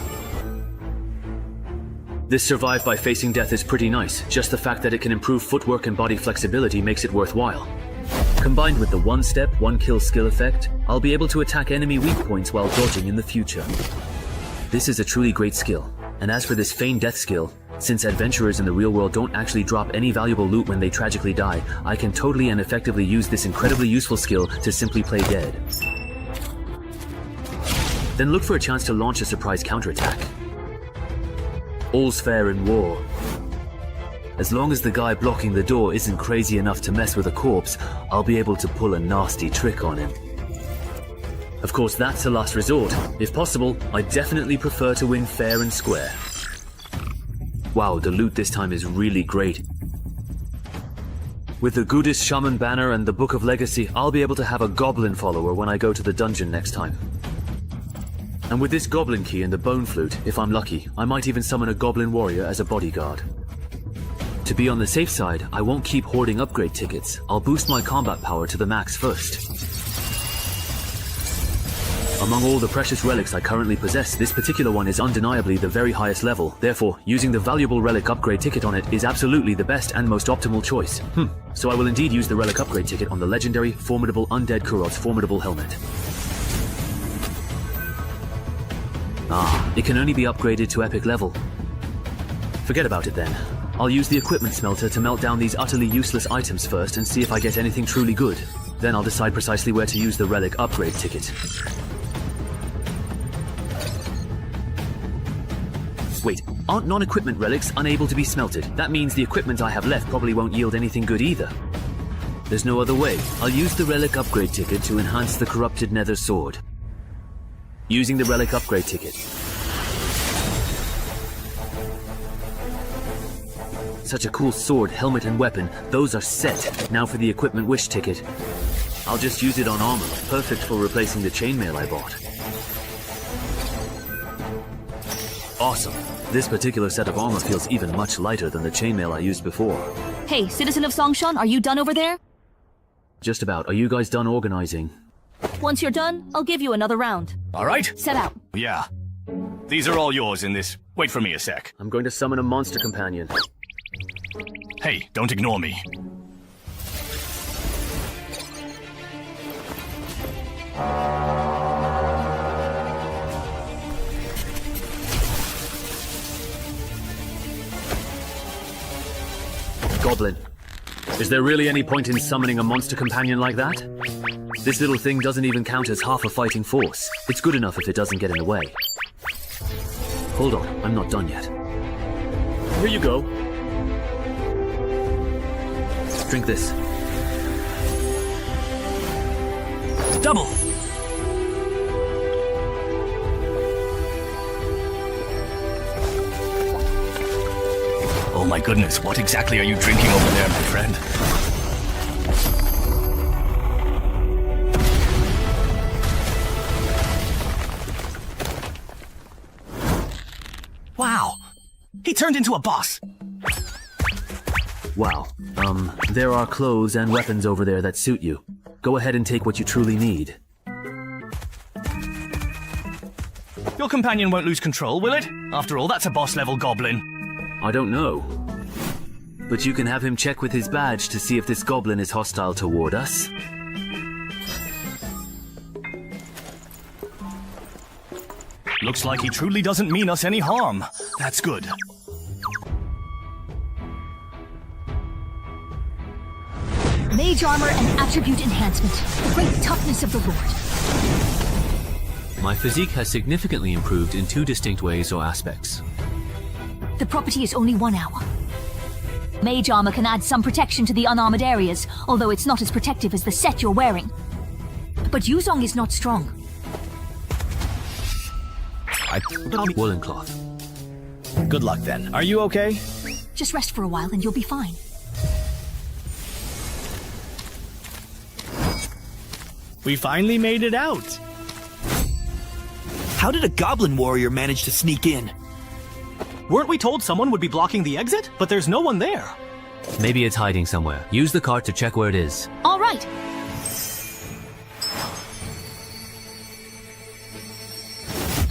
This survive by facing death is pretty nice, just the fact that it can improve footwork and body flexibility makes it worthwhile. Combined with the one step, one kill skill effect, I'll be able to attack enemy weak points while dodging in the future. This is a truly great skill. And as for this feigned death skill, since adventurers in the real world don't actually drop any valuable loot when they tragically die, I can totally and effectively use this incredibly useful skill to simply play dead. Then look for a chance to launch a surprise counterattack. All's fair in war. As long as the guy blocking the door isn't crazy enough to mess with a corpse, I'll be able to pull a nasty trick on him. Of course, that's a last resort. If possible, I definitely prefer to win fair and square. Wow, the loot this time is really great. With the Goodest Shaman banner and the Book of Legacy, I'll be able to have a goblin follower when I go to the dungeon next time. And with this goblin key and the bone flute, if I'm lucky, I might even summon a goblin warrior as a bodyguard. To be on the safe side, I won't keep hoarding upgrade tickets. I'll boost my combat power to the max first. Among all the precious relics I currently possess, this particular one is undeniably the very highest level. Therefore, using the valuable relic upgrade ticket on it is absolutely the best and most optimal choice. So I will indeed use the relic upgrade ticket on the legendary, formidable undead Kurot's formidable helmet. It can only be upgraded to epic level. Forget about it then. I'll use the equipment smelter to melt down these utterly useless items first and see if I get anything truly good. Then I'll decide precisely where to use the relic upgrade ticket. Wait, aren't non-equipment relics unable to be smelted? That means the equipment I have left probably won't yield anything good either. There's no other way. I'll use the relic upgrade ticket to enhance the corrupted nether sword. Using the relic upgrade ticket. Such a cool sword, helmet, and weapon. Those are set. Now for the equipment wish ticket. I'll just use it on armor. Perfect for replacing the chainmail I bought. Awesome. This particular set of armor feels even much lighter than the chainmail I used before. Hey, citizen of Songshan, are you done over there? Just about. Are you guys done organizing? Once you're done, I'll give you another round. All right. Set out. Yeah. These are all yours in this. Wait for me a sec. I'm going to summon a monster companion. Hey, don't ignore me. Goblin. Is there really any point in summoning a monster companion like that? This little thing doesn't even count as half a fighting force. It's good enough if it doesn't get in the way. Hold on, I'm not done yet. Here you go. Drink this. Double! Oh my goodness, what exactly are you drinking over there, my friend? Wow! He turned into a boss! Wow. There are clothes and weapons over there that suit you. Go ahead and take what you truly need. Your companion won't lose control, will it? After all, that's a boss-level goblin. I don't know. But you can have him check with his badge to see if this goblin is hostile toward us. Looks like he truly doesn't mean us any harm. That's good. Mage armor and attribute enhancement. The great toughness of the Lord. My physique has significantly improved in 2 distinct ways or aspects. The property is only 1 hour. Mage armor can add some protection to the unarmored areas, although it's not as protective as the set you're wearing. But Yuzong is not strong. Woolen cloth. Good luck then. Are you okay? Just rest for a while and you'll be fine. We finally made it out. How did a goblin warrior manage to sneak in? Weren't we told someone would be blocking the exit? But there's no one there. Maybe it's hiding somewhere. Use the cart to check where it is. All right.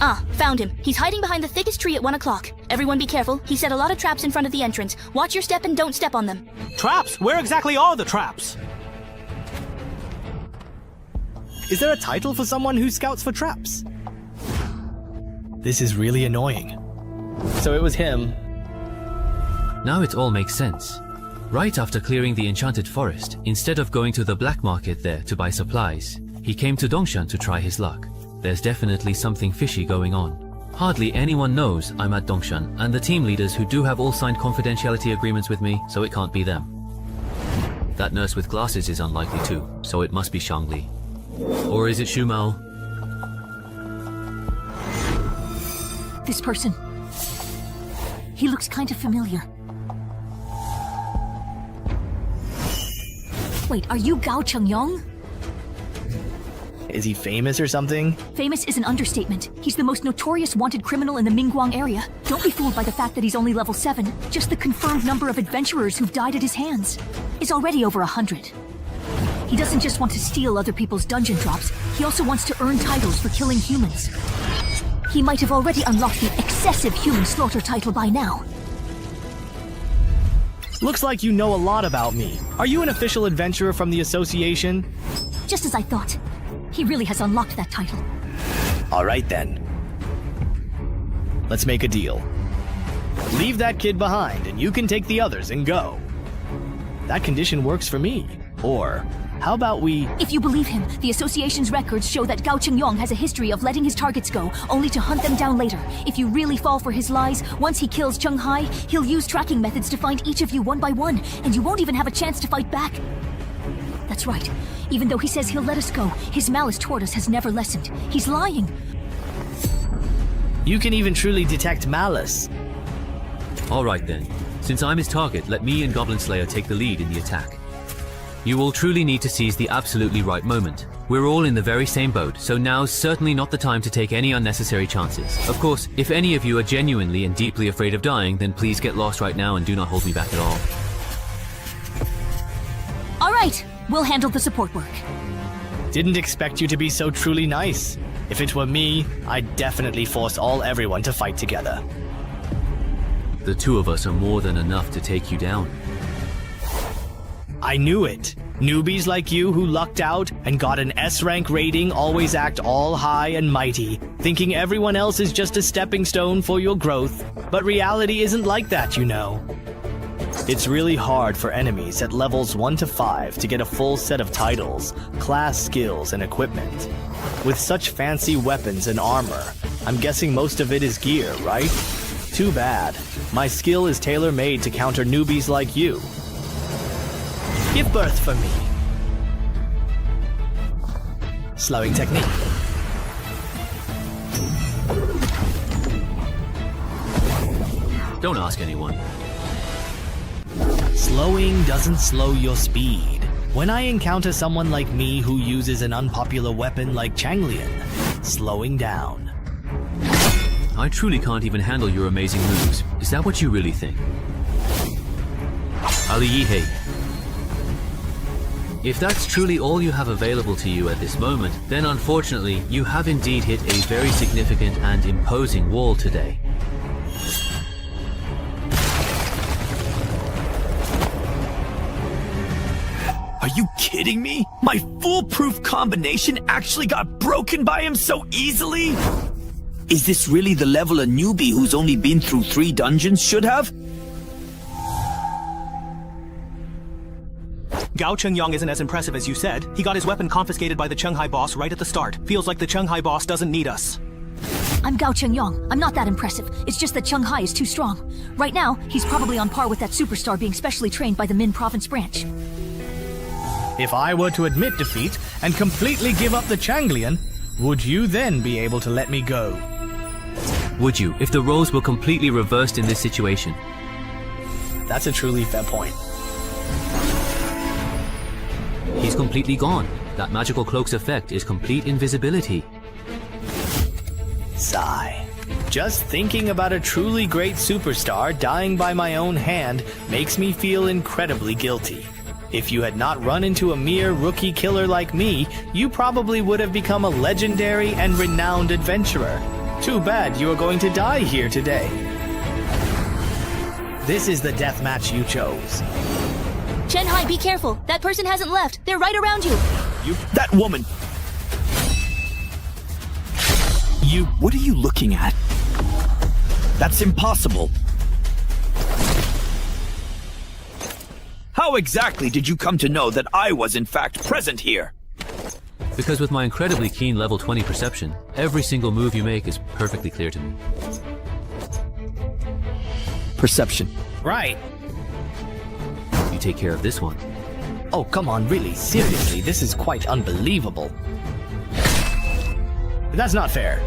Ah, found him. He's hiding behind the thickest tree at 1 o'clock. Everyone be careful. He set a lot of traps in front of the entrance. Watch your step and don't step on them. Traps? Where exactly are the traps? Is there a title for someone who scouts for traps? This is really annoying. So it was him. Now it all makes sense. Right after clearing the enchanted forest, instead of going to the black market there to buy supplies, he came to Dongshan to try his luck. There's definitely something fishy going on. Hardly anyone knows I'm at Dongshan, and the team leaders who do have all signed confidentiality agreements with me, so it can't be them. That nurse with glasses is unlikely too, so it must be Shangli. Or is it Shumao? This person. He looks kind of familiar. Wait, are you Gao Chengyong? Is he famous or something? Famous is an understatement. He's the most notorious wanted criminal in the Mingguang area. Don't be fooled by the fact that he's only level 7. Just the confirmed number of adventurers who've died at his hands is already over 100. He doesn't just want to steal other people's dungeon drops, he also wants to earn titles for killing humans. He might have already unlocked the excessive human slaughter title by now. Looks like you know a lot about me. Are you an official adventurer from the association? Just as I thought. He really has unlocked that title. All right then. Let's make a deal. Leave that kid behind and you can take the others and go. That condition works for me. Or how about we... If you believe him, the association's records show that Gao Chengyong has a history of letting his targets go, only to hunt them down later. If you really fall for his lies, once he kills Cheng Hai, he'll use tracking methods to find each of you one by one, and you won't even have a chance to fight back. That's right. Even though he says he'll let us go, his malice toward us has never lessened. He's lying. You can even truly detect malice. Alright then. Since I'm his target, let me and Goblin Slayer take the lead in the attack. You will truly need to seize the absolutely right moment. We're all in the very same boat, so now's certainly not the time to take any unnecessary chances. Of course, if any of you are genuinely and deeply afraid of dying, then please get lost right now and do not hold me back at all. Alright, we'll handle the support work. Didn't expect you to be so truly nice. If it were me, I'd definitely force everyone to fight together. The two of us are more than enough to take you down. I knew it. Newbies like you who lucked out and got an S-rank rating always act all high and mighty, thinking everyone else is just a stepping stone for your growth. But reality isn't like that, you know. It's really hard for enemies at levels 1 to 5 to get a full set of titles, class skills, and equipment. With such fancy weapons and armor, I'm guessing most of it is gear, right? Too bad. My skill is tailor-made to counter newbies like you. Give birth for me. Slowing technique. Don't ask anyone. Slowing doesn't slow your speed. When I encounter someone like me who uses an unpopular weapon like Changlian, slowing down. I truly can't even handle your amazing moves. Is that what you really think? Ali Yihei. If that's truly all you have available to you at this moment, then unfortunately, you have indeed hit a very significant and imposing wall today. Are you kidding me? My foolproof combination actually got broken by him so easily? Is this really the level a newbie who's only been through 3 dungeons should have? Gao Chengyang isn't as impressive as you said. He got his weapon confiscated by the Chenghai boss right at the start. Feels like the Chenghai boss doesn't need us. I'm Gao Chengyang. I'm not that impressive. It's just that Chenghai is too strong. Right now, he's probably on par with that superstar being specially trained by the Min province branch. If I were to admit defeat and completely give up the Changlian, would you then be able to let me go? Would you, if the roles were completely reversed in this situation? That's a truly fair point. He's completely gone. That magical cloak's effect is complete invisibility. Sigh. Just thinking about a truly great superstar dying by my own hand makes me feel incredibly guilty. If you had not run into a mere rookie killer like me, you probably would have become a legendary and renowned adventurer. Too bad you are going to die here today. This is the death match you chose. Chenghai, be careful. That person hasn't left. They're right around you. That woman! What are you looking at? That's impossible. How exactly did you come to know that I was in fact present here? Because with my incredibly keen level 20 perception, every single move you make is perfectly clear to me. Perception. Right. You take care of this one. Oh, come on, really, seriously, this is quite unbelievable. That's not fair.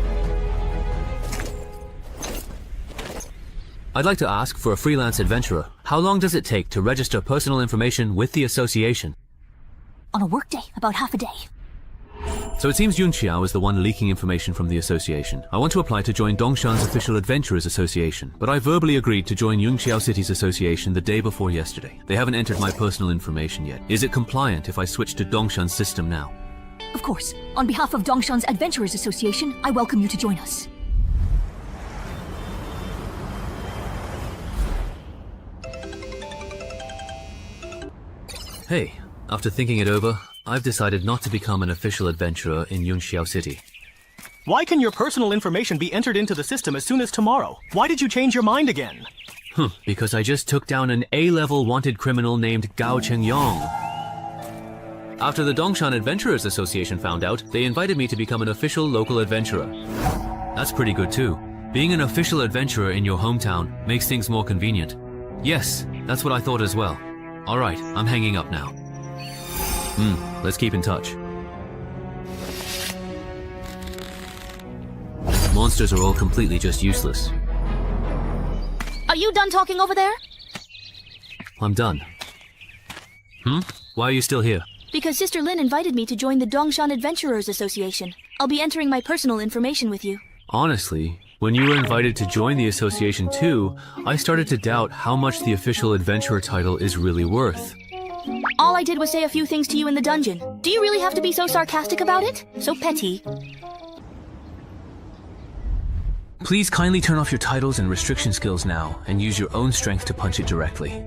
I'd like to ask for a freelance adventurer. How long does it take to register personal information with the association? On a workday, about half a day. So it seems Yunqiao is the one leaking information from the association. I want to apply to join Dongshan's official Adventurers Association, but I verbally agreed to join Yunqiao City's association the day before yesterday. They haven't entered my personal information yet. Is it compliant if I switch to Dongshan's system now? Of course. On behalf of Dongshan's Adventurers Association, I welcome you to join us. Hey, after thinking it over, I've decided not to become an official adventurer in Yunqiao City. Why can your personal information be entered into the system as soon as tomorrow? Why did you change your mind again? Because I just took down an A-level wanted criminal named Gao Chengyang. After the Dongshan Adventurers Association found out, they invited me to become an official local adventurer. That's pretty good too. Being an official adventurer in your hometown makes things more convenient. Yes, that's what I thought as well. Alright, I'm hanging up now. Let's keep in touch. Monsters are all completely just useless. Are you done talking over there? I'm done. Why are you still here? Because Sister Lin invited me to join the Dongshan Adventurers Association. I'll be entering my personal information with you. Honestly, when you were invited to join the association too, I started to doubt how much the official adventurer title is really worth. All I did was say a few things to you in the dungeon. Do you really have to be so sarcastic about it? So petty. Please kindly turn off your titles and restriction skills now, and use your own strength to punch it directly.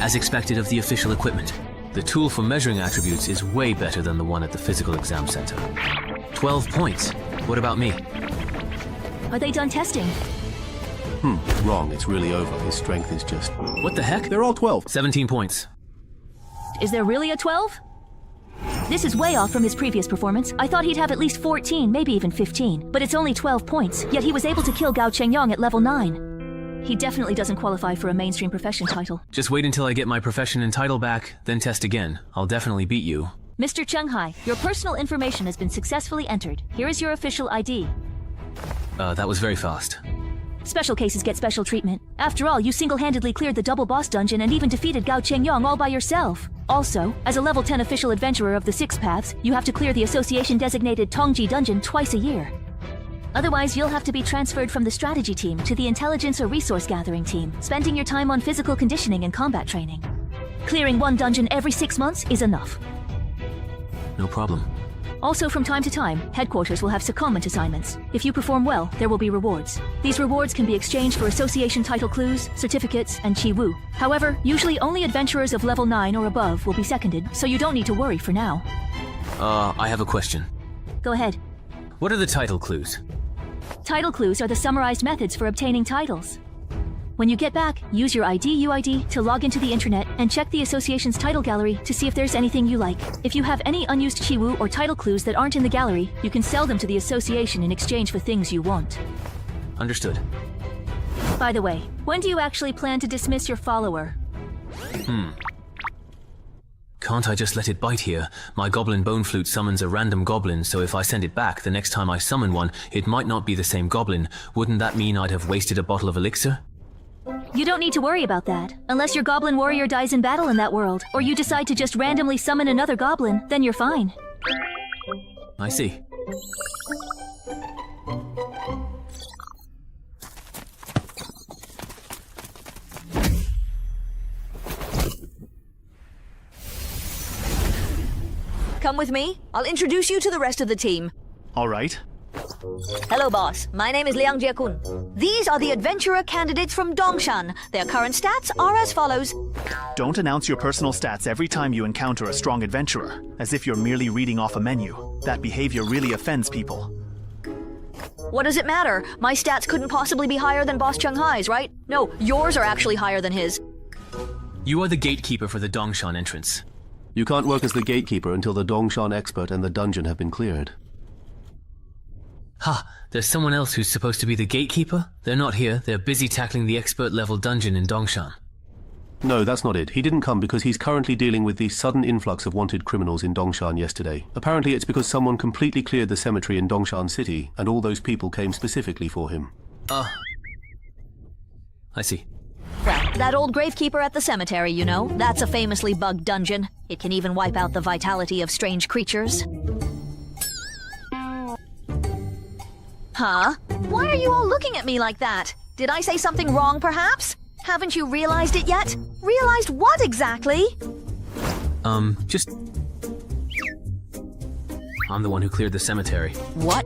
As expected of the official equipment, the tool for measuring attributes is way better than the one at the physical exam center. 12 points. What about me? Are they done testing? Wrong. It's really over. His strength is just... What the heck? They're all 12. 17 points. Is there really a 12? This is way off from his previous performance. I thought he'd have at least 14, maybe even 15. But it's only 12 points, yet he was able to kill Gao Chengyang at level 9. He definitely doesn't qualify for a mainstream profession title. Just wait until I get my profession and title back, then test again. I'll definitely beat you. Mr. Chenghai, your personal information has been successfully entered. Here is your official ID. That was very fast. Special cases get special treatment. After all, you single-handedly cleared the double boss dungeon and even defeated Gao Chengyang all by yourself. Also, as a level 10 official adventurer of the Six Paths, you have to clear the association-designated Tongji dungeon twice a year. Otherwise, you'll have to be transferred from the strategy team to the intelligence or resource gathering team, spending your time on physical conditioning and combat training. Clearing one dungeon every 6 months is enough. No problem. Also, from time to time, headquarters will have secondment assignments. If you perform well, there will be rewards. These rewards can be exchanged for association title clues, certificates, and chi wu. However, usually only adventurers of level 9 or above will be seconded, so you don't need to worry for now. I have a question. Go ahead. What are the title clues? Title clues are the summarized methods for obtaining titles. When you get back, use your UID to log into the internet and check the association's title gallery to see if there's anything you like. If you have any unused Chiwu or title clues that aren't in the gallery, you can sell them to the association in exchange for things you want. Understood. By the way, when do you actually plan to dismiss your follower? Can't I just let it bite here? My goblin bone flute summons a random goblin, so if I send it back, the next time I summon one, it might not be the same goblin. Wouldn't that mean I'd have wasted a bottle of elixir? You don't need to worry about that. Unless your goblin warrior dies in battle in that world, or you decide to just randomly summon another goblin, then you're fine. I see. Come with me. I'll introduce you to the rest of the team. All right. Hello, boss. My name is Liang Jiakun. These are the adventurer candidates from Dongshan. Their current stats are as follows. Don't announce your personal stats every time you encounter a strong adventurer, as if you're merely reading off a menu. That behavior really offends people. What does it matter? My stats couldn't possibly be higher than Boss Chunghai's, right? No, yours are actually higher than his. You are the gatekeeper for the Dongshan entrance. You can't work as the gatekeeper until the Dongshan expert and the dungeon have been cleared. Ha! There's someone else who's supposed to be the gatekeeper? They're not here. They're busy tackling the expert level dungeon in Dongshan. No, that's not it. He didn't come because he's currently dealing with the sudden influx of wanted criminals in Dongshan yesterday. Apparently it's because someone completely cleared the cemetery in Dongshan City, and all those people came specifically for him. I see. Well, that old gravekeeper at the cemetery, you know, that's a famously bugged dungeon. It can even wipe out the vitality of strange creatures. Huh? Why are you all looking at me like that? Did I say something wrong, perhaps? Haven't you realized it yet? Realized what exactly? Just... I'm the one who cleared the cemetery. What?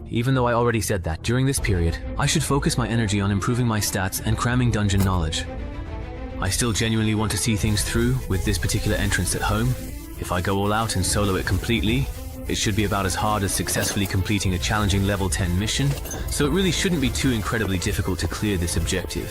Even though I already said that, during this period, I should focus my energy on improving my stats and cramming dungeon knowledge. I still genuinely want to see things through with this particular entrance at home. If I go all out and solo it completely, it should be about as hard as successfully completing a challenging level 10 mission, so it really shouldn't be too incredibly difficult to clear this objective.